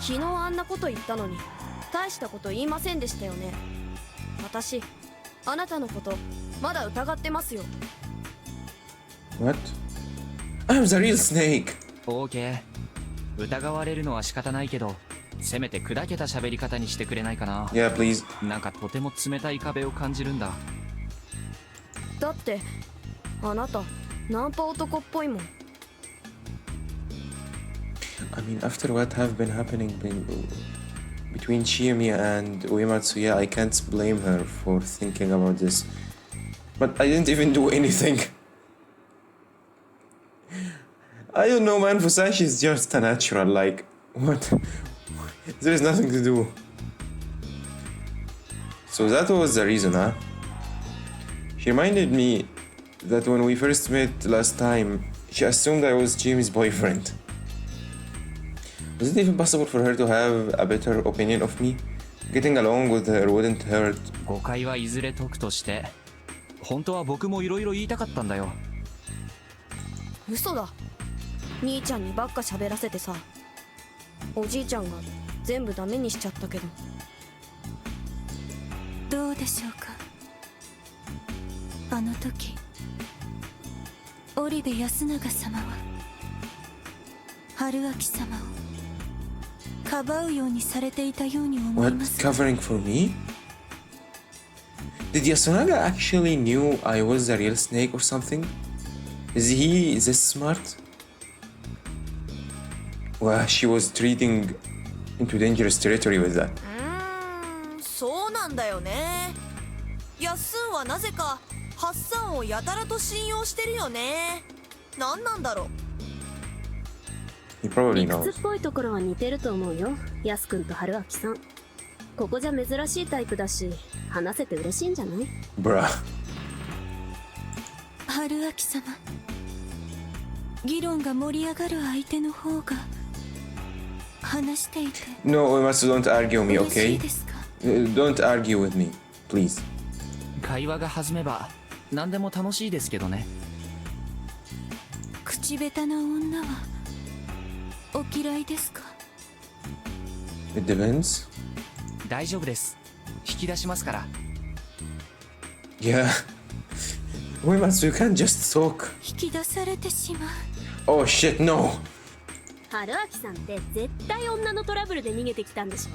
昨日あんなこと言ったのに大したこと言いませんでしたよね。私、あなたのことまだ疑ってますよ。 What? I am the real snake. OK。疑われるのは仕方ないけど、せめて砕けた喋り方にしてくれないかな。Yeah, please. なんかとても冷たい壁を感じるんだ。だってあなたナンパ男っぽいもん。 I mean, after what have been happening between Chiyomi and Uematsu, yeah, I can't blame her for thinking about this. But I didn't even do anything. I don't know, man. Fusashi is just a natural. Like, what? There is nothing to do. So that was the reason, huh? She reminded me that when we first met last time, she assumed I was Jimmy's boyfriend. Was it even possible for her to have a better opinion of me? Getting along with her wouldn't hurt. 誤解はいずれ解くとして、本当は僕もいろいろ言いたかったんだよ。嘘だ。兄ちゃんにばっか喋らせてさ。おじいちゃんが全部ダメにしちゃったけど。どうでしょうか。あの時織部安永様は春明様をかばうようにされていたように思い What? ます。 Covering for me? Did Yasunaga actually knew I was the real snake or something? Is he this smart? Well, she was treading into dangerous territory with that. そうなんだよね。やっすんはなぜかハッサンをやたらと信用してるよね。何なんだろう。 He probably 理屈 knows. っぽいところは似てると思うよ、ヤス君と春明さん。ここじゃ珍しいタイプだし、話せて嬉しいんじゃない？ Bruh. 春明様、議論が盛り上がる相手の方が話していて No, Uematsu, don't argue me, 嬉し okay? いですか？ Don't argue with me, please. 会話が弾めば何でも楽しいですけどね。口下手な女はお嫌いですか？ It depends. 大丈夫です。引き出しますから。Yeah. Uematsu, you can't just talk. 引き出されてしまう。 Oh shit, no. 春明さんって絶対女のトラブルで逃げてきたんでしょ。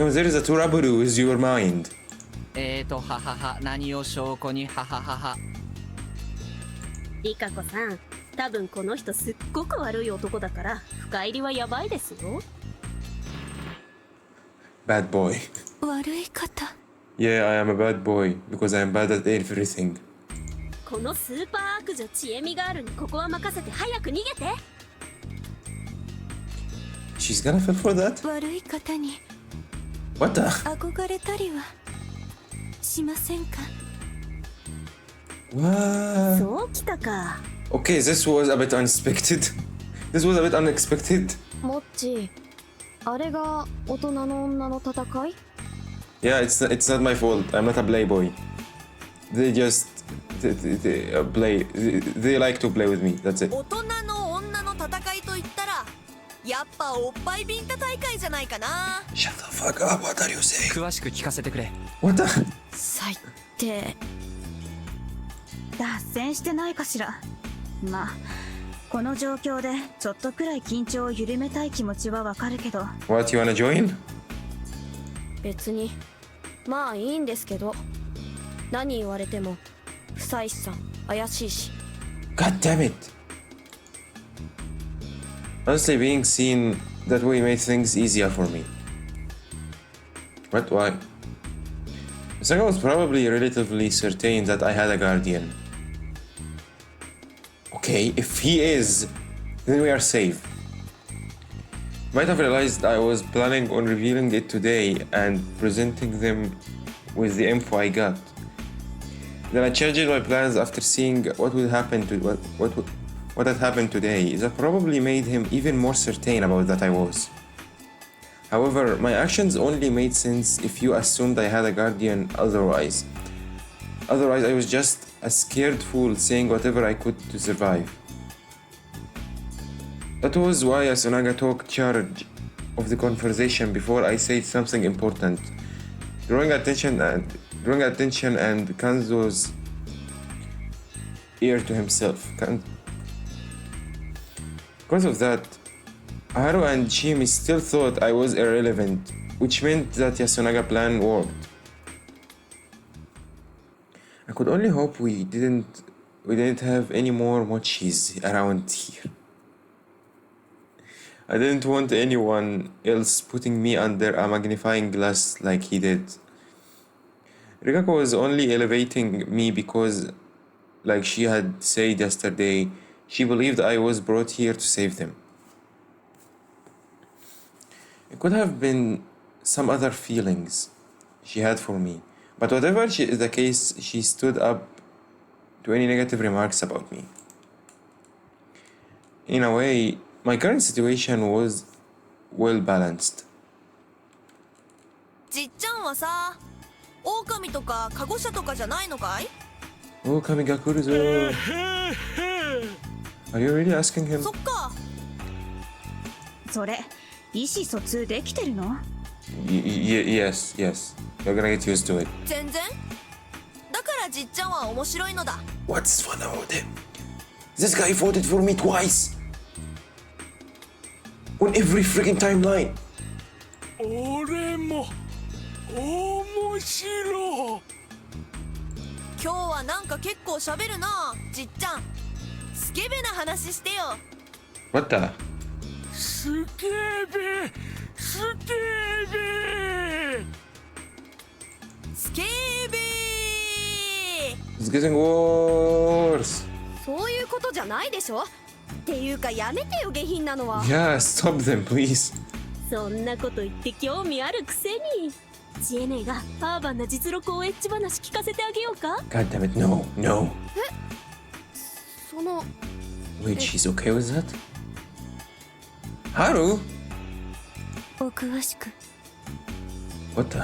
No, there is a trouble with your mind. ははは、何を証拠に、はははは。リカコさん、多分この人すっごく悪い男だから深入りはやばいですよ。 Bad boy. 悪い方。 Yeah, I am a bad boy because I am bad at everything. このスーパー悪女チエミガールにここは任せて早く逃げて。 She's gonna fall for that? 悪い方に What the? 憧れたりはしませんか？ What? そうきたか。 Okay, this was a bit unexpected. This was a bit unexpected. モッチ、あれが大人の女の戦い？ Yeah, it's not my fault. I'm not a playboy. They just play. They like to play with me. That's it. 大人の女の戦いといったらやっぱおっぱいビンタ大会じゃないかな。 Shut the fuck up. What are you saying? 詳しく聞かせてくれ。What the? 最低。脱線してないかしら。まあこの状況でちょっとくらい緊張を緩めたい気持ちはわかるけど。 What, you wanna join? 別にまあいいんですけど、何言われても不採しさん怪しいし。 God damn it. Honestly, being seen that way made things easier for me. What? Why? Saga was probably relatively certain that I had a guardian. Okay, if he is, then we are safe. Might have realized I was planning on revealing it today and presenting them with the info I got. Then I changed my plans after seeing what would happen to what had happened today. That probably made him even more certain about that I was. However, my actions only made sense if you assumed I had a guardian otherwise. Otherwise, I was just a scared fool saying whatever I could to survive. That was why Yasunaga took charge of the conversation before I said something important, drawing attention and Kanzo's ear to himself. Because of that, Haru and Shimi still thought I was irrelevant, which meant that Yasunaga plan worked. I could only hope we didn't have any more mochis around here. I didn't want anyone else putting me under a magnifying glass like he did. Rikako was only elevating me because, like she had said yesterday, she believed I was brought here to save them. It could have been some other feelings she had for me, but whatever is the case, she stood up to any negative remarks about me. In a way, my current situation was well balanced. じっちゃんはさ、狼とかカゴ車とかじゃないのかい？狼が来るぞ。Are you really asking him? そっか。それ意思疎通できてるの？ Yes. You're gonna get used to it. 全然。だからじっちゃんは面白いのだ。 What's fun about him? This guy voted for me twice. On every freaking timeline. 俺も面白い。今日はなんか結構喋るな、じっちゃん。スケベな話してよ。 What the? スケベ。スケ It's getting worse. そういうことじゃないでしょ。っていうかやめてよ下品なのは。 Yeah, stop them, please. そんなこと言って興味あるくせに。ジエネがアーバンな実録をエッチ話聞かせてあげようか。 God damn it, no, no. その Wait, she's okay with that? Haru? お詳しく。 What the?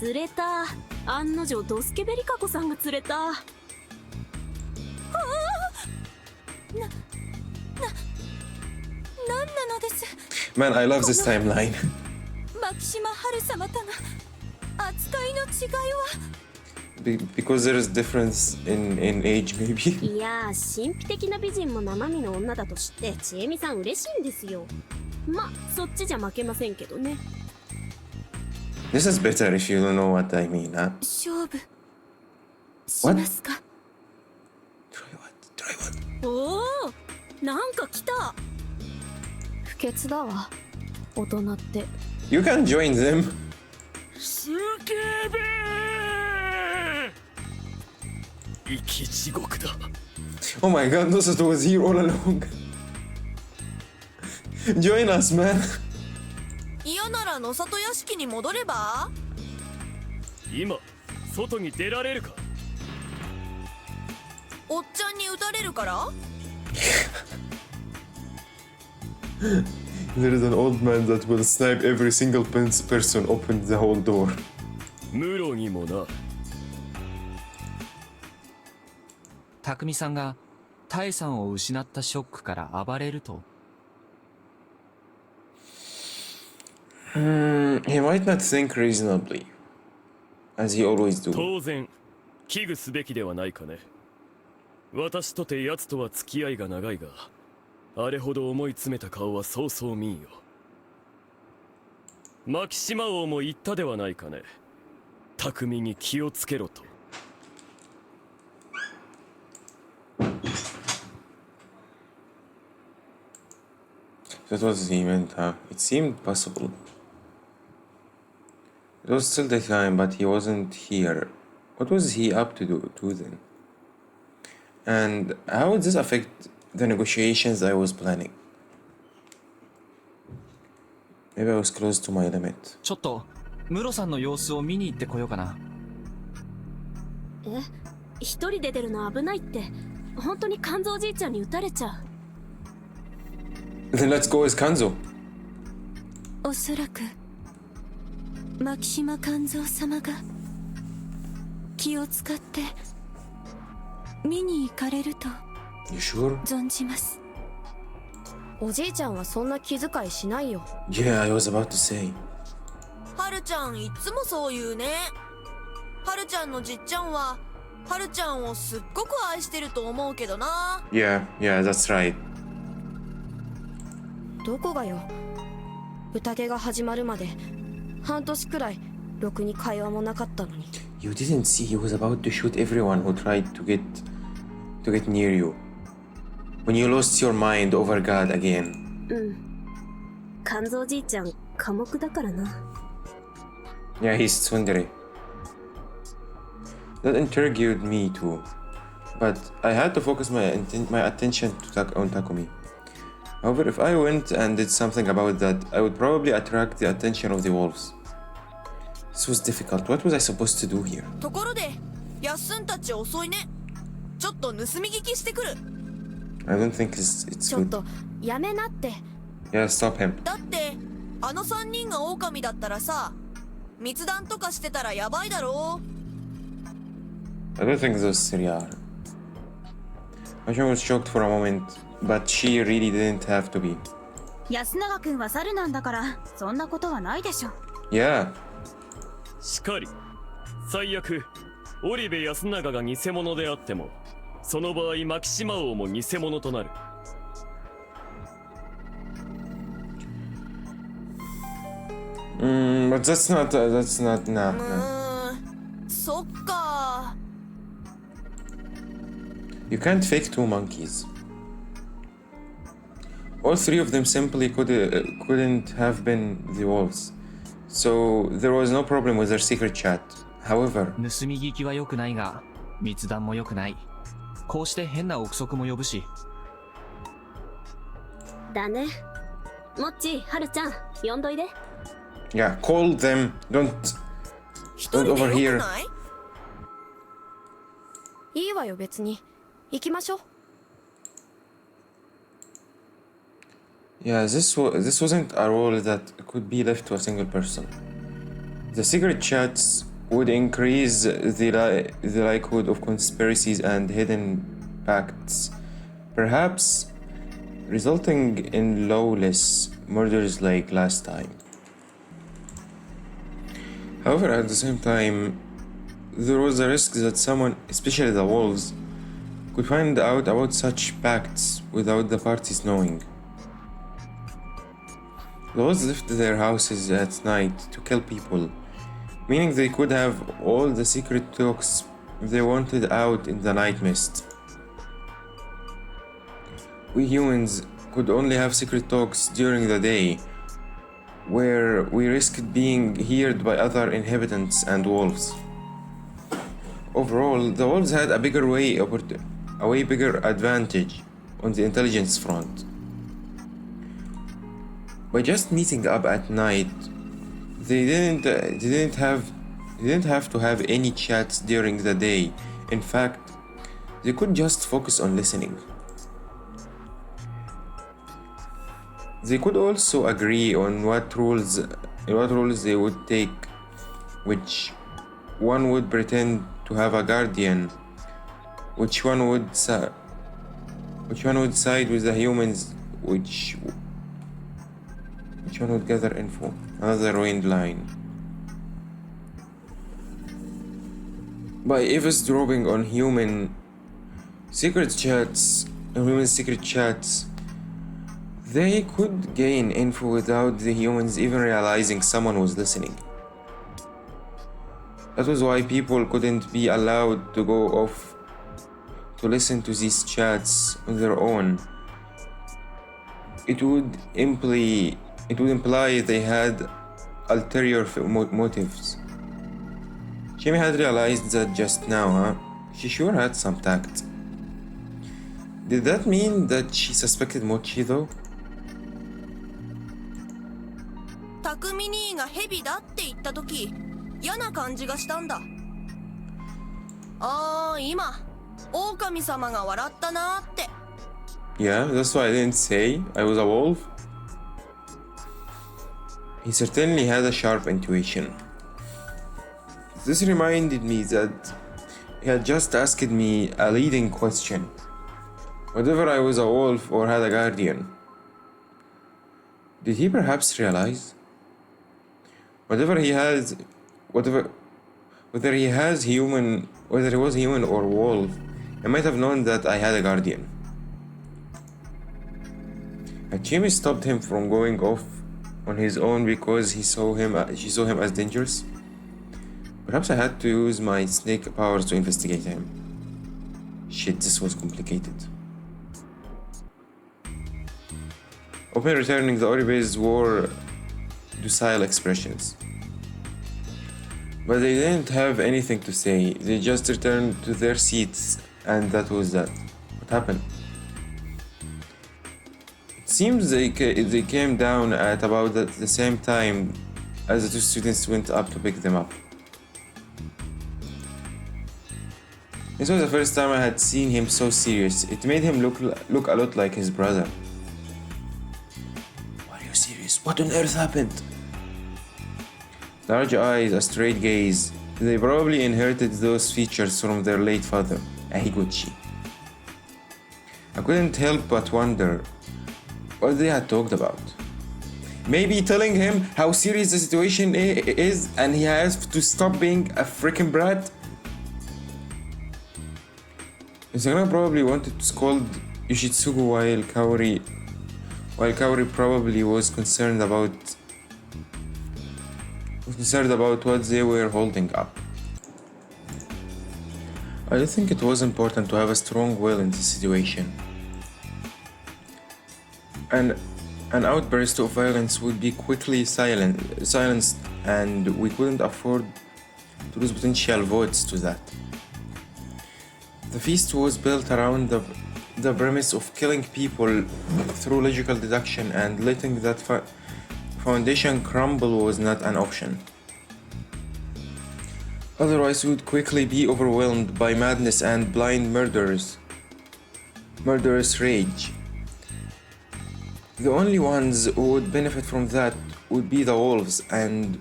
釣れた。案の定ドスケベリカコさんが釣れた。なんなのです。 Man, I love this timeline. 牧島春様との扱いの違いは。 Because there is difference in age, maybe. いやー、神秘的な美人も生身の女だと知ってちえみさん嬉しいんですよ。ま、そっちじゃ負けませんけどね。 This is better if you don't know what I mean, huh? 勝負しますか。おお、なんか来た。不潔だわ大人って。 You can join them. スケベー、生き地獄だ。 Oh my god, Nosato was here all along. Join us, man. 嫌なら野里屋敷に戻れば。今外に出られるか。おっちゃんに撃たれるから。 There is an old man that will snipe every single person open the whole door. ムロにもな。匠さんがタエさんを失ったショックから暴れると。He might not think reasonably, as he always do. 当然危惧すべきではないかね。私とて奴とは付き合いが長いが、あれほど思い詰めた顔はそうそう見んよ。牧島王も言ったではないかね。匠に気をつけろと。 That was he meant, huh? It seemed possible. It was still the time, but he wasn't here. What was he up to do then? And how would this affect the negotiations I was planning? Maybe I was close to my limit. ちょっとムロさんの様子を見に行ってこようかな。え、一人で出るの危ないって。本当に肝臓じいちゃんに撃たれちゃう。 Then let's go as Kanzo. おそらく牧島勘蔵様が気を使って見に行かれると You sure? 存じます。おじいちゃんはそんな気遣いしないよ。 Yeah, I was about to say. はるちゃんいつもそう言うね。はるちゃんのじっちゃんははるちゃんをすっごく愛してると思うけどな。 Yeah, that's right. どこがよ。宴が始まるまで半年くらいろくに会話もなかったのに。 You didn't see he was about to shoot everyone who tried to get near you. When you lost your mind over God again. うん。肝臓じいちゃん寡黙だからな。 Yeah, he's tsundere. That intrigued me too. But I had to focus my attention on Takumi. However, if I went and did something about that, I would probably attract the attention of the wolves. This was difficult. What was I supposed to do here? ところでやっすんたち遅いね。ちょっと盗み聞きしてくる。 I don't think it's ちょっ good. とやめなって。 Yeah, stop him. だってあの3人が狼だったらさ、密談とかしてたらやばいだろう。 I don't think those three are. Masha was shocked for a moment, but she really didn't have to be. 安永君は猿なんだからそんなことはないでしょ。 Yeah. しかり最悪織部安永が偽物であってもその場合牧島王も偽物となる。But that's not nah. そっか。 You can't fake two monkeys. All three of them simply couldn't have been the wolves. So there was no problem with their secret chat. However, 盗み聞きは良くないが密談も良くない。こうして変な憶測も呼ぶし。だね。もっち、はるちゃん、呼んどいで。Yeah, call them. Don't overhear. いいわよ別に。行きましょう。Yeah, this wasn't a role that could be left to a single person. The secret chats would increase the likelihood of conspiracies and hidden pacts, perhaps resulting in lawless murders like last time. However, at the same time, there was a risk that someone, especially the wolves, could find out about such pacts without the parties knowing. The wolves left their houses at night to kill people, meaning they could have all the secret talks they wanted out in the night mist. We humans could only have secret talks during the day, where we risked being heard by other inhabitants and wolves. Overall, the wolves had a way bigger advantage on the intelligence front. By just meeting up at night, they didn't have to have any chats during the day. In fact, they could just focus on listening. They could also agree on what roles they would take, which one would pretend to have a guardian, which one would side with the humans, which one would gather info. Another ruined line. By eavesdropping on human secret chats, they could gain info without the humans even realizing someone was listening. That was why people couldn't be allowed to go off to listen to these chats on their own. It would imply they had ulterior motives. Jamie had realized that just now, huh? She sure had some tact. Did that mean that she suspected Mochi though? 匠兄がヘビだって言った時、嫌な感じがしたんだ。今、狼様が笑ったなって。Yeah, that's why I didn't say I was a wolf. He certainly had a sharp intuition. This reminded me that he had just asked me a leading question. Whether I was a wolf or had a guardian. Did he perhaps realize? Whether he was human or wolf, I might have known that I had a guardian. Had Jimmy stopped him from going off on his own because she saw him as dangerous? Perhaps I had to use my snake powers to investigate him. Shit, this was complicated. Upon returning, the Oribes wore docile expressions. But they didn't have anything to say. They just returned to their seats, and that was that. What happened? It seems they came down at about the same time as the two students went up to pick them up. This was the first time I had seen him so serious. It made him look a lot like his brother. Are you serious? What on earth happened? Large eyes, a straight gaze. They probably inherited those features from their late father, Ahiguchi. I couldn't help but wonder what they had talked about. Maybe telling him how serious the situation is and he has to stop being a freaking brat? Isagana probably wanted to scold Yoshitsugu while Kaori probably was concerned about what they were holding up. I don't think it was important to have a strong will in this situation. An outburst of violence would be quickly silenced, and we couldn't afford to lose potential votes to that. The feast was built around the premise of killing people through logical deduction, and letting that foundation crumble was not an option. Otherwise, we would quickly be overwhelmed by madness and blind murderous rage. The only ones who would benefit from that would be the wolves, and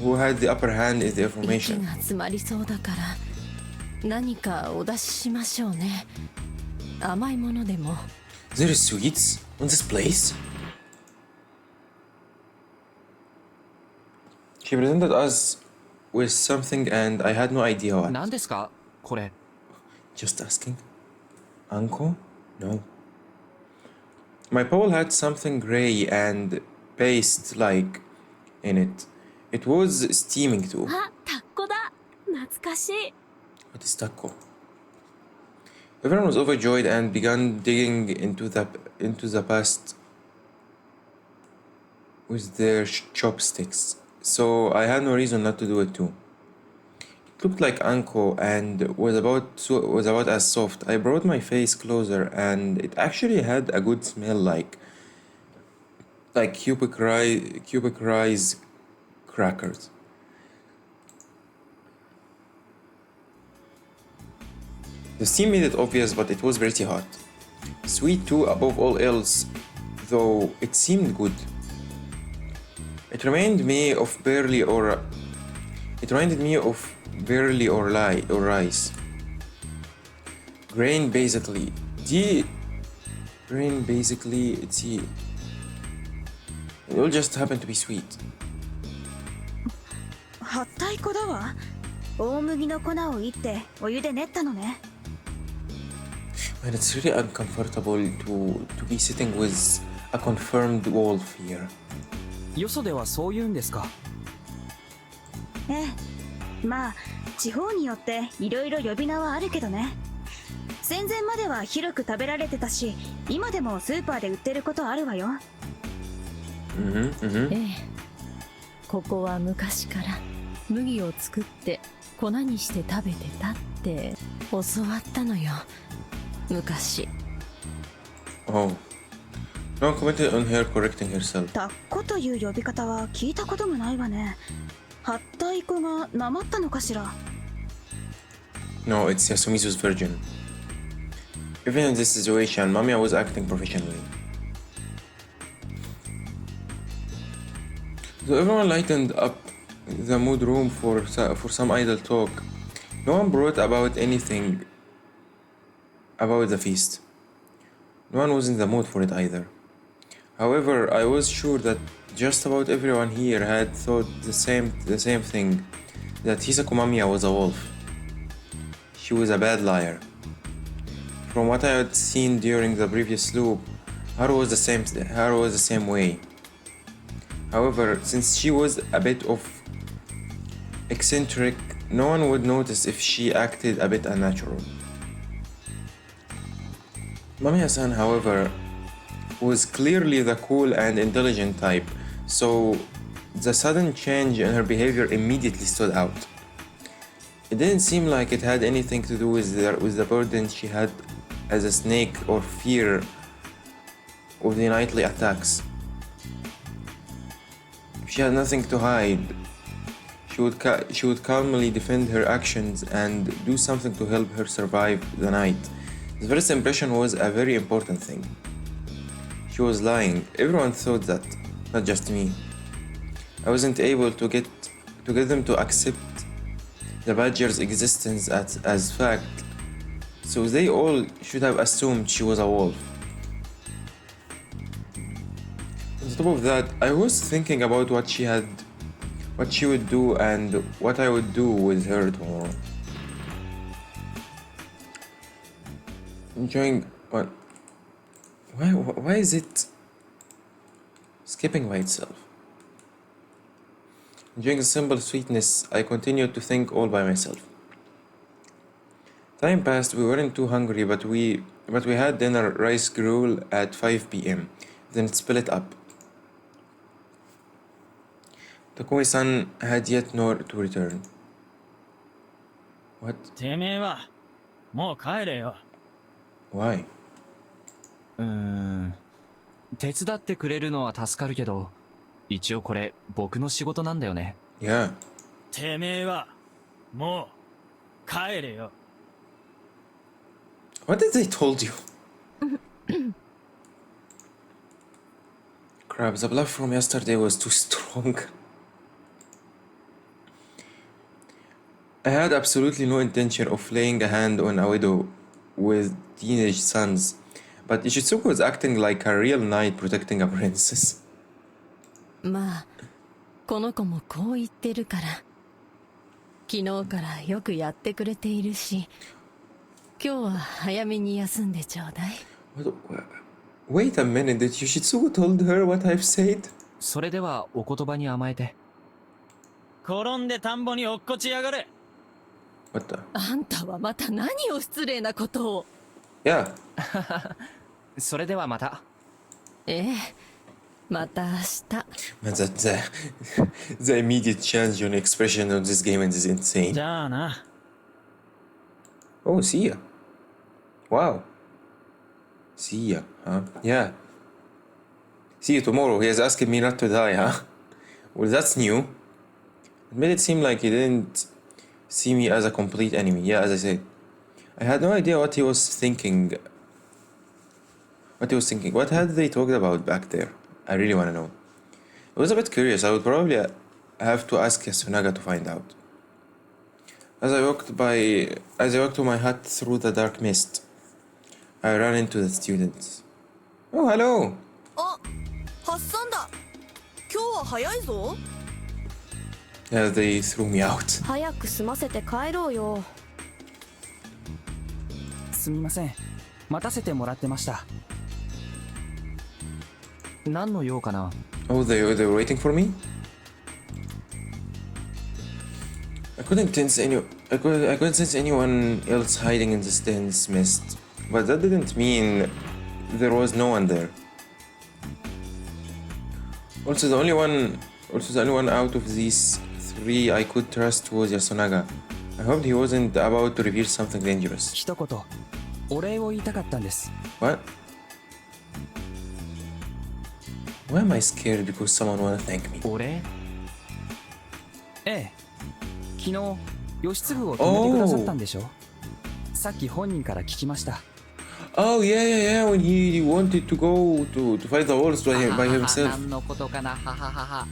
who had the upper hand in the 息 information. が詰まりそうだから何かお出ししましょうね。甘いものでも。 There is sweets on this place? She presented us with something and I had no idea what. 何ですかこれ。 Just asking. Uncle? No. My bowl had something gray and paste-like in it. It was steaming too. あ、タッコだ。懐かしい。 What is taco? Everyone was overjoyed and began digging into the past with their chopsticks. So I had no reason not to do it too. It looked like anko and was about as soft. I brought my face closer and it actually had a good smell like cubic rice crackers. The steam made it obvious, but it was pretty hot. Sweet too, above all else, though it seemed good. It reminded me of barley or rice. Grain basically. It's it all just happened to be sweet. はったい粉だわ。大麦の粉をいってお湯で練ったのね。 And it's really uncomfortable to be sitting with a confirmed wolf here. よそではそう言うんですか。ええ、まあ地方によっていろいろ呼び名はあるけどね。戦前までは広く食べられてたし、今でもスーパーで売ってることあるわよ。ええ、ここは昔から麦を作って粉にして食べてたって教わったのよ、昔。 Oh. No one commented on her correcting herself. タッコという呼び方は聞いたことがないわね。はったい粉がなまったのかしら。 No, it's Yasumizu's virgin. Even in this situation, Mamiya was acting professionally. So everyone lightened up the mood room for some idle talk. No one brought about anything about the feast. No one was in the mood for it either. However, I was sure that just about everyone here had thought the same thing, that Hisako Mamiya was a wolf. She was a bad liar. From what I had seen during the previous loop, Haru was the same way. However, since she was a bit of eccentric, no one would notice if she acted a bit unnatural. Mamiya-san, however, was clearly the cool and intelligent type, so the sudden change in her behavior immediately stood out. It didn't seem like it had anything to do with the burden she had as a snake or fear of the nightly attacks. She had nothing to hide. She would calmly defend her actions and do something to help her survive the night. The first impression was a very important thing. She was lying. Everyone thought that, not just me. I wasn't able to get them to accept the Badger's existence as fact, so they all should have assumed she was a wolf. On top of that, I was thinking about what she would do and what I would do with her tomorrow. Enjoying what? Why is it skipping by itself? Enjoying the simple sweetness, I continued to think all by myself. Time passed, we weren't too hungry, but we had dinner rice gruel at 5 p.m. Then it split up. Takumi-san had yet to return. What? てめえはもう帰れよ。Why? 手伝ってくれるのは助かるけど、一応これ僕の仕事なんだよね。Yeah. てめえはもう帰れよ。What did they told you? Crap, the bluff from yesterday was too strong. I had absolutely no intention of laying a hand on a widow with teenage sons, but Ishitsuko was acting like a real knight protecting a princess. まあこの子もこう言ってるから、昨日からよくやってくれているし、今日は早めに休んでちょうだい。Wait a minute, did Yoshitsugu told her what I've said? それではお言葉に甘えて。転んで田んぼに落っこちやがれ。What the? あんたはまた何を失礼なことを。Yeah. それではまた。ええ、また明日。Man, the immediate change in expression of this game is insane. じゃあな。Oh, see ya. Wow. See ya, huh? Yeah. See you tomorrow. He has asked me not to die, huh? Well, that's new. It made it seem like he didn't see me as a complete enemy. Yeah, as I said. I had no idea what he was thinking. What had they talked about back there? I really want to know. I was a bit curious. I would probably have to ask Yasunaga to find out. As I walked to my hut through the dark mist, I ran into the students. Oh, hello! あ、ハッサンだ。今日は早いぞ。Yeah, they threw me out. 早く済ませて帰ろうよ。すみません、待たせてもらってました。何の用かな？ Oh, they were waiting for me? I couldn't sense anyone else hiding in this dense mist, but that didn't mean there was no one there. Also, the only one out of these three I could trust was Yasunaga. I hoped he wasn't about to reveal something dangerous. 一言、お礼を言いたかったんです。What? Why am I scared because someone wanna thank me? お礼？ええ。昨日、義継を止めてくださったんでしょ？さっき本人から聞きました。Oh, yeah, when he wanted to go to fight the wolves by himself. 何のことかな、はははは。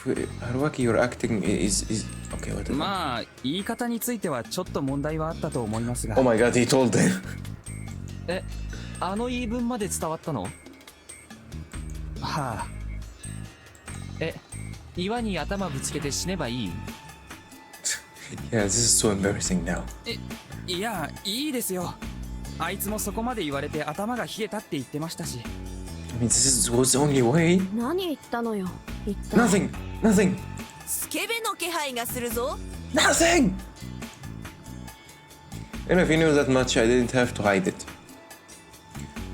Haruaki, your acting is okay. What? まあ、言い方についてはちょっと問題はあったと思いますが。Oh my god, he told them. え、あの言い分まで伝わったの？はあ。え、岩に頭ぶつけて死ねばいい？ Yeah, this is so embarrassing now. いや、いいですよ。あいつもそこまで言われて頭が冷えたって言ってましたし。I mean, this was the only way. 何言ったのよ。言った。Nothing. スケベの気配がするぞ。Nothing. And if he knew that much, I didn't have to hide it.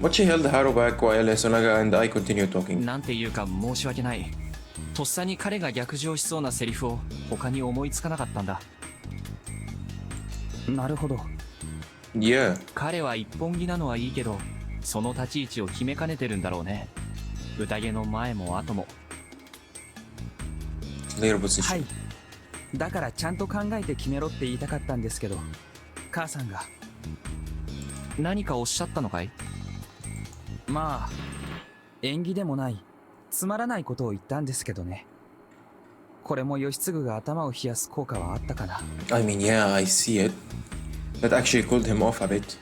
But she held Haru back while Yasunaga and I continued talking. なんていうか申し訳ない。とっさに彼が逆上しそうなセリフを他に思いつかなかったんだ。なるほど。Yeah. 彼は一本気なのはいいけど、その立ち位置を決めかねてるんだろうね。宴の前も後も。はい。だからちゃんと考えて決めろって言いたかったんですけど、母さんが。何かおっしゃったのかい？まあ、縁起でもない、つまらないことを言ったんですけどね。これも義継が頭を冷やす効果はあったかな。I mean, yeah, I see it. That actually cooled him off a bit.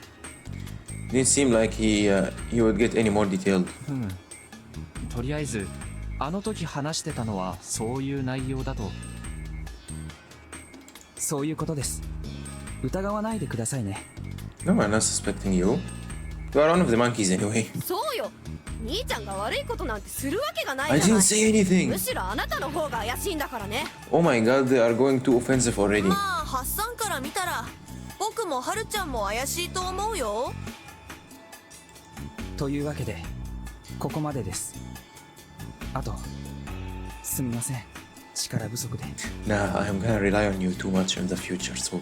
Didn't seem like he would get any more detailed. とりあえず、あの時話してたのはそういう内容だと。そういうことです。疑わないでくださいね。No, I'm not suspecting you. You are one of the monkeys anyway. そうよ。兄ちゃんが悪いことなんてするわけがない I じゃない。 didn't say anything. むしろあなたの方が怪しいんだからね。Oh my god, they are going too offensive already. まあ、ハッサンから見たら僕もハルちゃんも怪しいと思うよ。というわけで、ここまでです。あと、すみません。力不足で。 Nah, I'm gonna rely on you too much in the future, so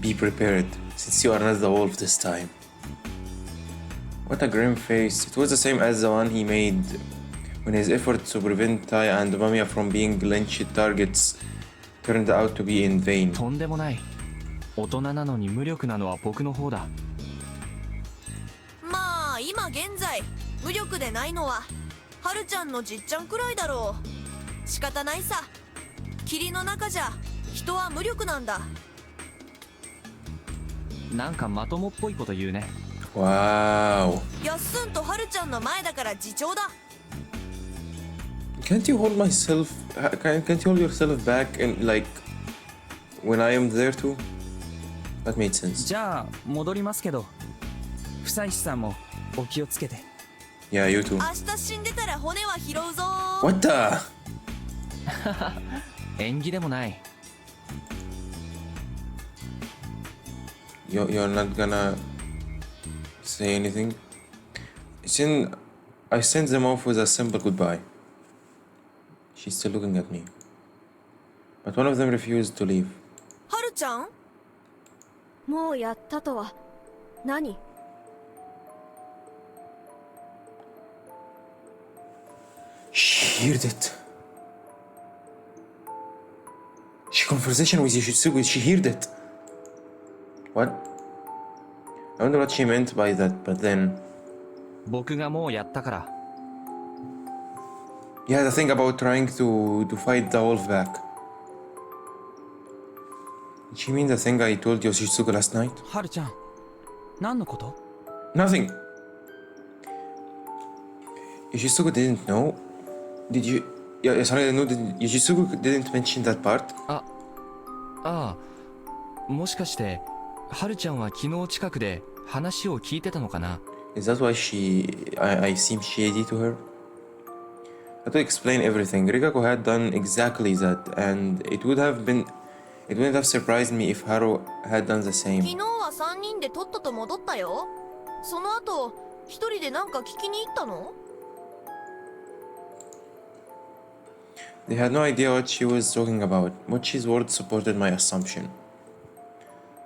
be prepared, since you are not the wolf this time. What a grim face. It was the same as the one he made when his efforts to prevent Tai and Mamiya from being lynched targets turned out to be in vain. とんでもない。大人なのに無力なのは僕の方だ。まあ今現在無力でないのははるちゃんのじっちゃんくらいだろう。仕方ないさ。霧の中じゃ人は無力なんだ。なんかまともっぽいこと言うね。Wow. やっすんとはるちゃんの前だから自重だ。Can't you hold yourself back and like when I am there too? That made sense. じゃあ戻りますけど、夫妻さんもお気をつけて。Yeah, you too. 明日死んでたら骨は拾うぞ。 What the? 縁起でもない。You're not gonna say anything? I sent them off with a simple goodbye. She's still looking at me. But one of them refused to leave. はるちゃん？もうやったとは何？ She heard it. She conversation with Yoshitsugu, she heard it. What? I wonder what she meant by that, but then... 僕がもうやったから。Yeah, the thing about trying to fight the wolf back. Did she mean the thing I told Yoshitsugu last night? はるちゃん、何のこと？ Nothing. Yoshitsugu didn't know. Did you? Yes, I know that Yoshitsugu didn't mention that part. ああ、もしかしてはるちゃんは昨日近くで話を聞いてたのかな？ Is that why I seem shady to her? To explain everything, Rikako had done exactly that, and it wouldn't have surprised me if Haru had done the same. 昨日は3人でとっとと戻ったよ。その後一人でなんか聞きに行ったの？ They had no idea what she was talking about. Mochi's words supported my assumption.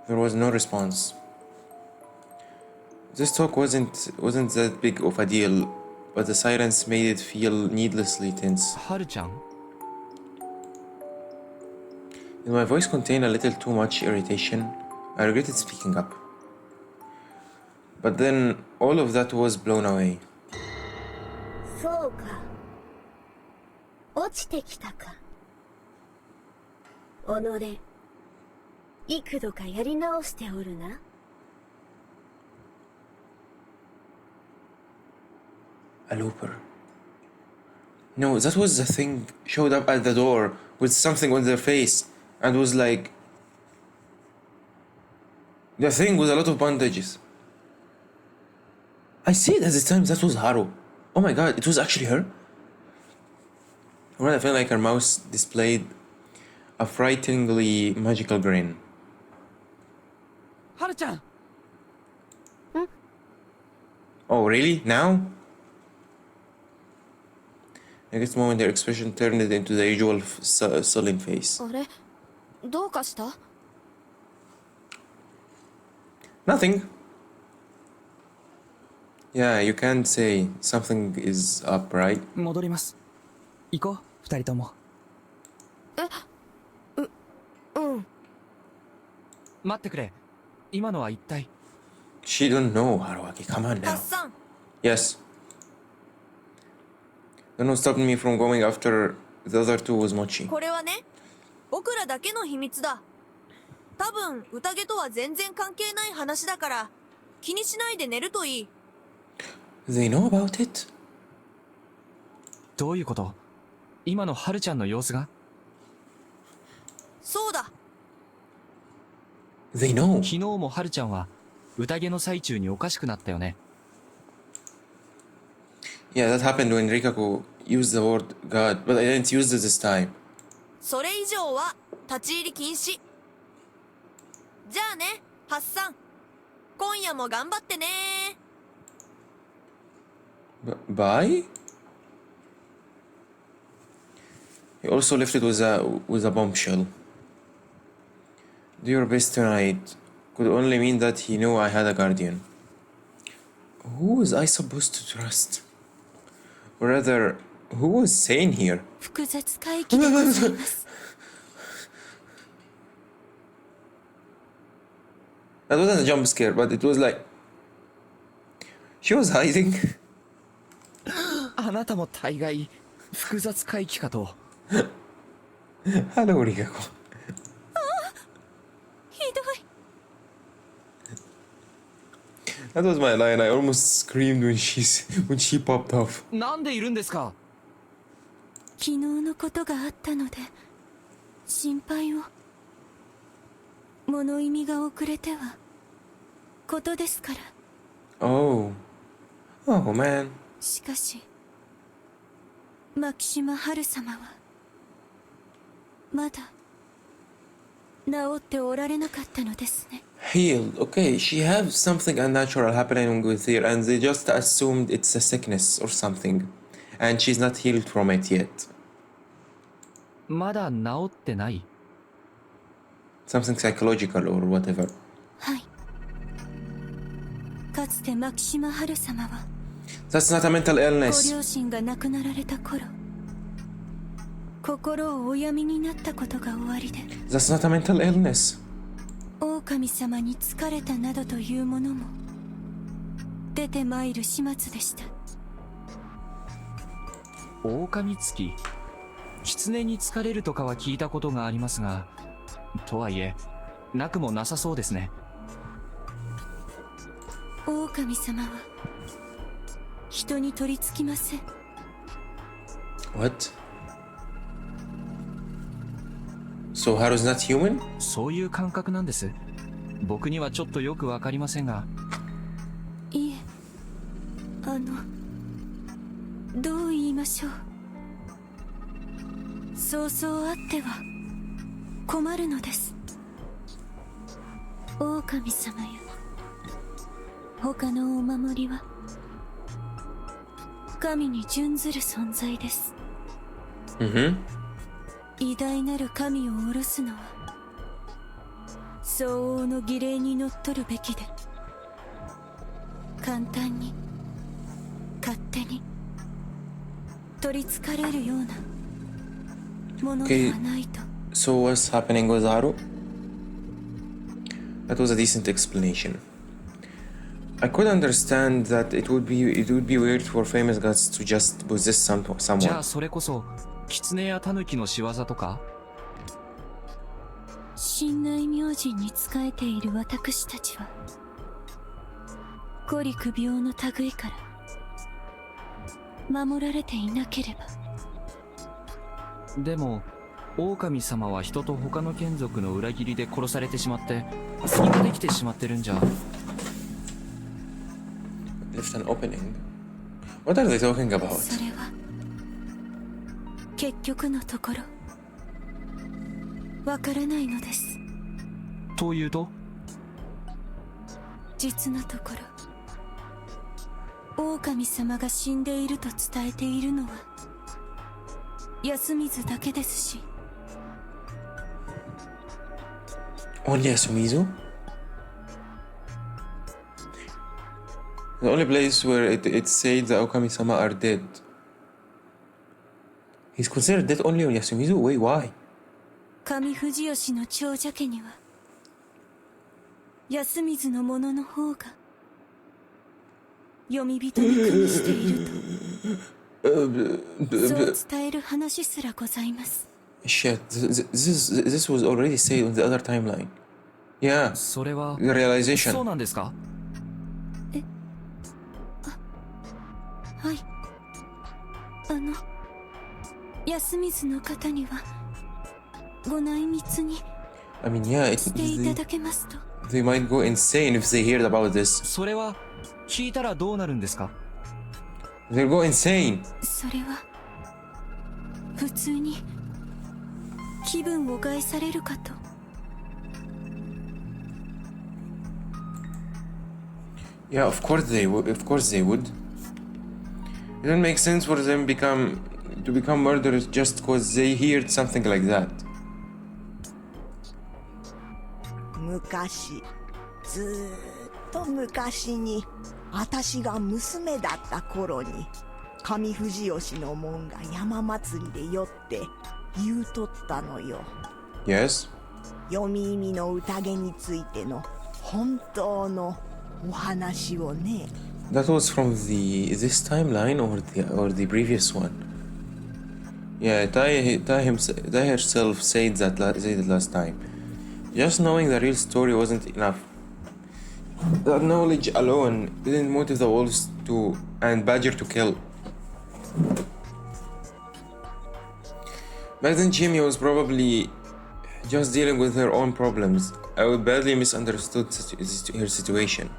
There was no response. This talk wasn't that big of a deal, but the silence made it feel needlessly tense. はるちゃん？ My voice contained a little too much irritation. I regretted speaking up. But then all of that was blown away. そうか。落ちてきたか。己、幾度かやり直しておるな。A looper. No, that was the thing showed up at the door with something on their face and was like... The thing with a lot of bandages. I said at the time that was Haru. Oh my god, it was actually her? Well, I felt like her mouth displayed a frighteningly magical grin. はるちゃん。Oh, really? Now? I guess the moment their expression turned it into the usual sullen face. あれ、どうかした？ Nothing. Yeah, you can't say something is up, right? 戻ります。行こう、二人とも。うん。待ってくれ。今のは一体。She don't know, Haruaki. Come on now. ハッサン。 Yes. Then what stopped me from going after the other two was Mochi. これはね、僕らだけの秘密だ。多分宴とは全然関係ない話だから気にしないで寝るといい。 They know about it? どういうこと？今のはるちゃんの様子が？そうだ。 They know. 昨日もはるちゃんは宴の最中におかしくなったよね。Yeah, that happened when Rikako used the word God, but I didn't use it this time. それ以上は立ち入り禁止。じゃあね、ハッサン。今夜も頑張ってね。Bye? He also left it with a bombshell. Do your best tonight could only mean that he knew I had a guardian. Who was I supposed to trust? Or rather, who was sane here? 複雑回帰でございます。 That wasn't a jump scare, but it was like she was hiding. あなたも大概複雑回帰かと。Hello, Rikako. ひどい。 That was my line. I almost screamed when she popped off. なんでいるんですか。昨日のことがあったので心配を。物意味が遅れてはことですから。 Oh man. しかし牧島春様はまだ治っておられなかったのですね。 Healed. Okay, she has something unnatural happening with her, and they just assumed it's a sickness or something, and she's not healed from it yet. まだ治ってない。 Something psychological or whatever. はい。かつて牧島春様は That's not a mental ご illness. 両親が亡くなられた頃心をお病みになったことがおありで That's not a mental illness. 狼様に疲れたなどというものも出てまいる始末でした。狼つき。狐に疲れるとかは聞いたことがありますが、とはいえなくもなさそうですね。狼様は人に取り付きません。 What? So Haru's not human? そういう感覚なんです。僕にはちょっとよくわかりませんが。いえ、どう言いましょう。そうそうあっては困るのです。狼様や他のお守りは神に準ずる存在です。偉大なる神を下ろすのは相応の儀礼にのっとるべきで、簡単に勝手に取りつかれるようなものではないと。 So what's happening with Haru? That was a decent explanation. I could understand that it would be weird for famous gods to just possess someone. じゃあそれこそ狐や狸の仕業とか？神内明神に仕えている私たちは五陸病の類から守られていなければ。でも狼様は人と他の眷属の裏切りで殺されてしまって隙ができてしまってるんじゃ。 Left an opening. What are they talking about? それは結局のところわからないのです。というと？実のところ狼様が死んでいると伝えているのは安水だけですし。 Only Yasumizu? The only place where it said the Okami-sama are dead. He's considered dead only on Yasumizu? Wait, why? 上藤吉の長者家には安水の者の方が読み人に組みしているとそう伝える話すらございます。 Shit, this was already said on the other timeline. Yeah, それは the realization. そうなんですか？はい。安水の方にはご内密に I mean, yeah, していただけますと。 they might go insane if they heard about this. それは聞いたらどうなるんですか？ They'll go insane. それは普通に気分を害されるかと。 Yeah, of course they would. Of course they would. It doesn't make sense for them become to become murderers just cause they heard something like that. 昔、ずーっと昔に、私が娘だった頃に、上藤吉の門が山祭りで酔って言うとったのよ。Yes? 読み意味の宴についての本当のお話をね。That was from this timeline or the previous one? Yeah, Tai herself said it last time. Just knowing the real story wasn't enough. That knowledge alone didn't motivate the wolves and Badger to kill. Back then, Jimmy was probably just dealing with her own problems. I would badly misunderstood her situation.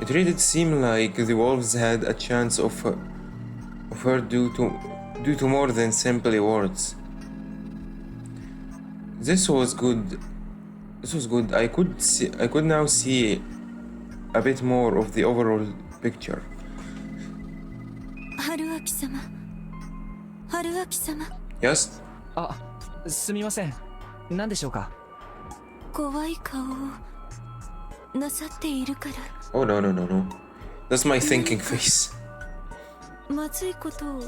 It really did seem like the wolves had a chance of her due to more than simply words. This was good. I could now see a bit more of the overall picture. 春明様、春明様。Yes? あ、すみません。何でしょうか。怖い顔をなさっているから。Oh no. That's my thinking face. まずいことを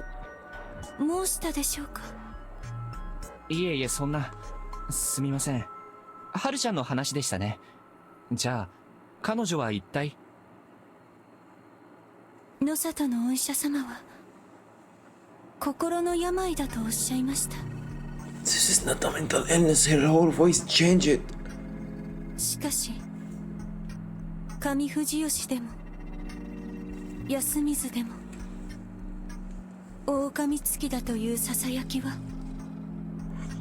申したでしょうか。いえいえ、そんな。すみません。はるちゃんの話でしたね。じゃあ、彼女は一体。野里のお医者様は心の病だとおっしゃいました。 This is not a mental illness. Her whole voice changed. しかし上藤吉でも安水でも狼つきだというささやきは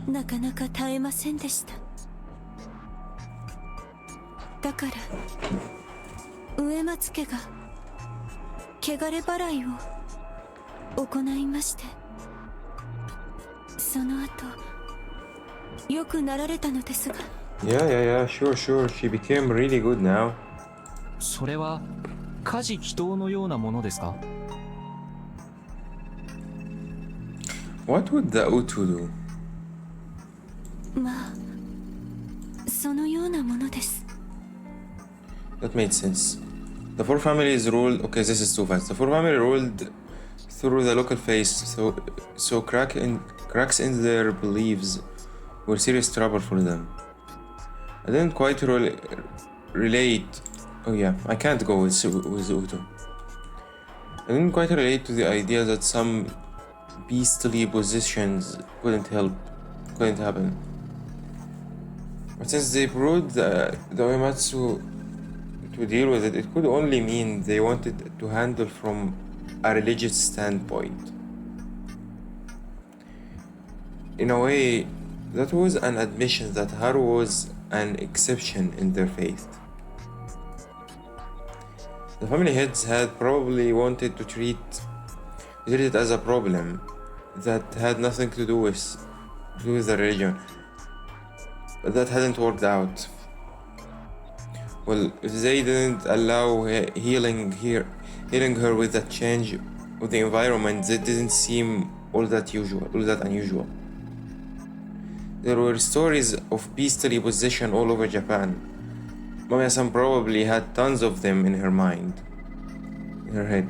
なかなか絶えませんでした。だから植松家が汚れ払いを行いまして、その後良くなられたのですが。 Yeah, sure. She became really good now. それは家事祈祷のようなものですか？ What would the Utu do? まあ、そのようなものです。 That made sense. The four families ruled. Okay, this is too fast. The four families ruled through the local face, so cracks in their beliefs were serious trouble for them. I didn't quite relate. Oh yeah, I can't go with Utu. I didn't quite relate to the idea that some beastly positions couldn't happen. But since they brought the Uematsu to deal with it, it could only mean they wanted to handle from a religious standpoint. In a way, that was an admission that Haru was an exception in their faith. The family heads had probably wanted to treat it as a problem that had nothing to do with the religion, but that hadn't worked out. Well, if they didn't allow healing her with that change of the environment, that didn't seem all that unusual. There were stories of beastly possession all over Japan. Mamiya-san probably had tons of them in her head.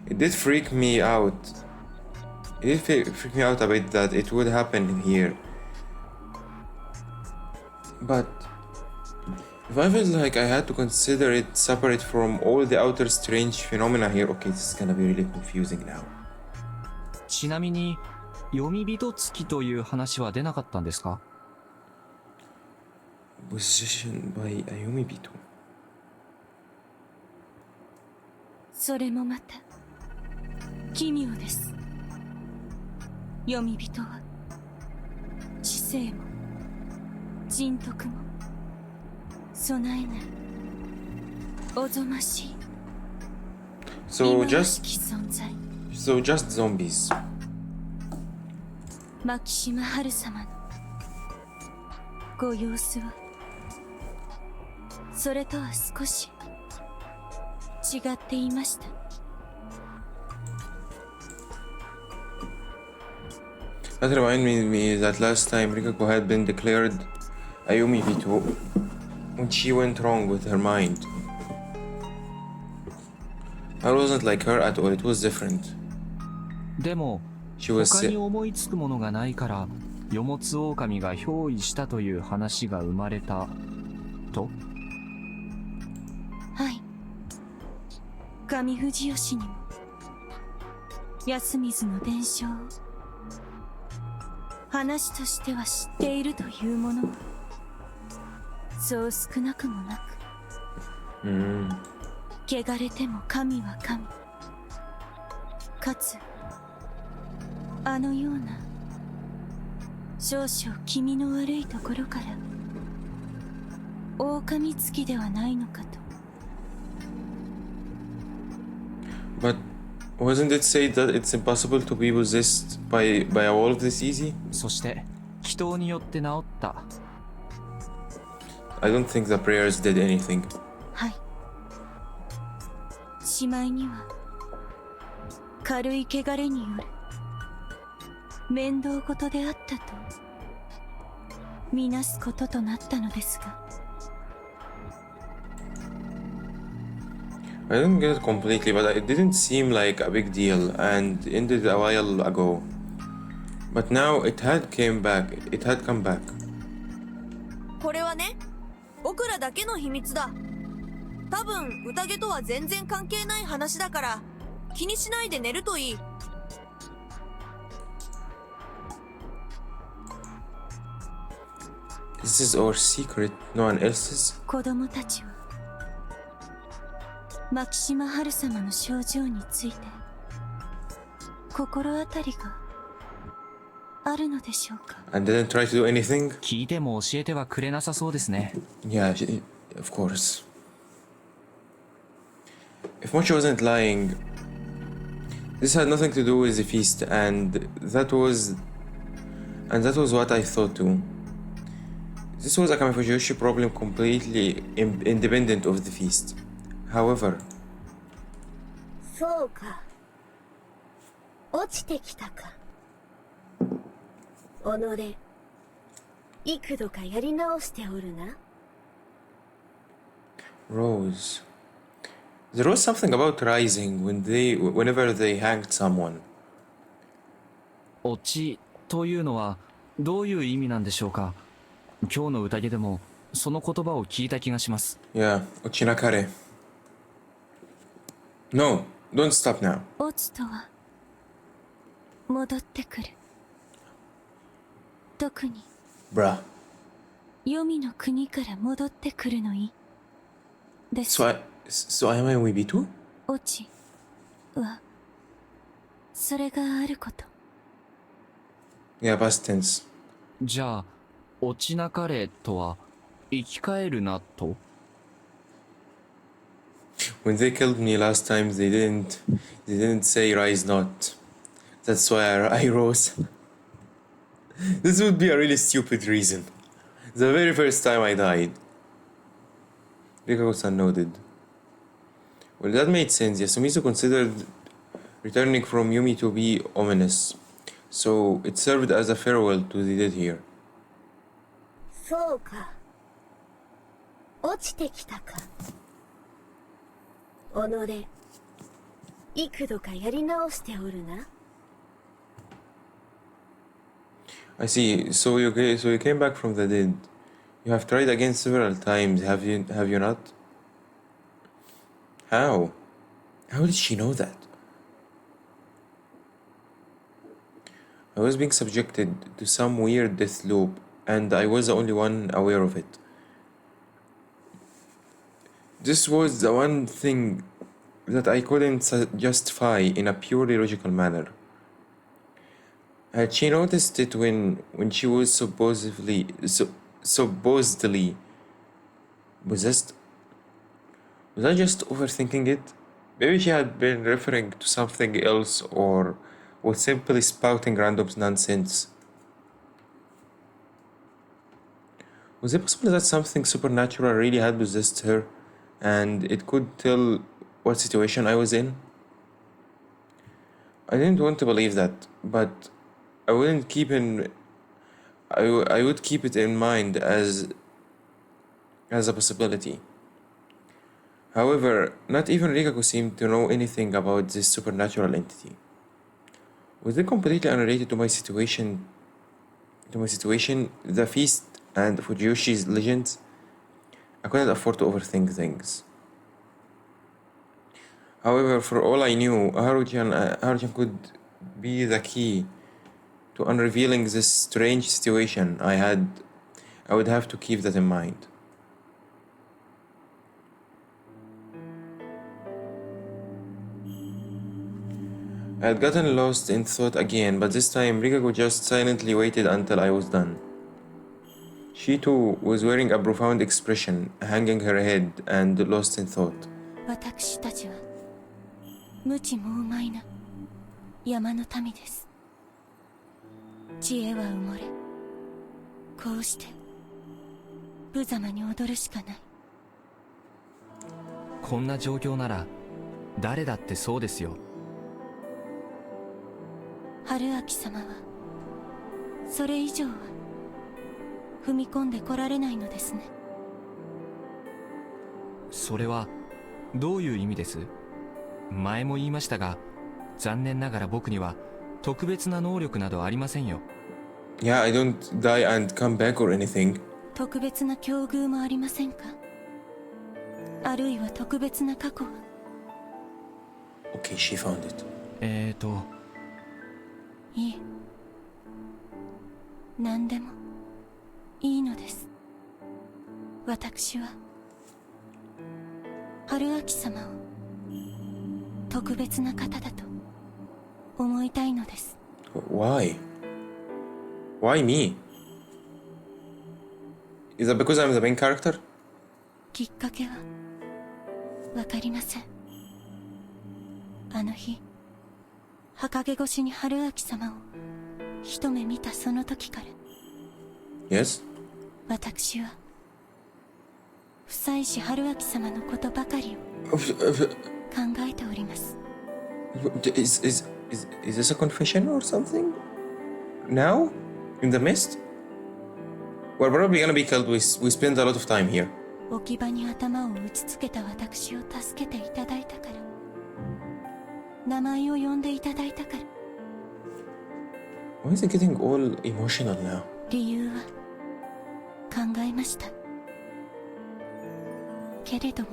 It did freak me out. It did freak me out a bit that it would happen here. But if I felt like I had to consider it separate from all the outer strange phenomena here, okay, this is gonna be really confusing now. ちなみに読み人付きという話は出なかったんですか？ Possession by a Yomibito. それもまた奇妙です。読み人は知性も人徳も備えないおぞましい So 忌まわしき存在。 just zombies. 牧島春様のご様子はそれとは少し違っていました。That reminded me that last time Rikako had been declared Ayumi Vito when she went wrong with her mind. I wasn't like her at all, it was different. でも She was 他に思いつくものがないから与物狼が憑依したという話が生まれたと。はい。上藤吉にも安水の伝承を話としては知っているというものはそう少なくもなく、汚れても神は神、かつあのような少々気味の悪いところから狼つきではないのかと。But wasn't it said that it's impossible to be possessed by a wolf this easy? そして祈祷によって治った。I don't think the prayers did anything. はい。しまいには軽い汚れによる面倒事であったとみなすこととなったのですが。I don't get it completely, but it didn't seem like a big deal and ended a while ago. But now it had come back. これはね、僕らだけの秘密だ。多分宴とは全然関係ない話だから気にしないで寝るといい。This is our secret, no one else's. 子供たちは牧島春様の症状について心当たりがあるのでしょうか。 And didn't try to do anything? 聞いても教えてはくれなさそうですね。Yeah, of course. If Mochi wasn't lying, this had nothing to do with the feast, and that was what I thought too. This was a Kamifujiyoshi problem completely independent of the feast. However, そうか。落ちてきたか。己、幾度かやり直しておるな。Rose. There was something about rising whenever they hanged someone. 落ちというのはどういう意味なんでしょうか。今日の宴でもその言葉を聞いた気がします。Yeah, Ochinakare. No, don't stop now. 落ちとは戻ってくる。特に Bruh. 黄泉の国から戻ってくるのいです。So am I Weeby too? 落ちはそれがあること。Yeah, past tense. じゃあ落ちなかれとは生き返るなと。When they killed me last time, they didn't say rise not. That's why I rose. This would be a really stupid reason. The very first time I died. Rikako-san nodded. Well, that made sense. Yasumizu considered returning from Yumi to be ominous, so it served as a farewell to the dead here. そうか。落ちてきたか。己、幾度かやり直しておるな。I see. So you came back from the dead. You have tried again several times. Have you not? How? How did she know that? I was being subjected to some weird death loop, and I was the only one aware of it. This was the one thing that I couldn't justify in a purely logical manner. Had she noticed it when she was supposedly possessed? Was I just overthinking it? Maybe she had been referring to something else or was simply spouting random nonsense. Was it possible that something supernatural really had possessed her and it could tell what situation I was in? I didn't want to believe that, but I wouldn't keep in I would keep it in mind as a possibility. However, not even Rikako seemed to know anything about this supernatural entity. Was it completely unrelated to my situation? The feast, and Fujiyoshi's legends? I couldn't afford to overthink things. However, for all I knew, Haruchan could be the key to unrevealing this strange situation. I would have to keep that in mind. I had gotten lost in thought again, but this time Rikako just silently waited until I was done. She too was wearing a profound expression, hanging her head and lost in thought. 私たちは無知もうまいな山の民です。知恵は埋もれ、こうして無様に踊るしかない。こんな状況なら誰だってそうですよ。春明様はそれ以上は踏み込んでこられないのですね。それはどういう意味です？前も言いましたが、残念ながら僕には特別な能力などありませんよ。Yeah, I don't die and come back or anything. 特別な境遇もありませんか？あるいは特別な過去は？ Okay, she found it. いえ、何でもいいのです。私は春明様を特別な方だと思いたいのです。Why? Why me? Is that because I'm the main character? きっかけはわかりません。あの日墓毛越しに春明様を一目見たその時から。 Yes? 私は夫妻子春明様のことばかりを考えております。Is this a confession or something? Now? In the mist? We're probably gonna be killed. We spend a lot of time here. 置き場に頭を打ちつけた私を助けていただいたから、名前を呼んでいただいたから。 Why is it getting all emotional now? 理由は考えました。けれども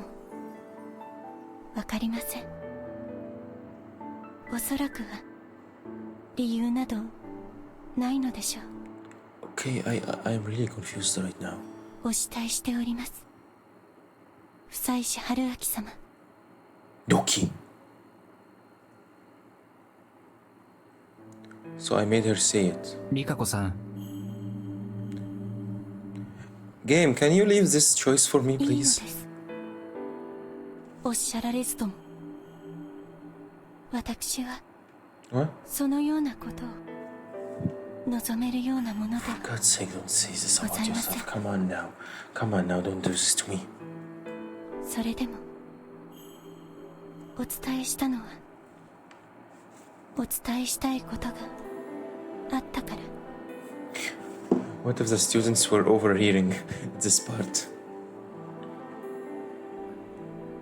わかりません。おそらくは理由などないのでしょう。 Okay, I'm really confused right now. お慕いしております。夫妻子春明様。Doki. So I made her say it. Rikako-san. Game, can you leave this choice for me, いいので please? す。おっしゃられずとも私は What? そのようなことを望めるようなものでは For God's sake, don't say this ご about ざいません。 yourself. Come on now. Come on now, don't do this to me. それでもお伝えしたのはお伝えしたいことがあったから。 What if the students were overhearing this part?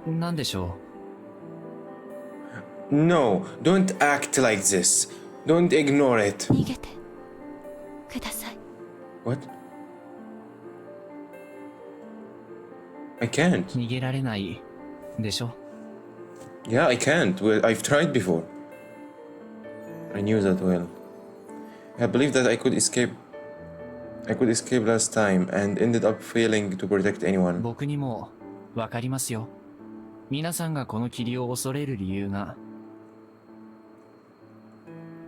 なんでしょ No, don't act like this. Don't ignore it. 逃げてください。 What? I can't. 逃げられないでしょ。 Yeah, I can't. Well, I've tried before. I knew that well. I believed that I could escape last time and ended up failing to protect anyone. 僕にもわかりますよ。皆さんがこの霧を恐れる理由が。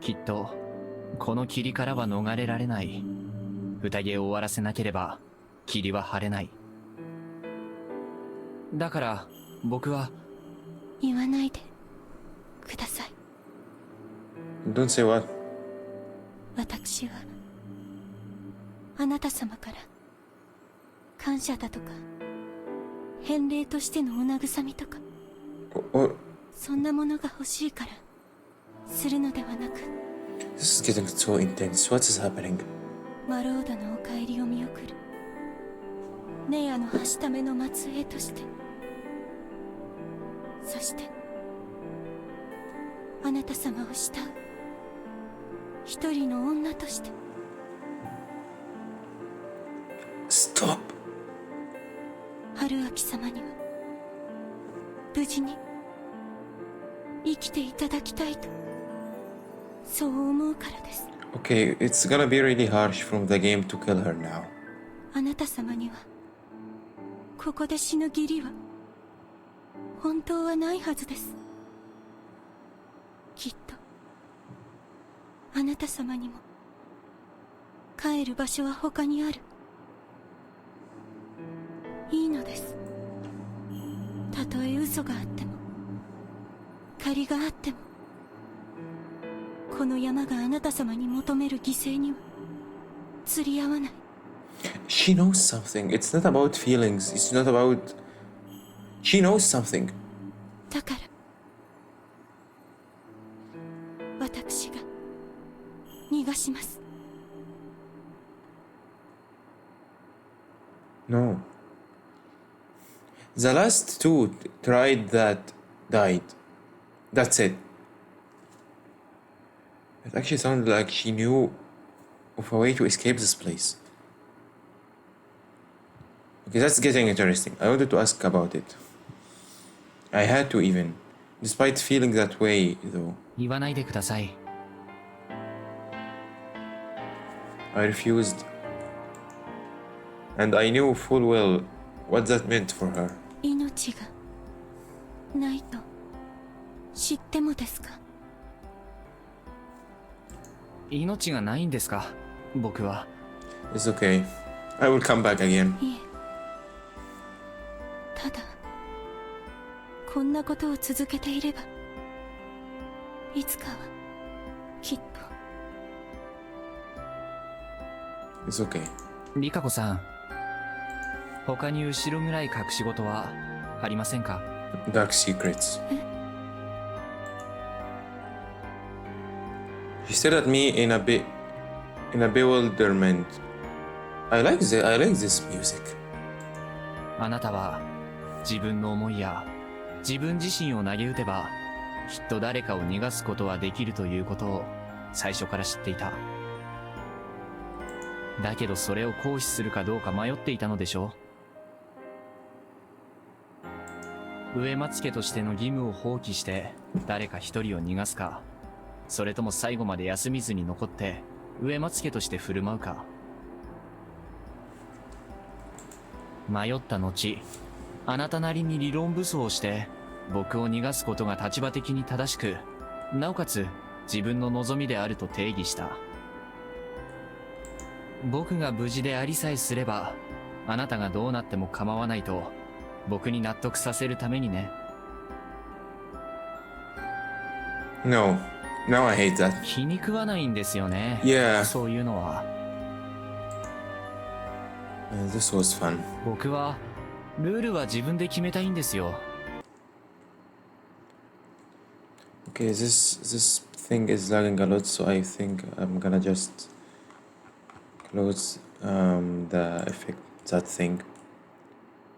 きっとこの霧からは逃れられない。宴を終わらせなければ霧は晴れない。だから僕は。言わないでください。 Don't say what? 私はあなた様から感謝だとか返礼としてのお慰みとかそんなものが欲しいからするのではなく This is getting so intense. What is happening? マローダのお帰りを見送るネアのはしための末裔として、そしてあなた様を慕う一人の女として。 Stop. 春明様には無事に生きていただきたいとそう思うからです。 Okay, it's gonna be really harsh from the game to kill her now. あなた様にはここで死ぬ義理は本当はないはずです。きっとあなた様にも帰る場所は他にある。いいのです。たとえ嘘があっても借りがあってもこの山があなた様に求める犠牲には釣り合わない。 She knows something. It's not about feelings. It's not about... She knows something. だから私が逃がします。 No. The last two tried that, died. That's it. It actually sounded like she knew of a way to escape this place. Okay, that's getting interesting. I wanted to ask about it. I had to even. Despite feeling that way, though. 言わないでください。 I refused. And I knew full well what that meant for her. 命がないと知ってもですか？命がないんですか？僕は。 It's okay. I will come back again. いえ、ただこんなことを続けていればいつかはきっと。 It's okay. リカコさん、他に後ろ暗い隠し事はありませんか？ Dark secrets. She stared at me in a bewilderment. I like this music. あなたは自分の思いや自分自身を投げ打てばきっと誰かを逃がすことはできるということを最初から知っていた。だけどそれを行使するかどうか迷っていたのでしょう。植松家としての義務を放棄して誰か一人を逃がすか、それとも最後まで休みずに残って植松家として振る舞うか。迷った後、あなたなりに理論武装をして僕を逃がすことが立場的に正しく、なおかつ自分の望みであると定義した。僕が無事でありさえすればあなたがどうなっても構わないと僕に納得させるためにね。 No. Now I hate that. 気に食わないんですよね。Yeah. そういうのは。This was fun. 僕はルールは自分で決めたいんですよ。 Okay, this thing is lagging a lot, so I think I'm gonna just close the effect, that thing.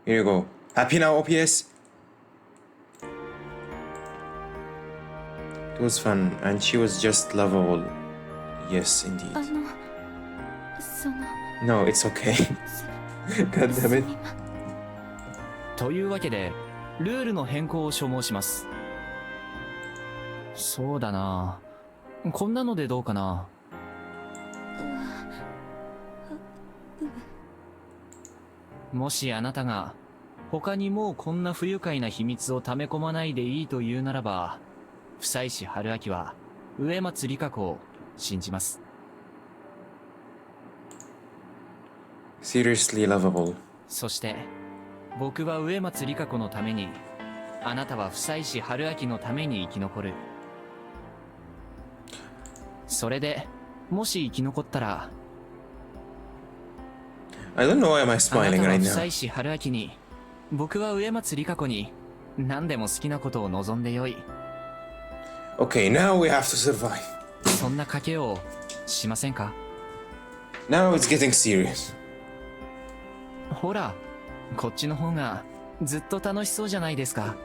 Here you go. Happy now, OPS? It was fun, and she was just lovable. Yes, indeed. その No, it's okay. God damn it. というわけでルールの変更を所望します。そうだな、こんなのでどうかな。もしあなたが他にもうこんな不愉快な秘密を溜め込まないでいいというならば、久石春明は植松里香子を信じます。 Seriously lovable. そして僕は植松里香子のために、あなたは久石春明のために生き残る。それでもし生き残ったら I don't know why am I あ smiling なたは right 夫妻 now. 子春秋に、僕は植松里香子に何でも好きなことを望んでよい。 Okay, now we have to survive. そんな賭けをしませんか？ Now it's getting serious. ほら、こっちの方がずっと楽しそうじゃないですか。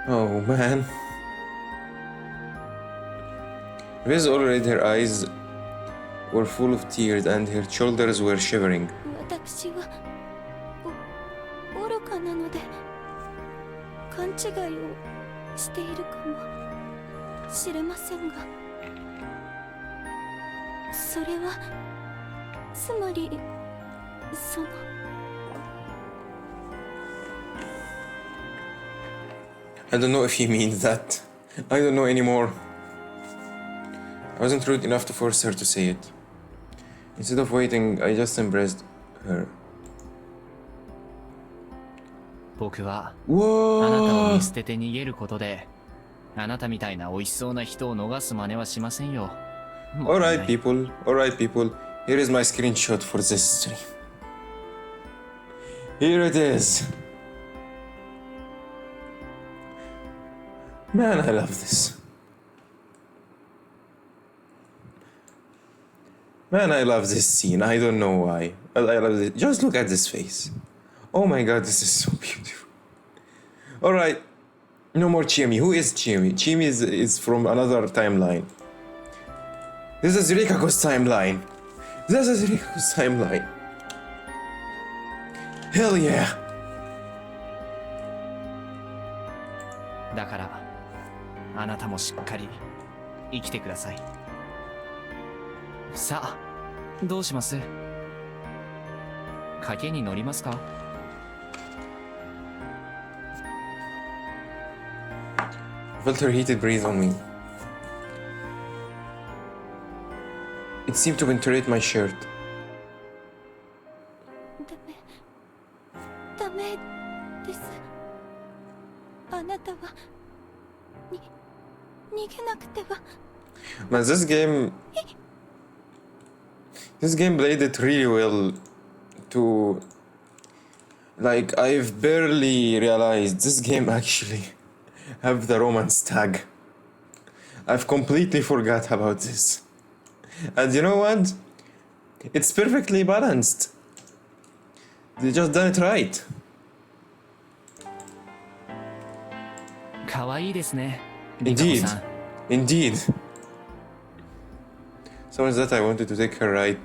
Oh man. Viz already her eyes were full of tears and her shoulders were shivering. 私は愚かなので勘違いをしているかもしれませんが、それはつまりその I don't know if he means that. I don't know anymore. I wasn't rude enough to force her to say it. Instead of waiting, I just embraced her. 僕は Whoa! あなたを見捨てて逃げることで、あなたみたいな美味しそうな人を逃す真似はしませんよ。 Alright, people. Alright, people. Here is my screenshot for this stream. Here it is. Man, I love this. Man, I love this scene. I don't know why. I love it. Just look at this face. Oh my god, this is so beautiful. Alright. No more Chiemi. Who is Chiemi? Chiemi is from another timeline. This is Rikako's timeline. This is Rikako's timeline. Hell yeah. だから、あなたもしっかり生きてください。さあ、どうします？賭けに乗りますか？ Felt her heated breath on me. It seemed to penetrate my shirt. ダメです。あなたは逃げなくては。 Man, this game played it really well. To like, I've barely realized this game actually have the romance tag. I've completely forgot about this. And you know what? It's perfectly balanced. They just done it right. 可愛いですね。 Indeed. Indeed. So much that I wanted to take her right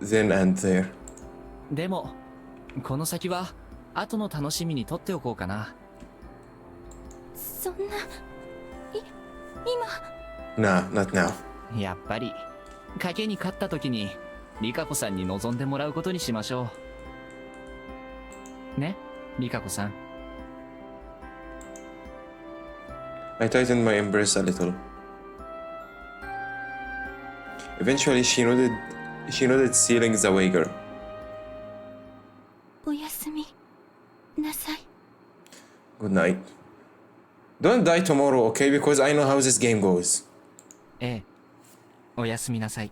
then and there. でも、この先は後の楽しみにとっておこうかな。そんな、今。 Nah, not now. やっぱり、賭けに勝った時に、リカコさんに望んでもらうことにしましょう。ね、リカコさん。I tightened my embrace a little. Eventually, she nodded, sealing the wager. おやすみなさい。 Good night. Don't die tomorrow, okay? Because I know how this game goes. ええ、おやすみなさい。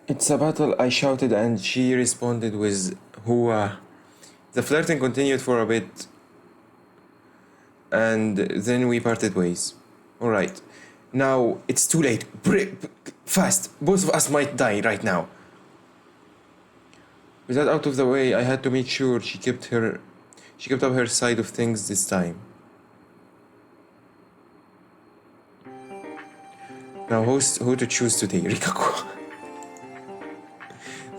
It's a battle, I shouted, and she responded with Hua. The flirting continued for a bit, and then we parted ways. Alright. Now, it's too late. Fast. Both of us might die right now. With that out of the way, I had to make sure she kept up her side of things this time. Now, who to choose today? Rikako.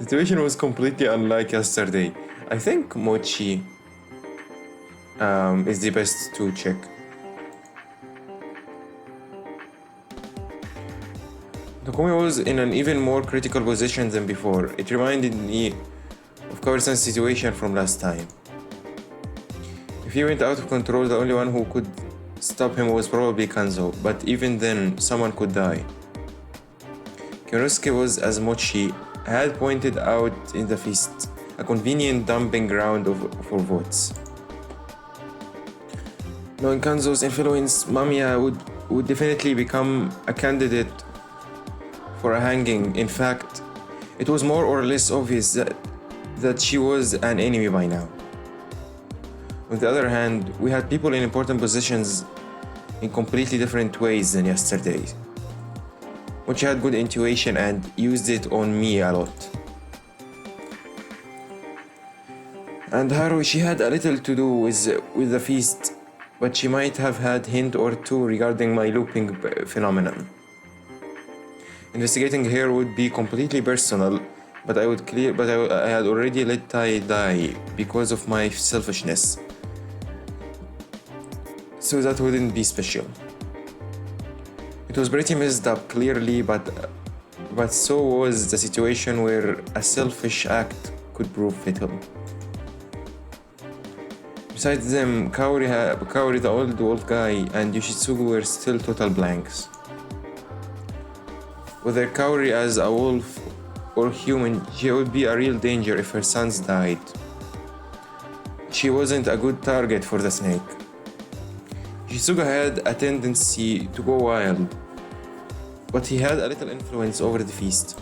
The situation was completely unlike yesterday. I think Mochi is the best to check. Takumi was in an even more critical position than before. It reminded me of Kaori-san's situation from last time. If he went out of control, the only one who could stop him was probably Kanzo, but even then, someone could die. Kyonosuke was, as Mochi had pointed out in the feast, a convenient dumping ground for votes. Knowing Kanzo's influence, Mamiya would would definitely become a candidate for a hanging. In fact, it was more or less obvious that she was an enemy by now. On the other hand, we had people in important positions in completely different ways than yesterday, which had good intuition and used it on me a lot. And Haru, she had a little to do with the feast, but she might have had hint or two regarding my looping phenomenon. Investigating her would be completely personal, but I had already let Ty die because of my selfishness. So that wouldn't be special. It was pretty messed up, clearly, but so was the situation where a selfish act could prove fatal. Besides them, Kaori the old wolf guy and Yoshitsugu were still total blanks. Whether Kaori as a wolf or human, she would be a real danger if her sons died. She wasn't a good target for the snake. Yoshitsugu had a tendency to go wild, but he had a little influence over the feast.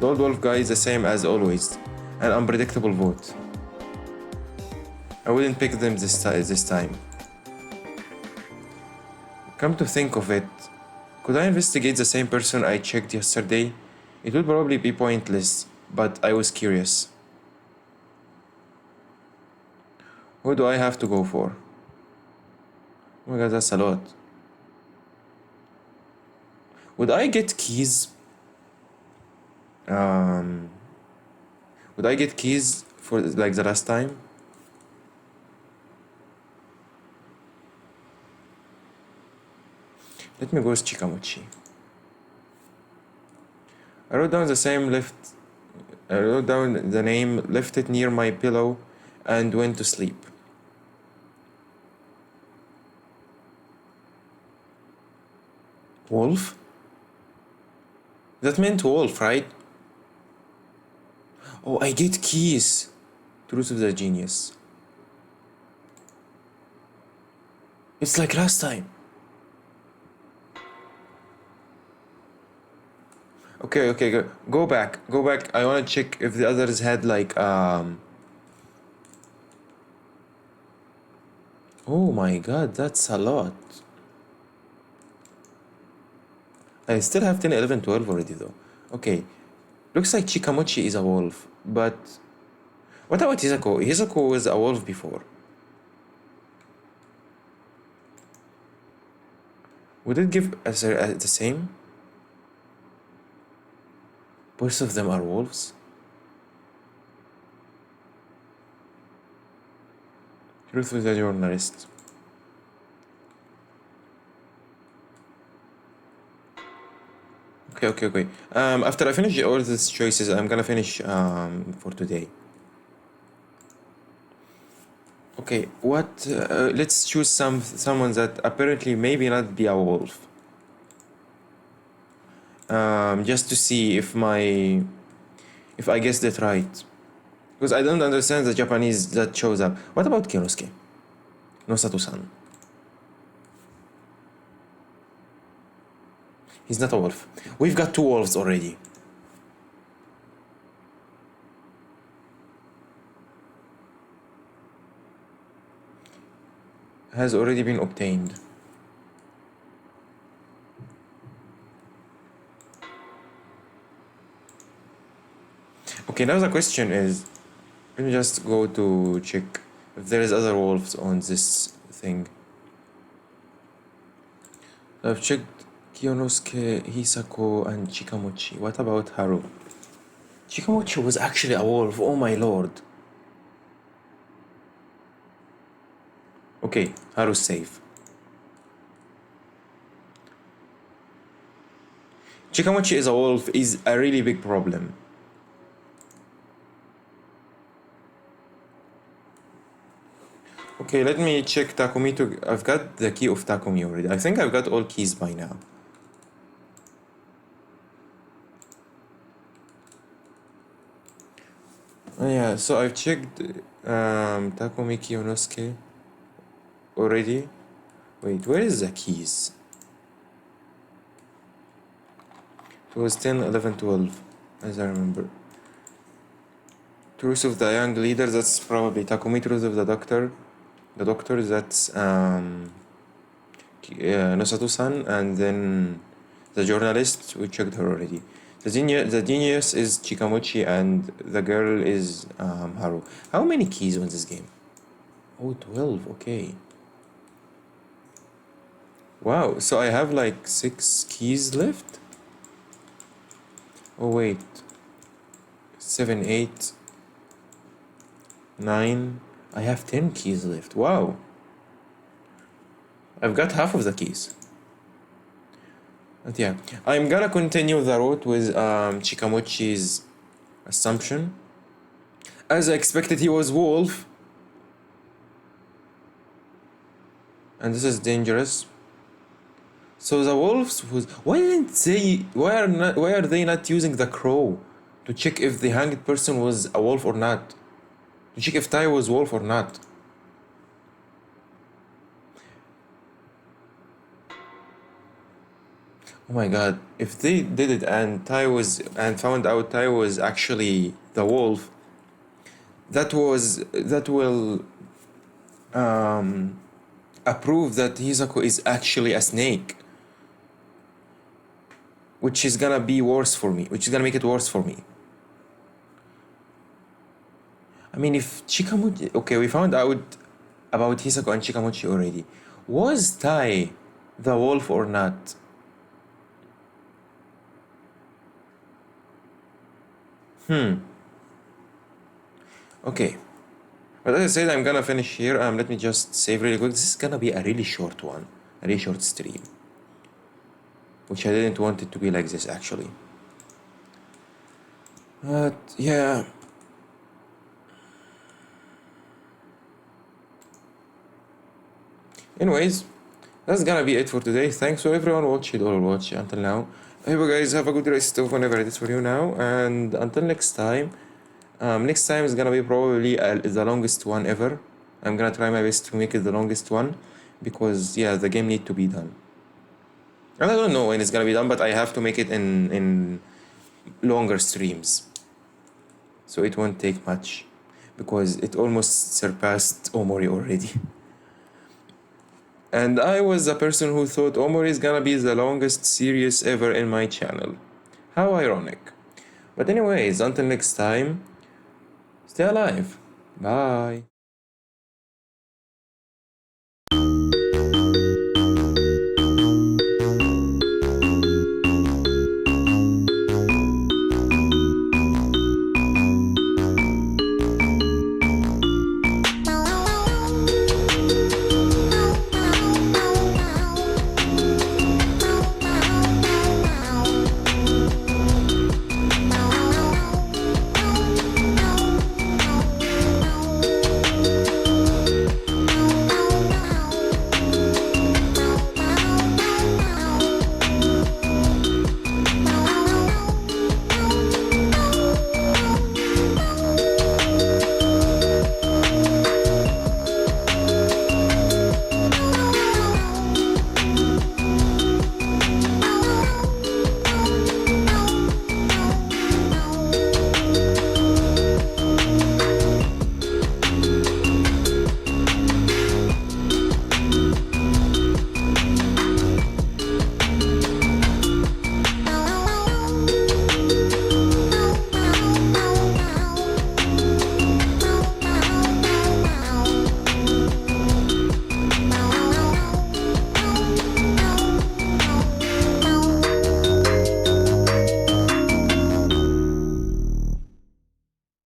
The old wolf guy is the same as always, an unpredictable vote. I wouldn't pick them this time. Come to think of it, could I investigate the same person I checked yesterday? It would probably be pointless, but I was curious. Who do I have to go for? Oh my god, that's a lot. Would I get keys? Would I get keys for like the last time? Let me go with Chikamochi. I wrote down the name, left it near my pillow, and went to sleep. Wolf? That meant wolf, right? Oh, I get keys. Truth of the genius. It's like last time. Okay, go back. I wanna check if the others had like Oh my god, that's a lot. I still have 10, 11, 12 already though. Okay. Looks like Chikamochi is a wolf, but what about Hisako? Hisako was a wolf before. Would it give us the same? Both of them are wolves? Truth with a journalist. Okay. After I finish all these choices, I'm gonna finish for today. Okay, what? Let's choose someone that apparently maybe not be a wolf. Just to see if I guessed it right, because I don't understand the Japanese that shows up. What about Kyonosuke? Nosato-san. He's not a wolf. We've got 2 wolves already. Has already been obtained. Okay, now the question is, let me just go to check if there is other wolves on this thing. I've checked Kyonosuke, Hisako, and Chikamochi. What about Haru? Chikamochi was actually a wolf, oh my lord. Okay, Haru's safe. Chikamochi is a wolf is a really big problem. Okay, let me check Takumi too. I've got the key of Takumi already. I think I've got all keys by now. Oh yeah, so I've checked Takumi Kyonosuke already Wait, where is the keys? It was 10, 11, 12, as I remember. Truth of the Young Leader, that's probably Takumi. Truth of the Doctor. The Doctor, that's Nosato-san, and then the journalist, we checked her already. The genius is Chikamochi, and the girl is Haru. How many keys on this game? Oh, 12, okay. Wow, so I have like 6 keys left? Oh wait. 7, 8, 9. I have 10 keys left. Wow. I've got half of the keys. But yeah, I'm gonna continue the route with Chikamochi's assumption. As I expected, he was wolf. And this is dangerous. So the wolves was, why are they not using the crow to check if the hanged person was a wolf or not? To check if Tai was wolf or not. Oh my god, if they did it and found out Tai was actually the wolf, that will approve that Hisako is actually a snake. Which is gonna be worse for me, which is gonna make it worse for me. I mean, if Chikamochi... Okay, we found out about Hisako and Chikamochi already. Was Tai the wolf or not? Okay. But as I said, I'm gonna finish here. Let me just save really quick. This is gonna be a really short one. A really short stream. Which I didn't want it to be like this, actually. But, yeah. Anyways, that's gonna be it for today. Thanks to everyone who watched or watched until now. I hope you guys have a good rest of whenever it is for you now. And until next time, next time is gonna be probably the longest one ever. I'm gonna try my best to make it the longest one. Because, yeah, the game needs to be done. And I don't know when it's gonna be done, but I have to make it in longer streams. So it won't take much. Because it almost surpassed Omori already. And I was the person who thought Omori is gonna be the longest series ever in my channel. How ironic. But anyways, until next time, stay alive. Bye.